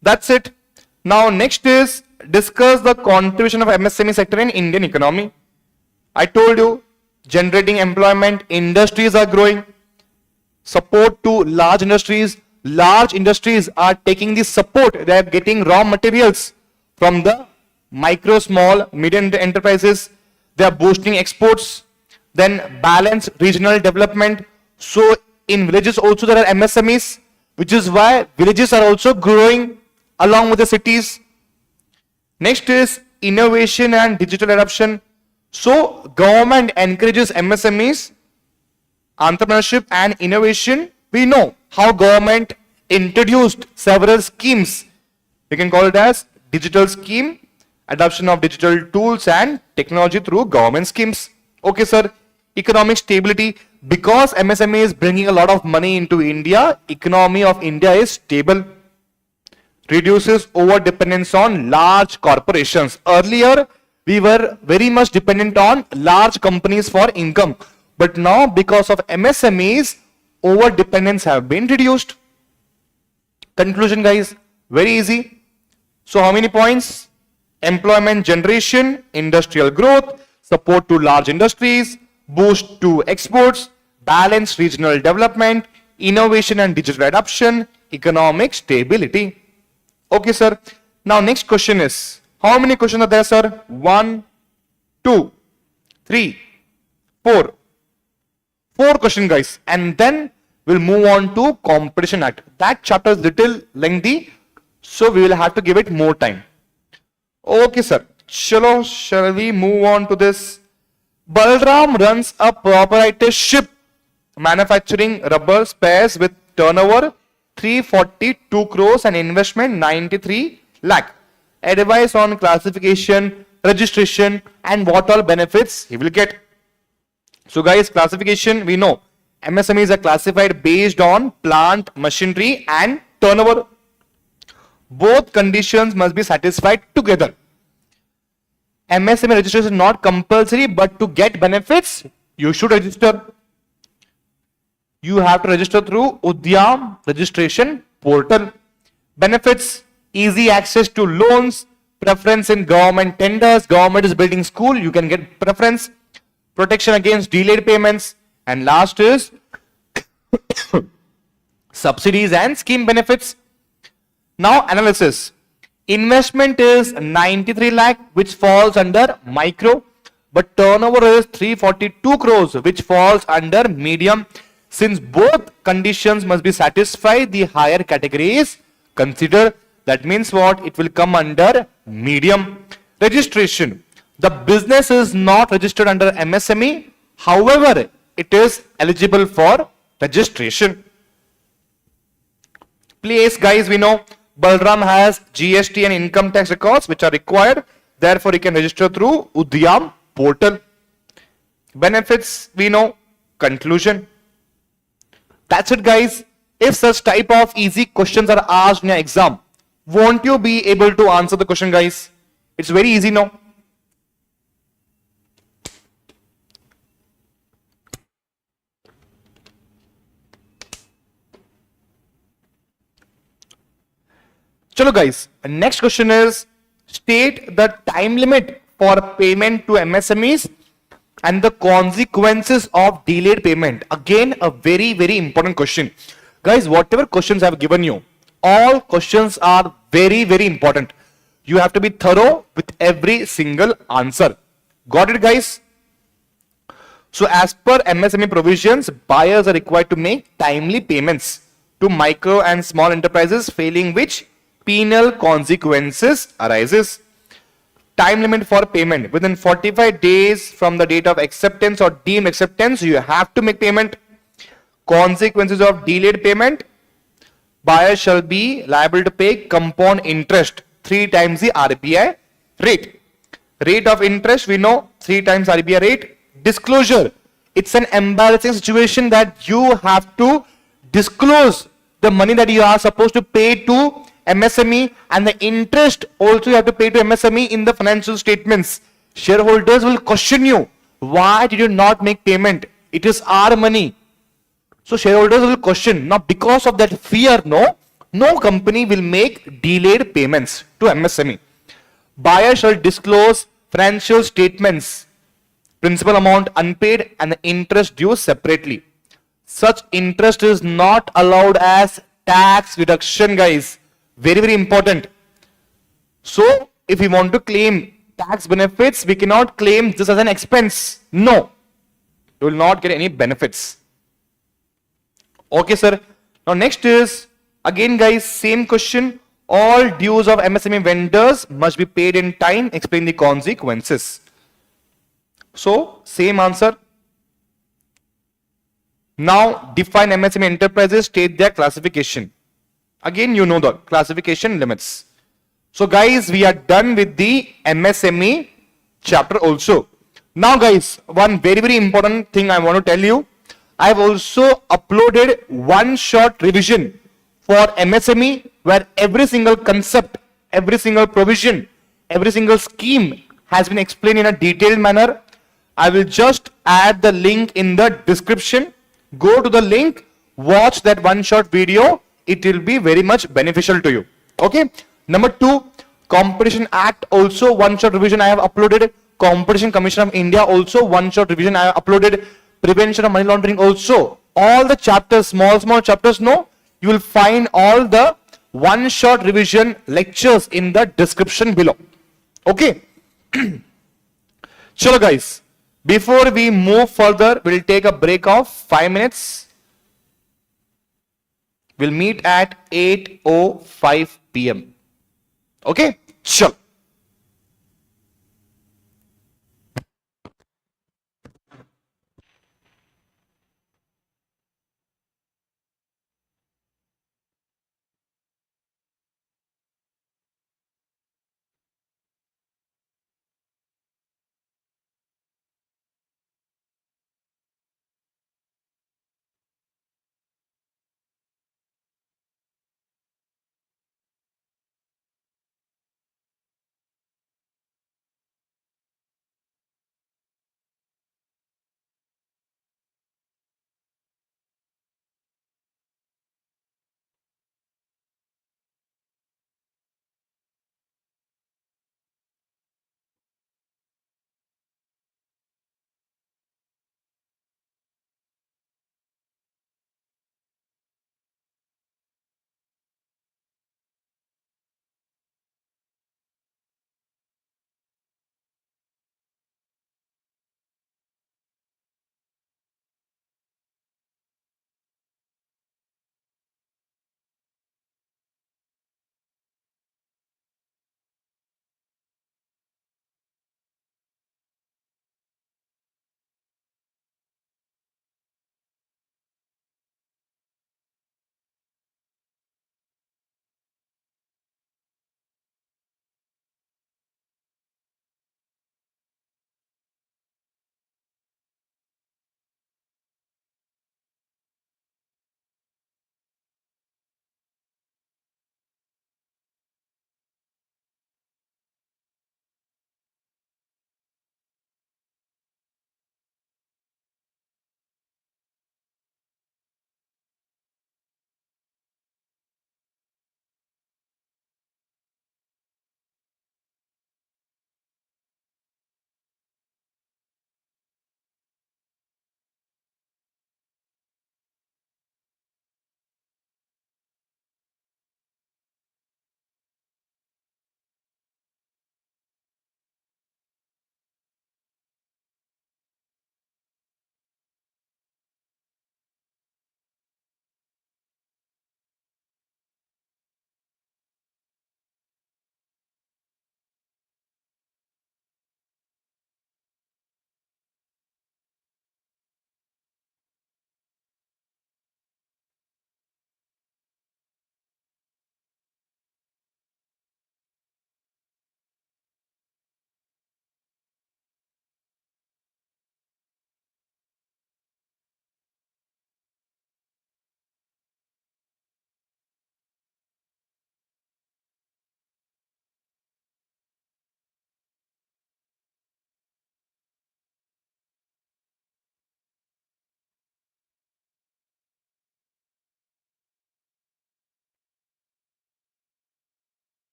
That's it. Now, next is discuss the contribution of MSME sector in Indian economy. I told you, generating employment, industries are growing. Support to large industries. Large industries are taking the support. They are getting raw materials from the micro, small, medium enterprises. They are boosting exports. Then balance regional development. So in villages also there are MSMEs, which is why villages are also growing along with the cities. Next is innovation and digital adoption. So government encourages MSMEs, entrepreneurship and innovation. We know how government introduced several schemes. We can call it as digital scheme, adoption of digital tools and technology through government schemes. Okay, sir. Economic stability. Because MSME is bringing a lot of money into India, economy of India is stable. Reduces over dependence on large corporations. Earlier, we were very much dependent on large companies for income. But now, because of MSMEs, over dependence have been reduced. Conclusion, guys, very easy. So how many points? Employment generation, industrial growth, support to large industries, boost to exports, balanced regional development, innovation and digital adoption, economic stability. Okay, sir. Now next question is, how many questions are there, sir? 1, 2, 3, 4. 4 questions, guys. And then we'll move on to Competition Act. That chapter is little lengthy, so we will have to give it more time. Okay, sir. Chalo, shall we move on to this? Balram runs a proprietorship manufacturing rubber spares with turnover 342 crores and investment 93 lakh. Advice on classification, registration and what all benefits he will get. So guys, classification, we know MSMEs are classified based on plant, machinery and turnover. Both conditions must be satisfied together. MSME registration is not compulsory, but to get benefits, you should register. You have to register through Udyam registration portal. Benefits, easy access to loans, preference in government tenders, government is building school, you can get preference, protection against delayed payments, and last is subsidies and scheme benefits. Now analysis. Investment is 93 lakh which falls under micro, but turnover is 342 crores which falls under medium. Since both conditions must be satisfied, the higher category is considered. That means what? It will come under medium. Registration. The business is not registered under MSME. However, it is eligible for registration. Place, guys, we know Balram has GST and income tax records which are required. Therefore, he can register through Udyam portal. Benefits, we know. Conclusion. That's it, guys. If such type of easy questions are asked in your exam, won't you be able to answer the question, guys? It's very easy now. Chalo, guys. Next question is, state the time limit for payment to MSMEs and the consequences of delayed payment. Again, a very, very important question. Guys, whatever questions I have given you, all questions are very, very important. You have to be thorough with every single answer. Got it, guys? So as per MSME provisions, buyers are required to make timely payments to micro and small enterprises, failing which penal consequences arises. Time limit for payment. Within 45 days from the date of acceptance or deemed acceptance, you have to make payment. Consequences of delayed payment. Buyer shall be liable to pay compound interest 3 times the RBI rate. Rate of interest, we know 3 times RBI rate. Disclosure. It's an embarrassing situation that you have to disclose the money that you are supposed to pay to MSME, and the interest also you have to pay to MSME in the financial statements. Shareholders will question you. Why did you not make payment? It is our money. So shareholders will question. Now because of that fear, no company will make delayed payments to MSME. Buyer shall disclose financial statements, principal amount unpaid and the interest due separately. Such interest is not allowed as tax deduction, guys. Very, very important. So if we want to claim tax benefits, we cannot claim this as an expense. No, you will not get any benefits. Okay, sir. Now next is, again, guys, same question. All dues of MSME vendors must be paid in time. Explain the consequences. So same answer. Now define MSME enterprises, state their classification. Again, you know the classification limits. So guys, we are done with the MSME chapter also. Now guys, one very, very important thing I want to tell you. I have also uploaded one short revision for MSME where every single concept, every single provision, every single scheme has been explained in a detailed manner. I will just add the link in the description. Go to the link, watch that one short video. It will be very much beneficial to you. Okay. Number 2, Competition Act also one short revision I have uploaded. Competition Commission of India also one short revision I have uploaded. Prevention of money laundering also. All the chapters, small chapters, you will find all the one short revision lectures in the description below. Okay. Chalo, guys. Before we move further, we'll take a break of 5 minutes. We'll meet at 8:05 p.m. Okay? Sure.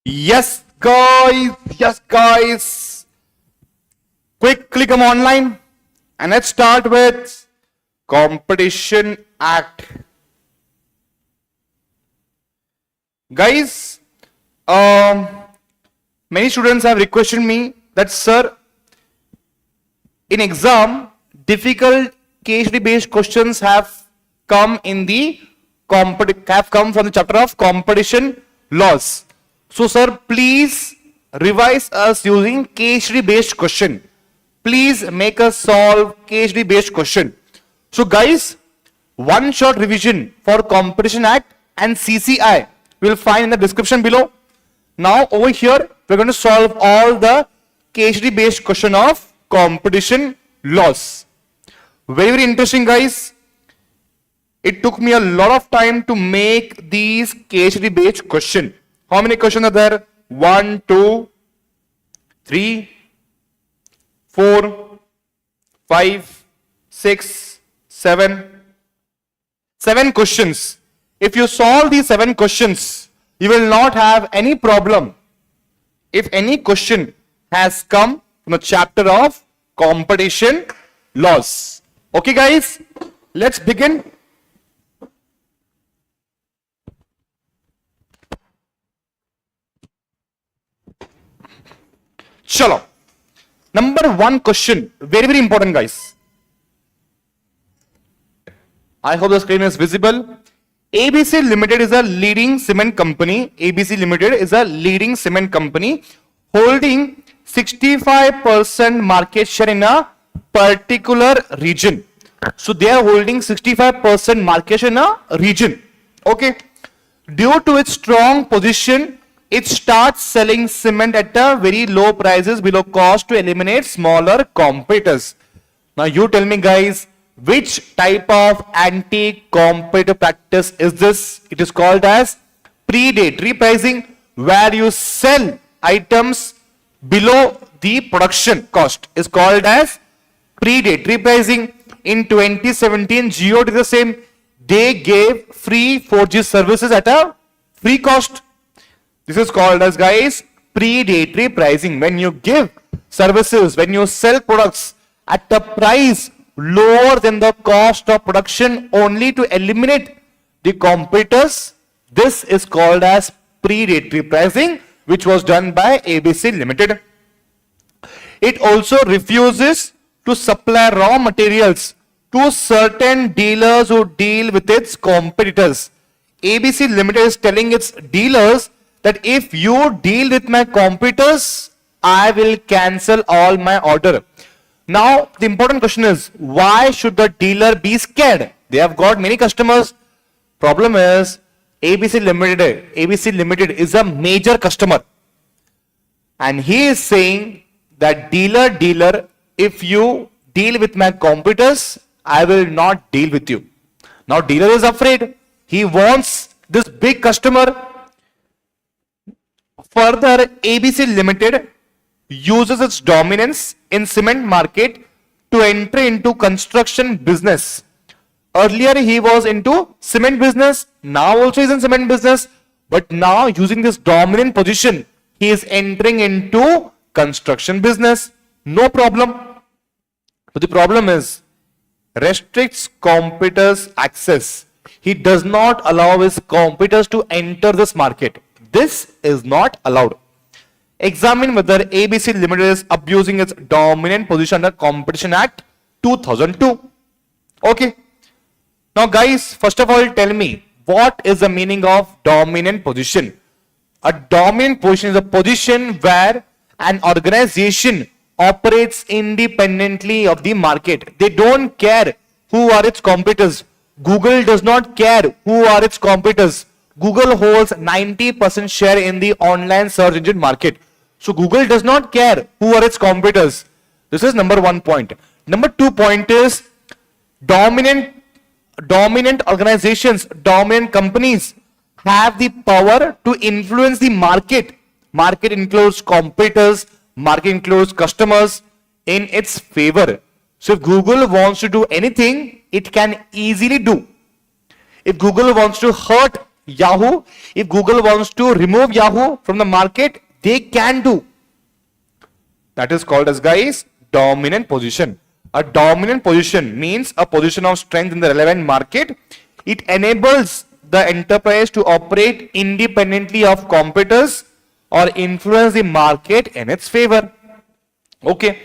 Yes, guys. Yes, guys. Quick, click on online. And let's start with Competition Act. Guys, many students have requested me that, sir, in exam, difficult case study based questions have come in the have come from the chapter of competition laws. So, sir, please revise us using case study based question. Please make us solve case study based question. So, guys, one short revision for Competition Act and CCI we will find in the description below. Now, over here, we're going to solve all the case study based question of competition laws. Very, very interesting, guys. It took me a lot of time to make these case study based question. How many questions are there? 1, 2, 3, 4, 5, 6, 7. 7 questions. If you solve these 7 questions, you will not have any problem if any question has come from the chapter of competition laws. Okay, guys, let's begin. Chalo. Number 1 question, very, very important, guys. I hope the screen is visible. ABC Limited is a leading cement company. ABC Limited is a leading cement company holding 65% market share in a particular region. So they are holding 65% market share in a region. Okay. Due to its strong position, it starts selling cement at a very low prices below cost to eliminate smaller competitors. Now you tell me, guys, which type of anti-competitive practice is this? It is called as predatory pricing, where you sell items below the production cost. Is called as predatory pricing. In 2017, Jio did the same. They gave free 4G services at a free cost. This is called as, guys, predatory pricing. When you give services, when you sell products at a price lower than the cost of production only to eliminate the competitors, this is called as predatory pricing, which was done by ABC Limited. It also refuses to supply raw materials to certain dealers who deal with its competitors. ABC Limited is telling its dealers that if you deal with my competitors, I will cancel all my order. Now, the important question is, why should the dealer be scared? They have got many customers. Problem is, ABC Limited is a major customer. And he is saying that dealer, if you deal with my competitors, I will not deal with you. Now, dealer is afraid. He wants this big customer. Further, ABC Limited uses its dominance in cement market to enter into construction business. Earlier he was into cement business, now also is in cement business, but now using this dominant position, he is entering into construction business. No problem. But the problem is, restricts competitors' access. He does not allow his competitors to enter this market. This is not allowed. Examine whether ABC Limited is abusing its dominant position under Competition Act 2002. Okay. Now, guys, first of all, tell me, what is the meaning of dominant position? A dominant position is a position where an organization operates independently of the market. They don't care who are its competitors. Google does not care who are its competitors. Google holds 90% share in the online search engine market. So Google does not care who are its competitors. This is number 1 point. Number 2 point is dominant organizations, dominant companies have the power to influence the market. Market includes competitors, market includes customers in its favor. So if Google wants to do anything, it can easily do. If Google wants to hurt Yahoo. If Google wants to remove Yahoo from the market, they can do. That is called as, guys, dominant position. A dominant position means a position of strength in the relevant market. It enables the enterprise to operate independently of competitors or influence the market in its favor. Okay.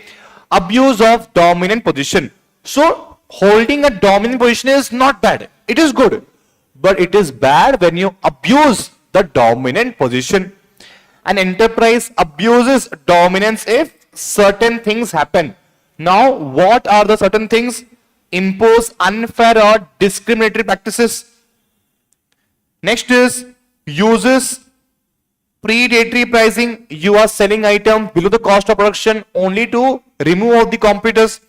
Abuse of dominant position. So, holding a dominant position is not bad. It is good. But it is bad when you abuse the dominant position. An enterprise abuses dominance if certain things happen. Now, what are the certain things? Impose unfair or discriminatory practices. Next is uses predatory pricing. You are selling items below the cost of production only to remove out the competitors.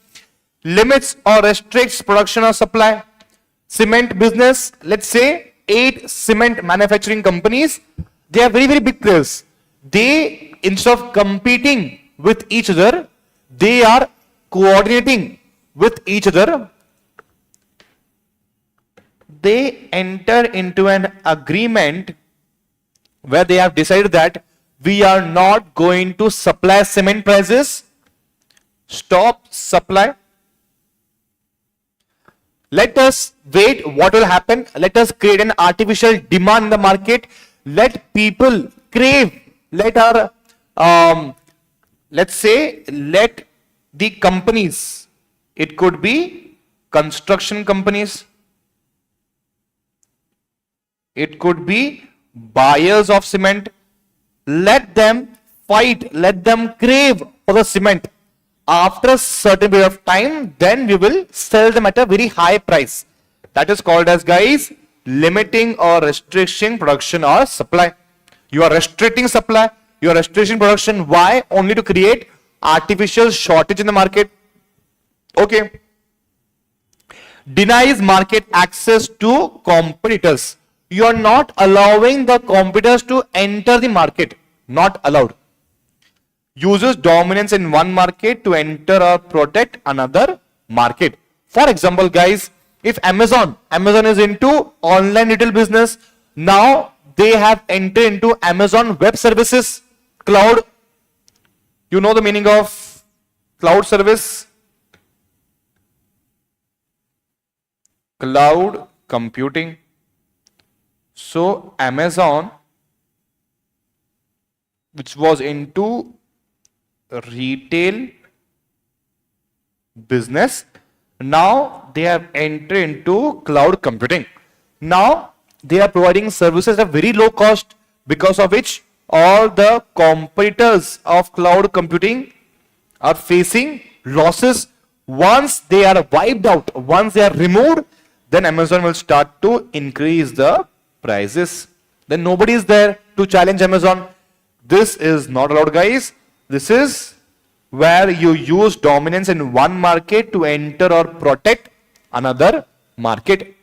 Limits or restricts production or supply. Cement business, let's say 8 cement manufacturing companies, they are very, very big players. They, instead of competing with each other, they are coordinating with each other. They enter into an agreement where they have decided that we are not going to supply cement prices, stop supply. Let us wait what will happen. Let us create an artificial demand in the market. Let people crave. Let our, let's say, let the companies, it could be construction companies, it could be buyers of cement. Let them fight, let them crave for the cement. After a certain period of time, then we will sell them at a very high price. That is called as, guys, limiting or restricting production or supply. You are restricting supply, you are restricting production. Why? Only to create artificial shortage in the market. Okay. Denies market access to competitors. You are not allowing the competitors to enter the market. Not allowed. Uses dominance in one market to enter or protect another market. For example, guys, if Amazon is into online retail business, now they have entered into Amazon Web Services, cloud. You know the meaning of cloud service? Cloud computing. So Amazon, which was into retail business, now they have entered into cloud computing. Now they are providing services at a very low cost, because of which all the competitors of cloud computing are facing losses. Once they are wiped out, once they are removed, then Amazon will start to increase the prices. Then nobody is there to challenge Amazon. This is not allowed, guys. This is where you use dominance in one market to enter or protect another market.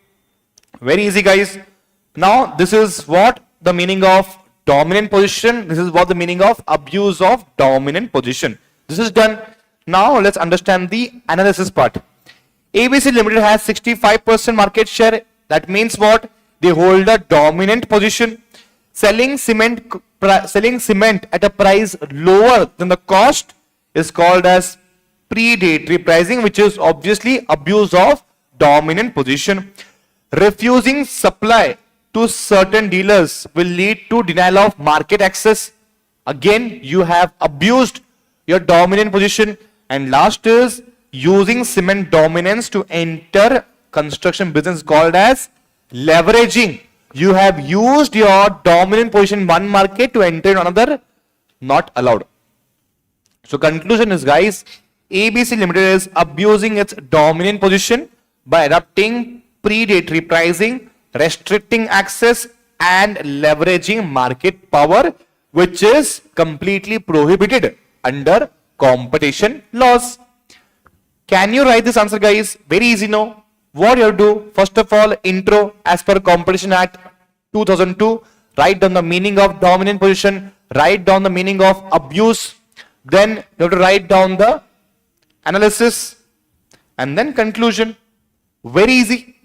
Very easy, guys. Now, this is what the meaning of dominant position. This is what the meaning of abuse of dominant position. This is done. Now, let's understand the analysis part. ABC Limited has 65% market share. That means what? They hold a dominant position. Selling cement at a price lower than the cost is called as predatory pricing, which is obviously abuse of dominant position. Refusing supply to certain dealers will lead to denial of market access. Again, you have abused your dominant position. And last is using cement dominance to enter construction business, called as leveraging. You have used your dominant position in one market to enter in another. Not allowed. So conclusion is, guys, ABC Limited is abusing its dominant position by adopting predatory pricing, restricting access, and leveraging market power, which is completely prohibited under competition laws. Can you write this answer, guys? Very easy, no? What you have to do, first of all, intro as per Competition Act 2002, write down the meaning of dominant position, write down the meaning of abuse, then you have to write down the analysis, and then conclusion. Very easy.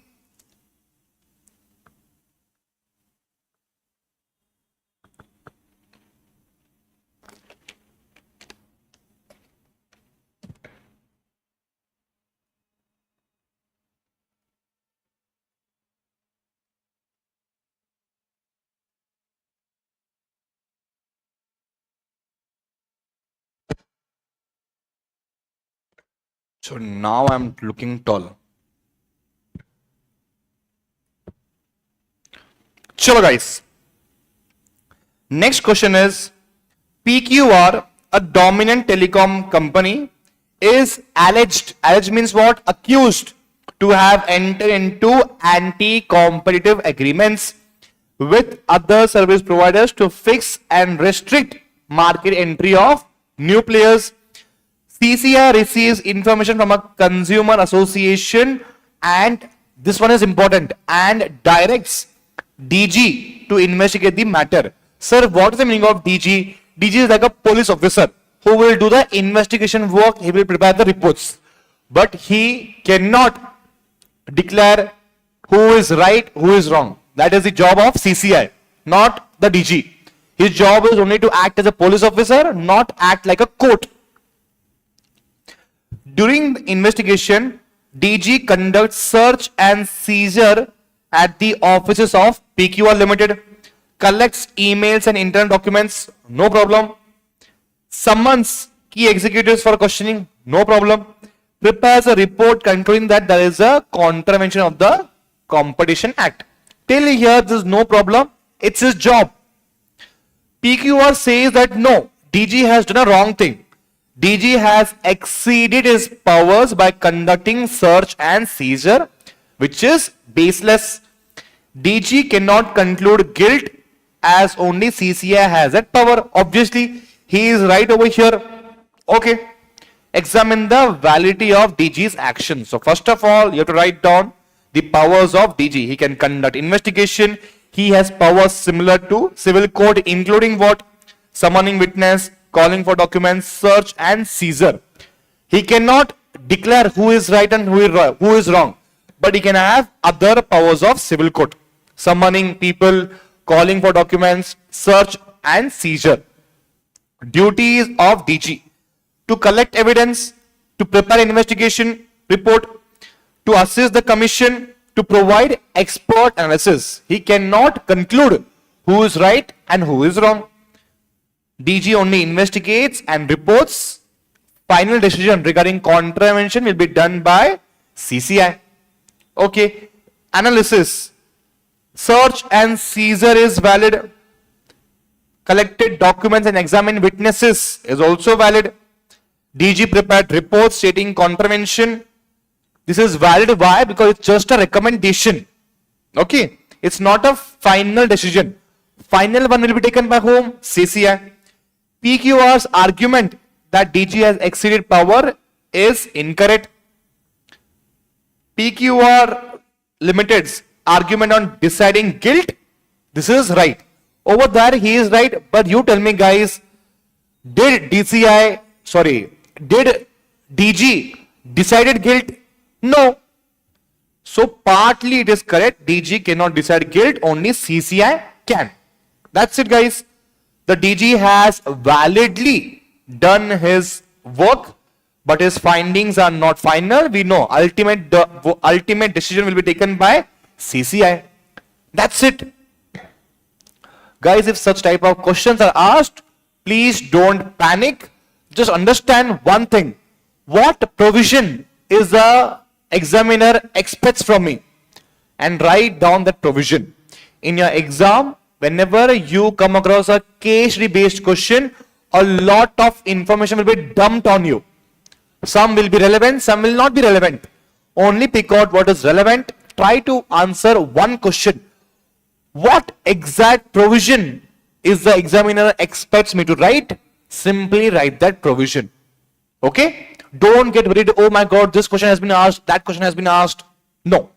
So now I'm looking tall. Chalo guys. Next question is, PQR, a dominant telecom company, is alleged means what? Accused to have entered into anti-competitive agreements with other service providers to fix and restrict market entry of new players. CCI receives information from a consumer association, and this one is important, and directs DG to investigate the matter. Sir, what is the meaning of DG? DG is like a police officer who will do the investigation work. He will prepare the reports, but he cannot declare who is right, who is wrong. That is the job of CCI, not the DG. His job is only to act as a police officer, not act like a court. During the investigation, DG conducts search and seizure at the offices of PQR Limited, collects emails and internal documents, no problem. Summons key executives for questioning, no problem. Prepares a report concluding that there is a contravention of the Competition Act. Till here, there is no problem. It's his job. PQR says that no, DG has done a wrong thing. DG has exceeded his powers by conducting search and seizure, which is baseless. DG cannot conclude guilt as only CCI has that power. Obviously, he is right over here. Okay. Examine the validity of DG's actions. So first of all, you have to write down the powers of DG. He can conduct investigation. He has powers similar to civil code, including what? Summoning witness, calling for documents, search and seizure. He cannot declare who is right and who is wrong, but he can have other powers of civil code, summoning people, calling for documents, search and seizure. Duties of DG: to collect evidence, to prepare investigation report, to assist the commission, to provide expert analysis. He cannot conclude who is right and who is wrong. DG only investigates and reports. Final decision regarding contravention will be done by CCI. Okay. Analysis: search and seizure is valid. Collected documents and examined witnesses is also valid. DG prepared reports stating contravention. This is valid. Why? Because it's just a recommendation. Okay. It's not a final decision. Final one will be taken by whom? CCI. PQR's argument that DG has exceeded power is incorrect. PQR Limited's argument on deciding guilt, this is right. Over there he is right, but you tell me guys, did DG decided guilt? No. So partly it is correct. DG cannot decide guilt, only CCI can. That's it guys. The DG has validly done his work, but his findings are not final. We know ultimate decision will be taken by CCI. That's it. Guys, if such type of questions are asked, please don't panic. Just understand one thing. What provision is the examiner expects from me? And write down that provision. In your exam, whenever you come across a case based question, a lot of information will be dumped on you. Some will be relevant, some will not be relevant. Only pick out what is relevant. Try to answer one question. What exact provision is the examiner expects me to write? Simply write that provision. Okay? Don't get worried. Oh my God, this question has been asked, that question has been asked. No.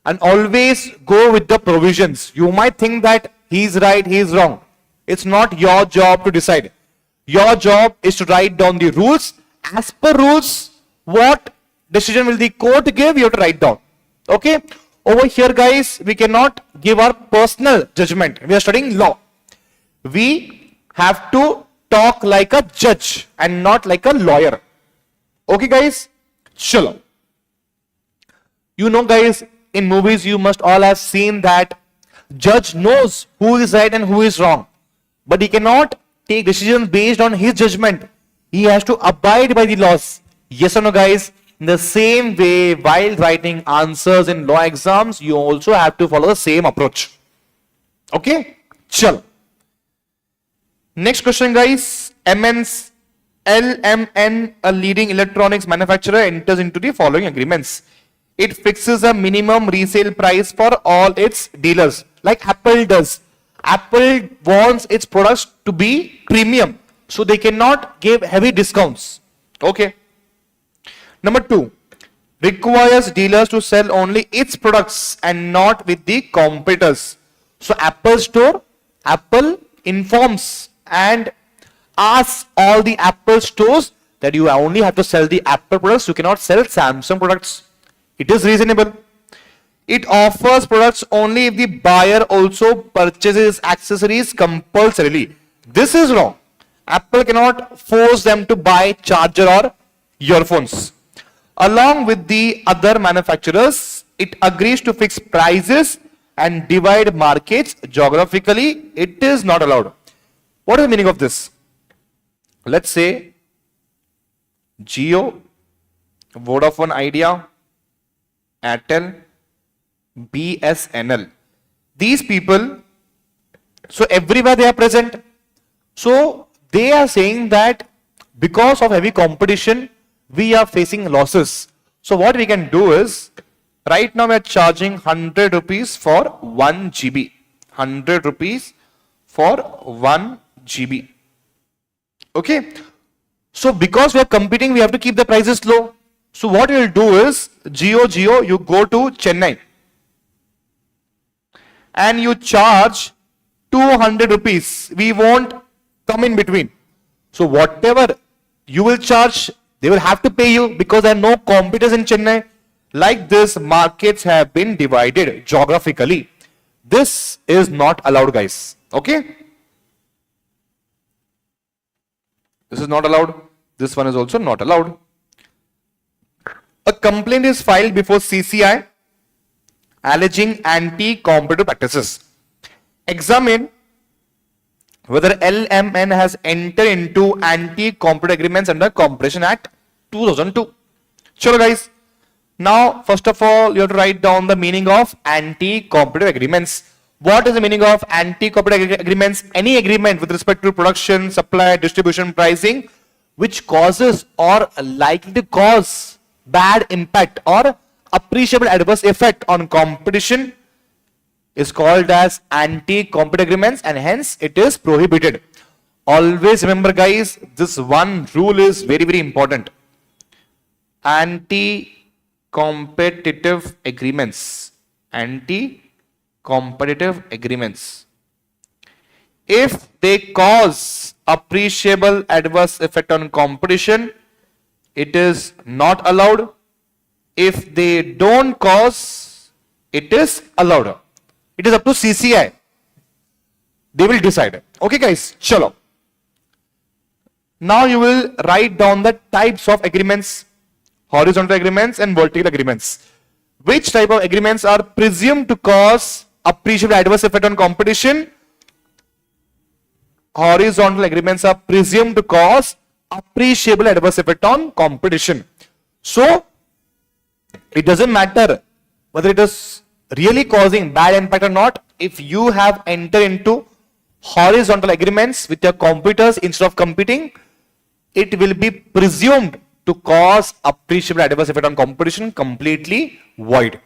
And always go with the provisions. You might think that he is right, he is wrong. It's not your job to decide. Your job is to write down the rules. As per rules, what decision will the court give? You have to write down. Okay? Over here, guys, we cannot give our personal judgment. We are studying law. We have to talk like a judge and not like a lawyer. Okay, guys? Chalo. You know, guys, in movies, you must all have seen that judge knows who is right and who is wrong. But he cannot take decisions based on his judgment. He has to abide by the laws. Yes or no, guys? In the same way, while writing answers in law exams, you also have to follow the same approach. Okay? Chal. Next question, guys. LMN, a leading electronics manufacturer, enters into the following agreements. It fixes a minimum resale price for all its dealers, like Apple does. Apple wants its products to be premium, so they cannot give heavy discounts. Okay. Number 2, requires dealers to sell only its products and not with the competitors. So Apple Store, Apple informs and asks all the Apple stores that you only have to sell the Apple products, you cannot sell Samsung products. It is reasonable. It offers products only if the buyer also purchases accessories compulsorily. This is wrong. Apple cannot force them to buy charger or earphones. Along with the other manufacturers, it agrees to fix prices and divide markets geographically. It is not allowed. What is the meaning of this? Let's say Jio, Vodafone Idea, Airtel, BSNL. These people, so everywhere they are present. So they are saying that because of heavy competition, we are facing losses. So what we can do is, right now we are charging 100 rupees for 1 GB. 100 rupees for 1 GB. Okay. So because we are competing, we have to keep the prices low. So what you will do is, Jio, you go to Chennai and you charge 200 rupees. We won't come in between. So whatever you will charge, they will have to pay you because there are no competitors in Chennai. Like this, markets have been divided geographically. This is not allowed, guys. Okay? This is not allowed. This one is also not allowed. A complaint is filed before CCI alleging anti-competitive practices. Examine whether LMN has entered into anti-competitive agreements under Competition Act 2002. Sure, guys. Now, first of all, you have to write down the meaning of anti-competitive agreements. What is the meaning of anti-competitive agreements? Any agreement with respect to production, supply, distribution, pricing, which causes or likely to cause bad impact or appreciable adverse effect on competition is called as anti-competitive agreements, and hence it is prohibited. Always remember, guys, this one rule is very, very important. Anti-competitive agreements. Anti-competitive agreements. If they cause appreciable adverse effect on competition, it is not allowed. If they don't cause, it is allowed. It is up to CCI. They will decide. Okay, guys, chalo. Now you will write down the types of agreements: horizontal agreements and vertical agreements. Which type of agreements are presumed to cause appreciable adverse effect on competition? Horizontal agreements are presumed to cause appreciable adverse effect on competition. So it doesn't matter whether it is really causing bad impact or not. If you have entered into horizontal agreements with your competitors instead of competing, it will be presumed to cause appreciable adverse effect on competition, completely void.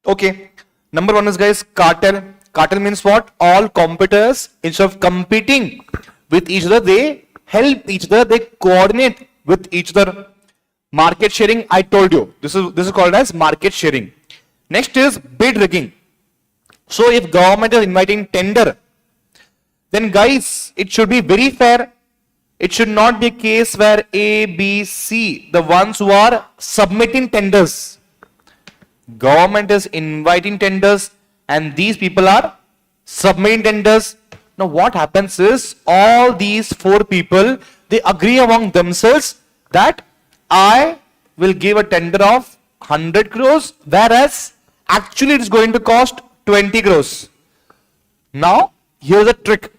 Okay, number 1 is, guys, cartel. Cartel means what? All competitors, instead of competing with each other, they help each other, they coordinate with each other. Market sharing, I told you, this is called as market sharing. Next is bid rigging. So if government is inviting tender, then, guys, it should be very fair. It should not be a case where A, B, C, the ones who are submitting tenders. Government is inviting tenders and these people are submitting tenders. Now what happens is, all these 4 people, they agree among themselves that I will give a tender of 100 crores, whereas actually it is going to cost 20 crores. Now, here's a trick.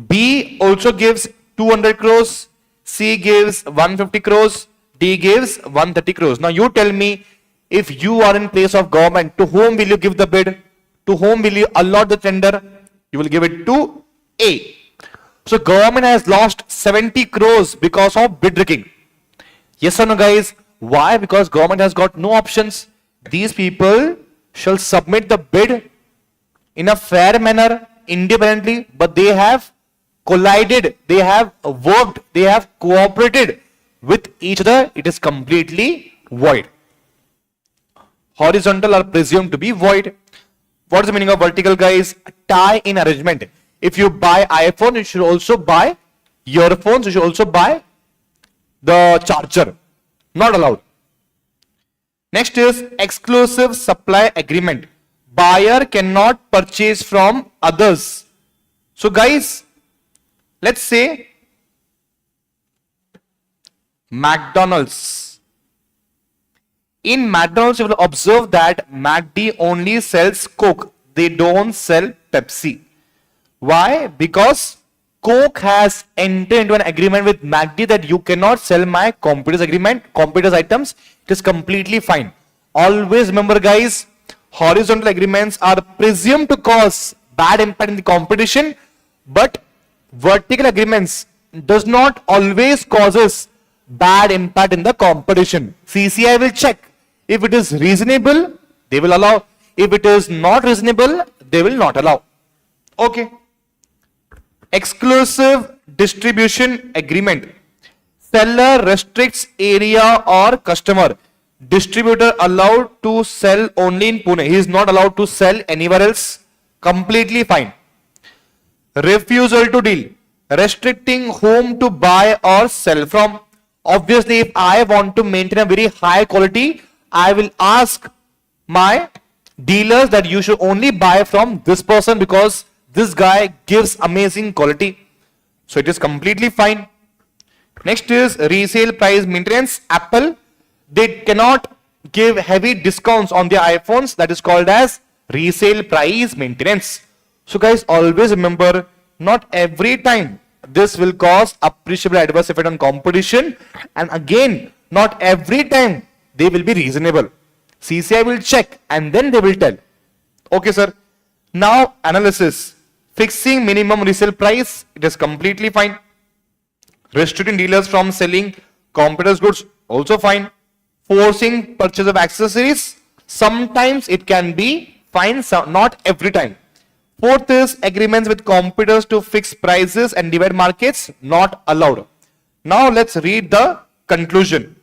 B also gives 200 crores, C gives 150 crores, D gives 130 crores. Now, you tell me, if you are in place of government, to whom will you give the bid? To whom will you allot the tender? You will give it to A. So, government has lost 70 crores because of bid rigging. Yes or no, guys? Why? Because government has got no options. These people shall submit the bid in a fair manner, independently, but they have collided, they have worked, they have cooperated with each other. It is completely void. Horizontal are presumed to be void. What is the meaning of vertical, guys? Tie-in arrangement. If you buy iPhone, you should also buy earphones, you should also buy the charger. Not allowed. Next is exclusive supply agreement. Buyer cannot purchase from others. So guys, let's say McDonald's. In McDonald's, you will observe that McD only sells Coke. They don't sell Pepsi. Why? Because Coke has entered into an agreement with McD that you cannot sell my competitors' items. It is completely fine. Always remember, guys, horizontal agreements are presumed to cause bad impact in the competition, but vertical agreements does not always causes bad impact in the competition. CCI will check. If it is reasonable, they will allow. If it is not reasonable, they will not allow. Okay. Exclusive distribution agreement. Seller restricts area or customer. Distributor allowed to sell only in Pune. He is not allowed to sell anywhere else. Completely fine. Refusal to deal. Restricting whom to buy or sell from. Obviously, if I want to maintain a very high quality, I will ask my dealers that you should only buy from this person because this guy gives amazing quality. So it is completely fine. Next is resale price maintenance. Apple, they cannot give heavy discounts on their iPhones. That is called as resale price maintenance. So guys, always remember, not every time this will cause appreciable adverse effect on competition, and again, not every time they will be reasonable. CCI will check and then they will tell. Okay, sir. Now analysis. Fixing minimum resale price, it is completely fine. Restricting dealers from selling competitors' goods, also fine. Forcing purchase of accessories, sometimes it can be fine, not every time. Fourth is agreements with competitors to fix prices and divide markets, not allowed. Now let's read the conclusion.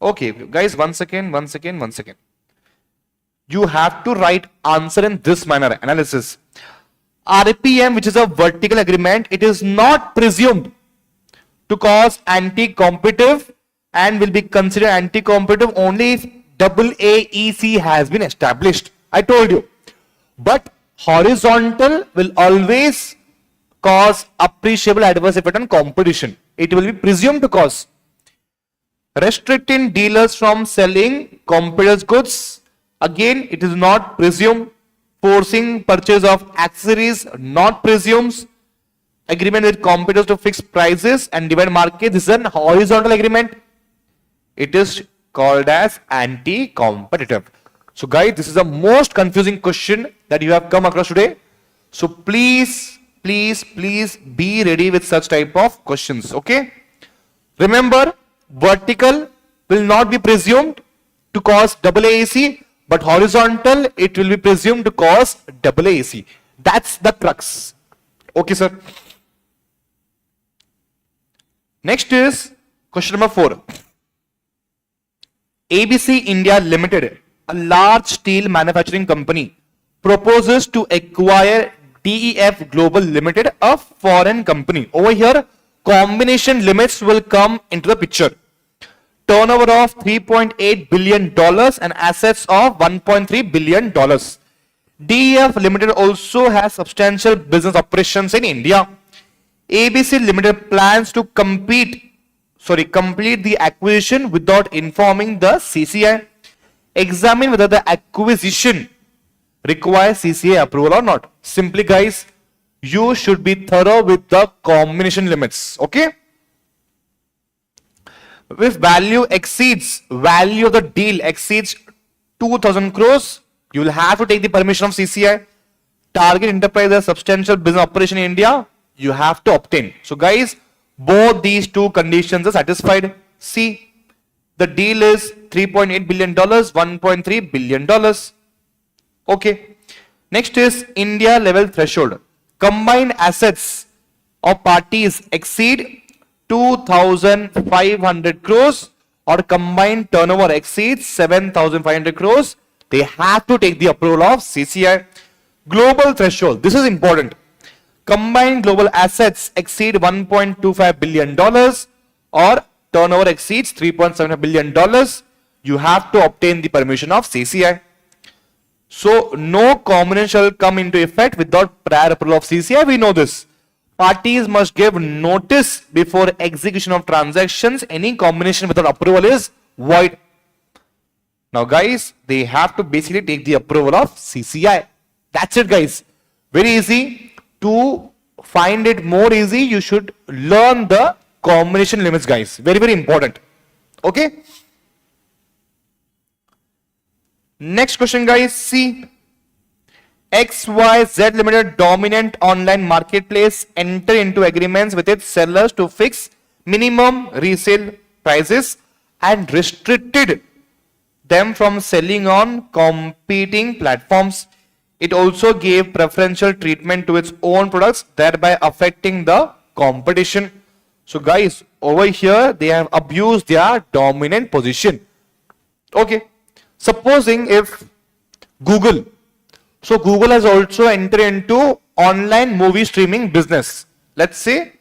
Okay, guys, one second. You have to write answer in this manner. Analysis. RPM, which is a vertical agreement, it is not presumed to cause anti-competitive and will be considered anti-competitive only if AAEC has been established. I told you. But horizontal will always cause appreciable adverse effect on competition. It will be presumed to cause. Restricting dealers from selling competitors' goods, again, it is not presumed. Forcing purchase of accessories, not presumes. Agreement with competitors to fix prices and divide markets, this is an horizontal agreement. It is called as anti-competitive. So guys, this is the most confusing question that you have come across today. So please be ready with such type of questions. Okay. Remember, vertical will not be presumed to cause AAEC, but horizontal, it will be presumed to cause AAEC. That's the crux. Okay, sir. Next is question number 4. ABC India Limited, a large steel manufacturing company, proposes to acquire DEF Global Limited, a foreign company. Over here, combination limits will come into the picture. Turnover of $3.8 billion and assets of $1.3 billion. DEF Limited also has substantial business operations in India. ABC Limited plans to complete the acquisition without informing the CCI. Examine whether the acquisition requires CCI approval or not. Simply, guys, you should be thorough with the combination limits. Okay. If value of the deal exceeds 2000 crores, you will have to take the permission of CCI. Target enterprise a substantial business operation in India, you have to obtain. So guys, both these two conditions are satisfied. See, the deal is $3.8 billion, $1.3 billion. Okay. Next is India level threshold. Combined assets of parties exceed 2,500 crores or combined turnover exceeds 7,500 crores. They have to take the approval of CCI. Global threshold. This is important. Combined global assets exceed $1.25 billion or turnover exceeds $3.75 billion. You have to obtain the permission of CCI. So no combination shall come into effect without prior approval of CCI. We know this. Parties must give notice before execution of transactions. Any combination without approval is void. Now guys, they have to basically take the approval of CCI. That's it guys. Very easy. To find it more easy, you should learn the combination limits guys. Very, very important. Okay. Next question guys. See. XYZ Limited, dominant online marketplace, enter into agreements with its sellers to fix minimum resale prices and restricted them from selling on competing platforms. It also gave preferential treatment to its own products, thereby affecting the competition. So guys, over here they have abused their dominant position. Okay. Supposing if Google has also entered into online movie streaming business. Let's say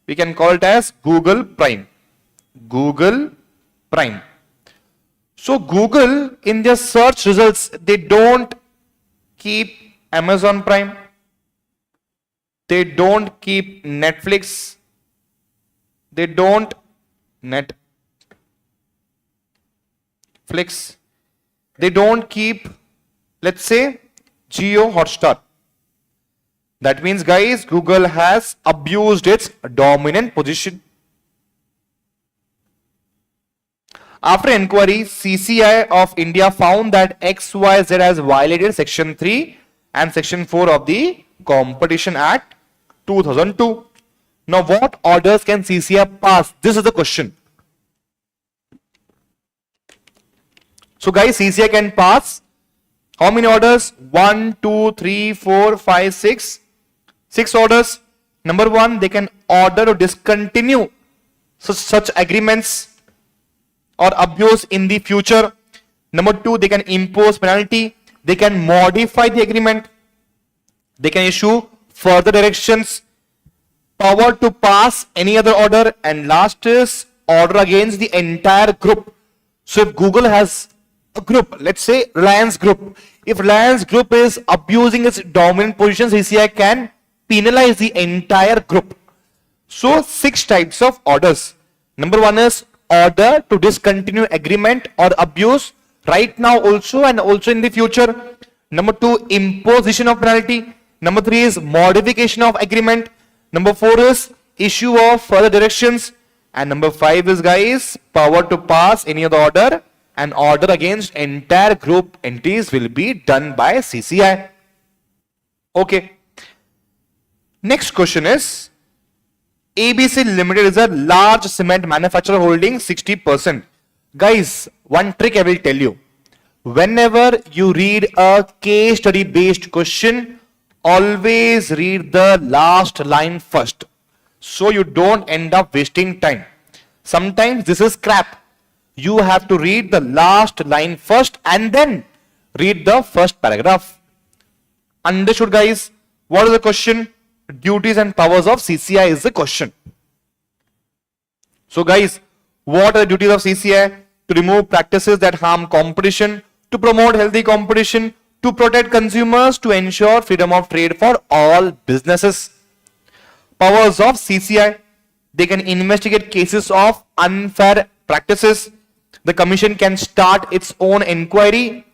we can call it as Google Prime. Google Prime. So Google in their search results, they don't keep Amazon Prime. They don't keep Netflix. They don't Netflix. They don't keep, let's say, Geo Hotstar. That means guys, Google has abused its dominant position. After inquiry, CCI of India found that XYZ has violated Section 3 and Section 4 of the Competition Act 2002. Now what orders can CCI pass? This is the question. So guys, CCI can pass how many orders? 1, 2, 3, 4, 5, 6. 6 orders. Number 1, they can order to discontinue such agreements or abuse in the future. Number 2, they can impose penalty. They can modify the agreement. They can issue further directions. Power to pass any other order. And last is order against the entire group. So if Google has a group, let's say Reliance Group. If Reliance Group is abusing its dominant position, CCI can penalize the entire group. So 6 types of orders. Number 1 is order to discontinue agreement or abuse right now also and also in the future. Number 2, imposition of penalty. Number 3 is modification of agreement. Number 4 is issue of further directions. And number 5 is guys, power to pass any other order. And order against entire group entities will be done by CCI. Okay. Next question is, ABC Limited is a large cement manufacturer holding 60%. Guys, one trick I will tell you. Whenever you read a case study based question, always read the last line first. So you don't end up wasting time. Sometimes this is crap. You have to read the last line first and then read the first paragraph. Understood guys? What is the question? Duties and powers of CCI is the question. So guys, what are the duties of CCI? To remove practices that harm competition, to promote healthy competition, to protect consumers, to ensure freedom of trade for all businesses. Powers of CCI. They can investigate cases of unfair practices. The commission can start its own inquiry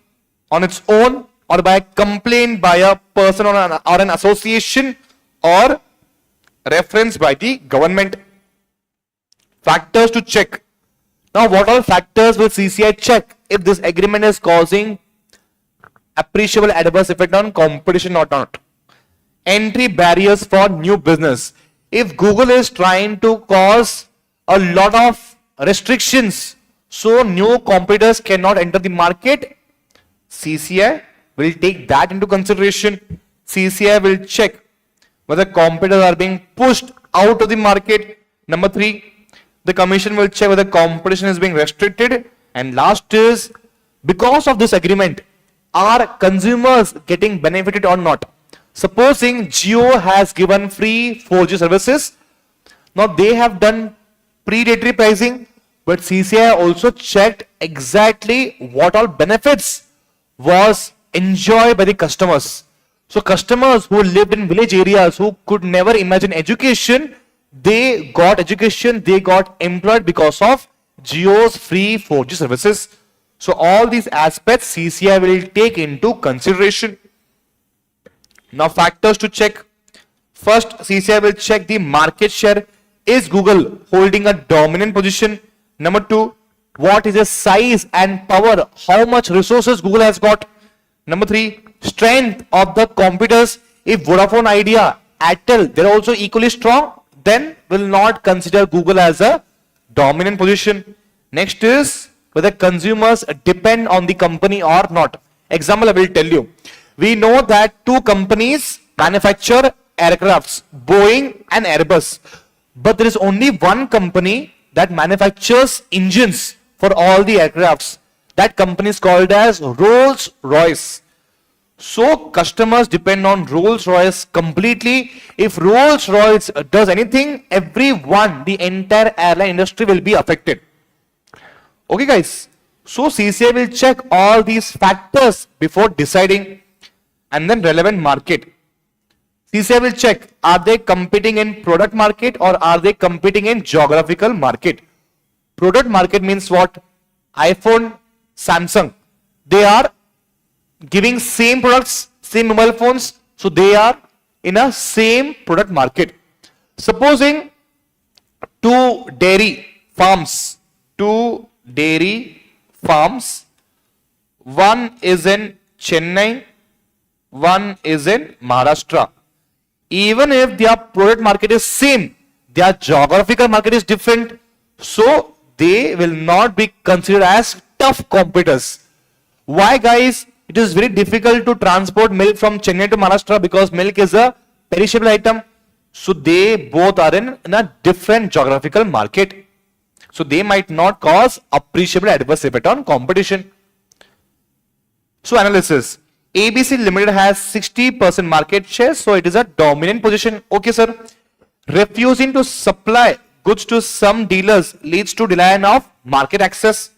on its own or by complaint by a person or an association or referenced by the government. Factors to check. Now, what all factors will CCI check if this agreement is causing appreciable adverse effect on competition or not? Entry barriers for new business. If Google is trying to cause a lot of restrictions so new competitors cannot enter the market, CCI will take that into consideration. CCI will check whether competitors are being pushed out of the market. Number 3, the commission will check whether competition is being restricted. And last is, because of this agreement, are consumers getting benefited or not? Supposing Jio has given free 4G services. Now they have done predatory pricing, but CCI also checked exactly what all benefits was enjoyed by the customers. So customers who lived in village areas, who could never imagine education, they got education, they got employed because of Jio's free 4G services. So all these aspects CCI will take into consideration. Now factors to check. First, CCI will check the market share. Is Google holding a dominant position? Number 2, what is the size and power? How much resources Google has got? Number 3, strength of the competitors. If Vodafone Idea, Airtel, they're also equally strong, then will not consider Google as a dominant position. Next is whether consumers depend on the company or not. Example I will tell you. We know that 2 companies manufacture aircrafts, Boeing and Airbus. But there is only one company that manufactures engines for all the aircrafts. That company is called as Rolls-Royce. So customers depend on Rolls-Royce completely. If Rolls-Royce does anything, everyone, the entire airline industry will be affected. Okay guys, so CCI will check all these factors before deciding. And then relevant market. CCI will check, are they competing in product market or are they competing in geographical market? Product market means what? iPhone, Samsung. They are giving same products, same mobile phones. So they are in a same product market. Supposing 2 dairy farms, one is in Chennai, one is in Maharashtra. Even if their product market is same, their geographical market is different. So they will not be considered as tough competitors. Why guys? It is very difficult to transport milk from Chennai to Maharashtra because milk is a perishable item. So they both are in a different geographical market. So they might not cause appreciable adverse effect on competition. So analysis. ABC Limited has 60% market share, so it is a dominant position. Okay, sir. Refusing to supply goods to some dealers leads to denial of market access.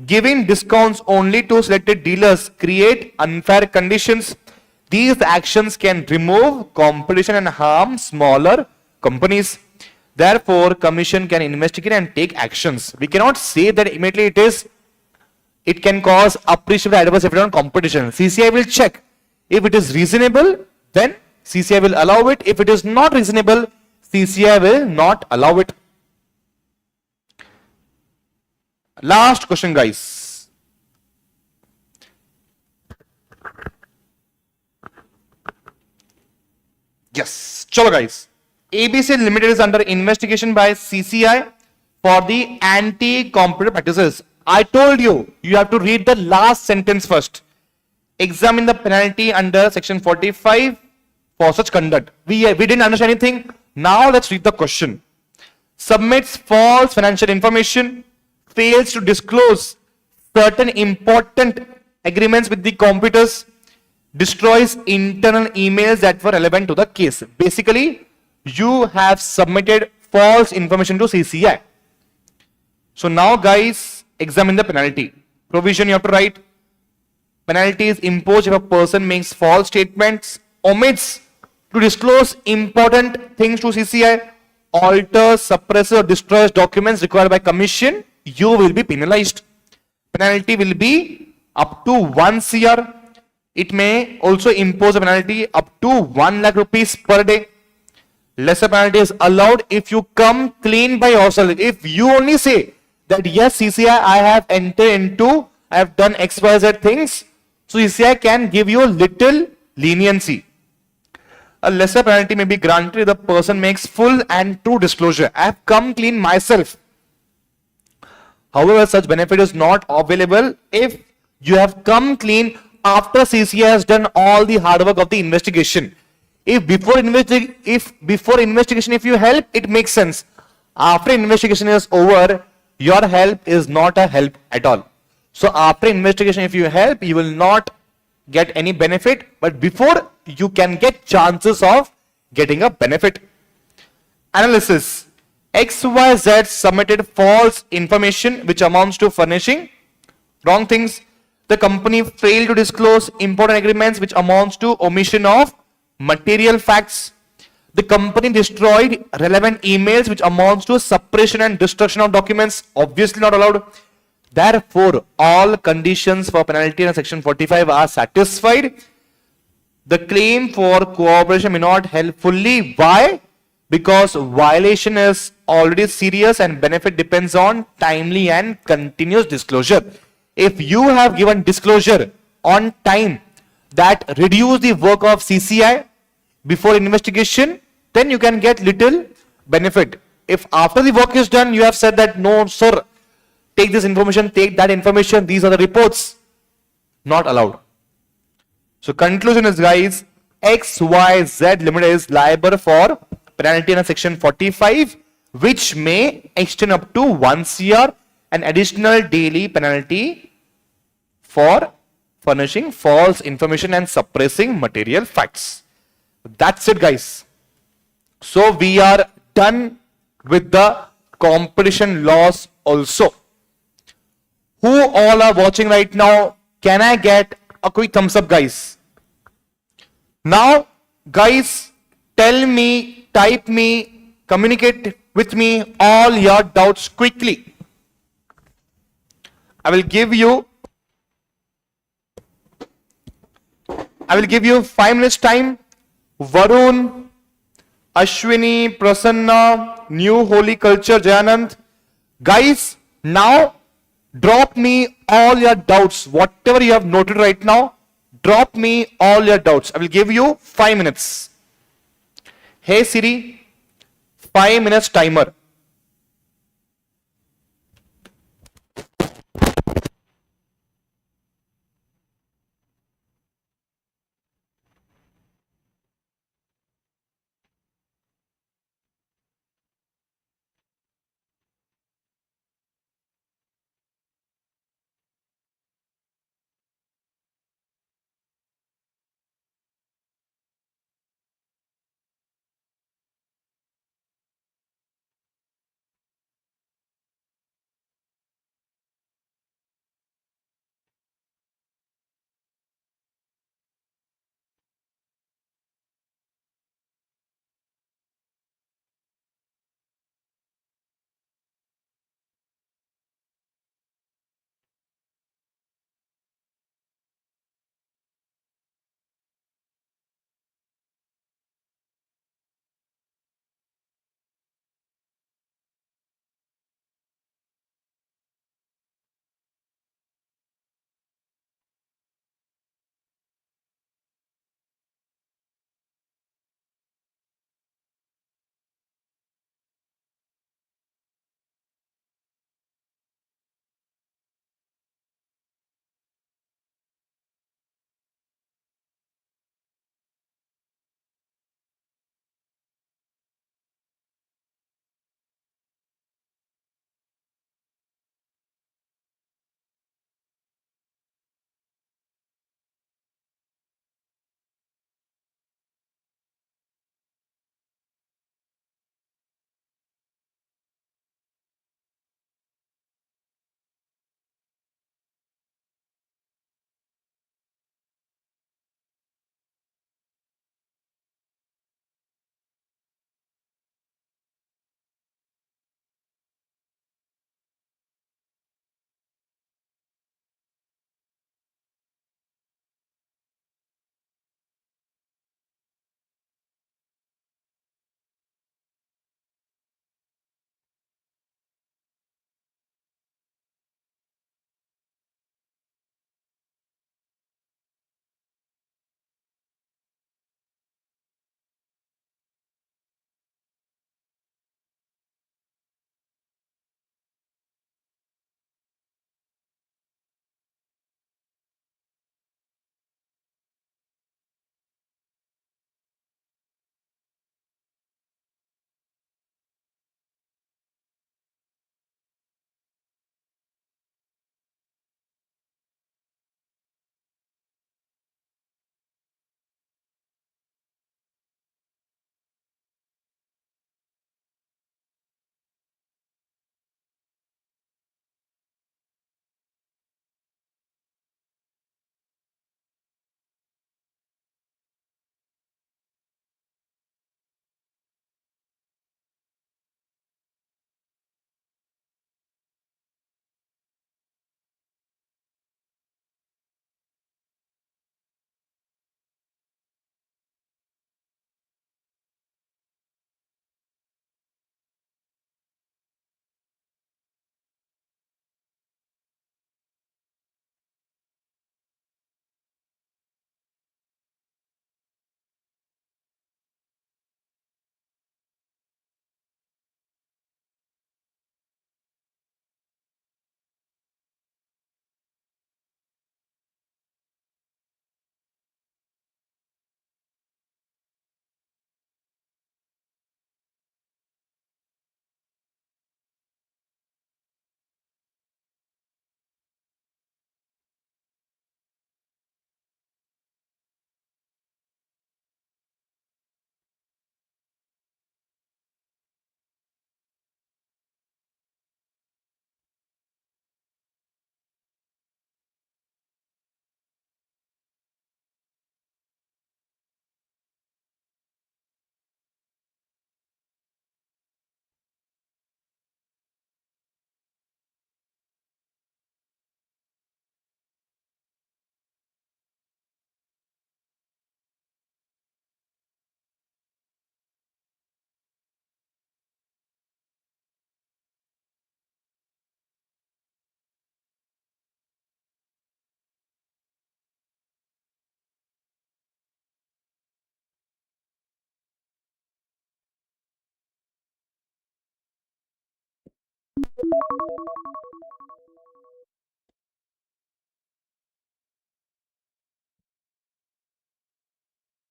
Giving discounts only to selected dealers create unfair conditions. These actions can remove competition and harm smaller companies. Therefore, Commission can investigate and take actions. We cannot say that immediately it can cause appreciable adverse effect on competition. CCI will check. If it is reasonable, then CCI will allow it. If it is not reasonable, CCI will not allow it. Last question, guys. Yes, chalo guys. ABC Limited is under investigation by CCI for the anti-competitive practices. I told you, you have to read the last sentence first. Examine the penalty under section 45 for such conduct. We didn't understand anything. Now let's read the question. Submits false financial information, fails to disclose certain important agreements with the competitors, destroys internal emails that were relevant to the case. Basically, you have submitted false information to CCI. So now guys, examine the penalty. Provision you have to write. Penalty is imposed if a person makes false statements, omits to disclose important things to CCI, alters, suppresses or destroys documents required by Commission, you will be penalized. Penalty will be up to 1 CR. It may also impose a penalty up to 1 lakh rupees per day. Lesser penalty is allowed if you come clean by yourself. If you only say that yes, CCI, I have entered into, I have done XYZ things, so CCI can give you a little leniency. A lesser penalty may be granted if the person makes full and true disclosure. I have come clean myself. However, such benefit is not available if you have come clean after CCI has done all the hard work of the investigation. If before investigation, if you help, it makes sense. After investigation is over, your help is not a help at all. So after investigation, if you help, you will not get any benefit, but before, you can get chances of getting a benefit. Analysis. XYZ submitted false information which amounts to furnishing wrong things. The company failed to disclose important agreements which amounts to omission of material facts. The company destroyed relevant emails which amounts to suppression and destruction of documents, obviously not allowed. Therefore, all conditions for penalty in section 45 are satisfied. The claim for cooperation may not help fully. Why? Because violation is already serious and benefit depends on timely and continuous disclosure. If you have given disclosure on time that reduce the work of CCI before investigation, then you can get little benefit. If after the work is done, you have said that no, sir, take this information, take that information, these are the reports, not allowed. So conclusion is, guys, XYZ Limited is liable for penalty under section 45, which may extend up to 1 CR, an additional daily penalty for furnishing false information and suppressing material facts. That's it, guys. So we are done with the competition laws also. Who all are watching right now? Can I get a quick thumbs up, guys? Now, guys, tell me, type me, communicate with me all your doubts quickly. I will give you 5 minutes time. Varun, Ashwini, Prasanna, New Holy Culture, Jayanand. Guys, now drop me all your doubts. Whatever you have noted right now, drop me all your doubts. I will give you 5 minutes. Hey Siri, 5 minutes timer.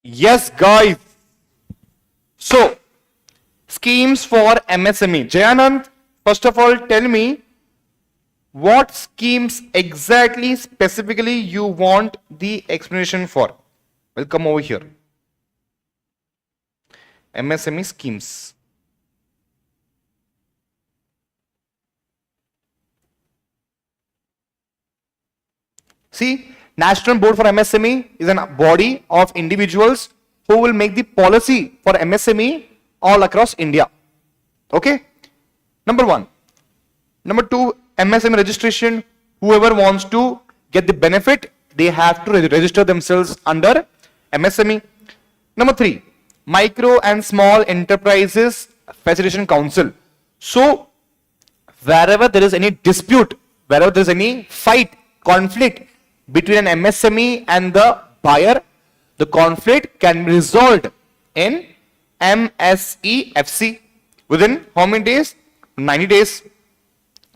Yes, guys. So, schemes for MSME. Jayanand, first of all, tell me what schemes exactly, specifically, you want the explanation for. We'll come over here. MSME schemes. See, National Board for MSME is a body of individuals who will make the policy for MSME all across India. Okay? Number one. Number two, MSME registration. Whoever wants to get the benefit, they have to register themselves under MSME. Number three, Micro and Small Enterprises Facilitation Council. So, wherever there is any dispute, wherever there is any fight, conflict between an MSME and the buyer, the conflict can be resolved in MSEFC within how many days? 90 days.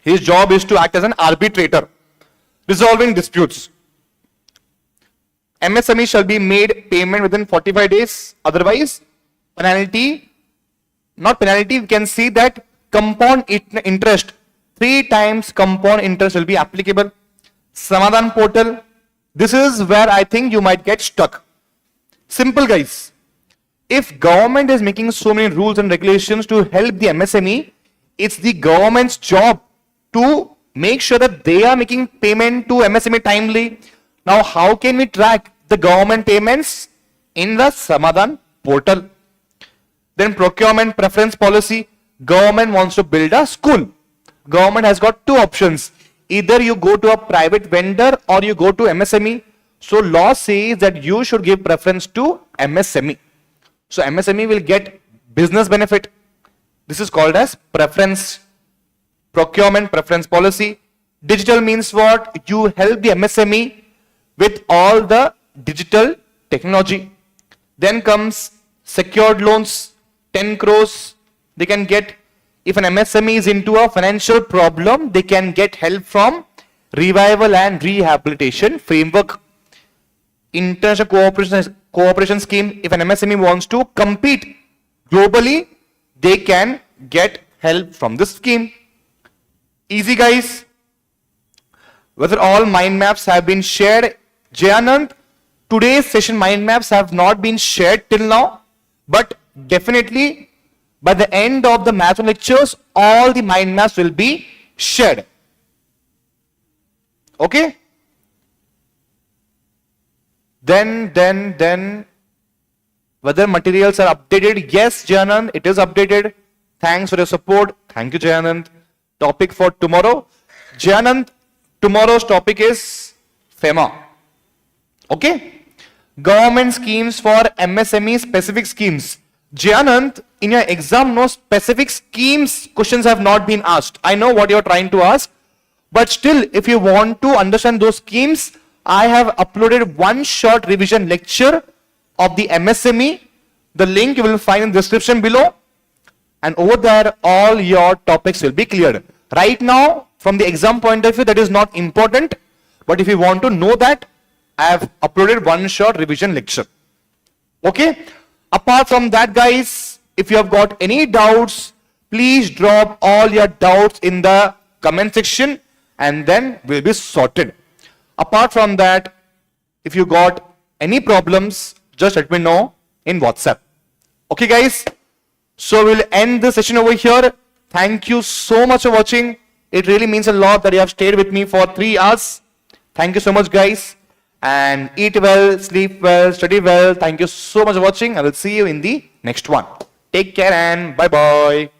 His job is to act as an arbitrator, resolving disputes. MSME shall be made payment within 45 days. Otherwise, penalty, not penalty, we can see that compound interest, 3 times compound interest will be applicable. Samadhan portal, this is where I think you might get stuck. Simple, guys. If government is making so many rules and regulations to help the MSME, it's the government's job to make sure that they are making payment to MSME timely. Now, how can we track the government payments? In the Samadhan portal. Then procurement preference policy. Government wants to build a school. Government has got 2 options. Either you go to a private vendor or you go to MSME. So law says that you should give preference to MSME. So MSME will get business benefit. This is called as preference. Procurement preference policy. Digital means what? You help the MSME with all the digital technology. Then comes secured loans, 10 crores. They can get, if an MSME is into a financial problem, they can get help from Revival and Rehabilitation Framework. International cooperation scheme, if an MSME wants to compete globally, they can get help from this scheme. Easy, guys. Whether all mind maps have been shared? Jayanand, today's session mind maps have not been shared till now, but definitely by the end of the math lectures, all the mind maps will be shared. Okay? Then, whether materials are updated? Yes, Jayanand, it is updated. Thanks for your support. Thank you, Jayanand. Topic for tomorrow. Jayanand, tomorrow's topic is FEMA. Okay? Government schemes for MSME specific schemes. Jayanand, in your exam, no specific schemes questions have not been asked. I know what you are trying to ask, but still, if you want to understand those schemes, I have uploaded one short revision lecture of the MSME. The link you will find in the description below. And over there, all your topics will be cleared. Right now, from the exam point of view, that is not important. But if you want to know that, I have uploaded one short revision lecture. Okay? Apart from that, guys, if you have got any doubts, please drop all your doubts in the comment section and then we'll be sorted. Apart from that, if you got any problems, just let me know in WhatsApp. Okay, guys? So we'll end the session over here. Thank you so much for watching. It really means a lot that you have stayed with me for 3 hours. Thank you so much, guys. And eat well, sleep well, study well. Thank you so much for watching. I will see you in the next one. Take care and bye-bye.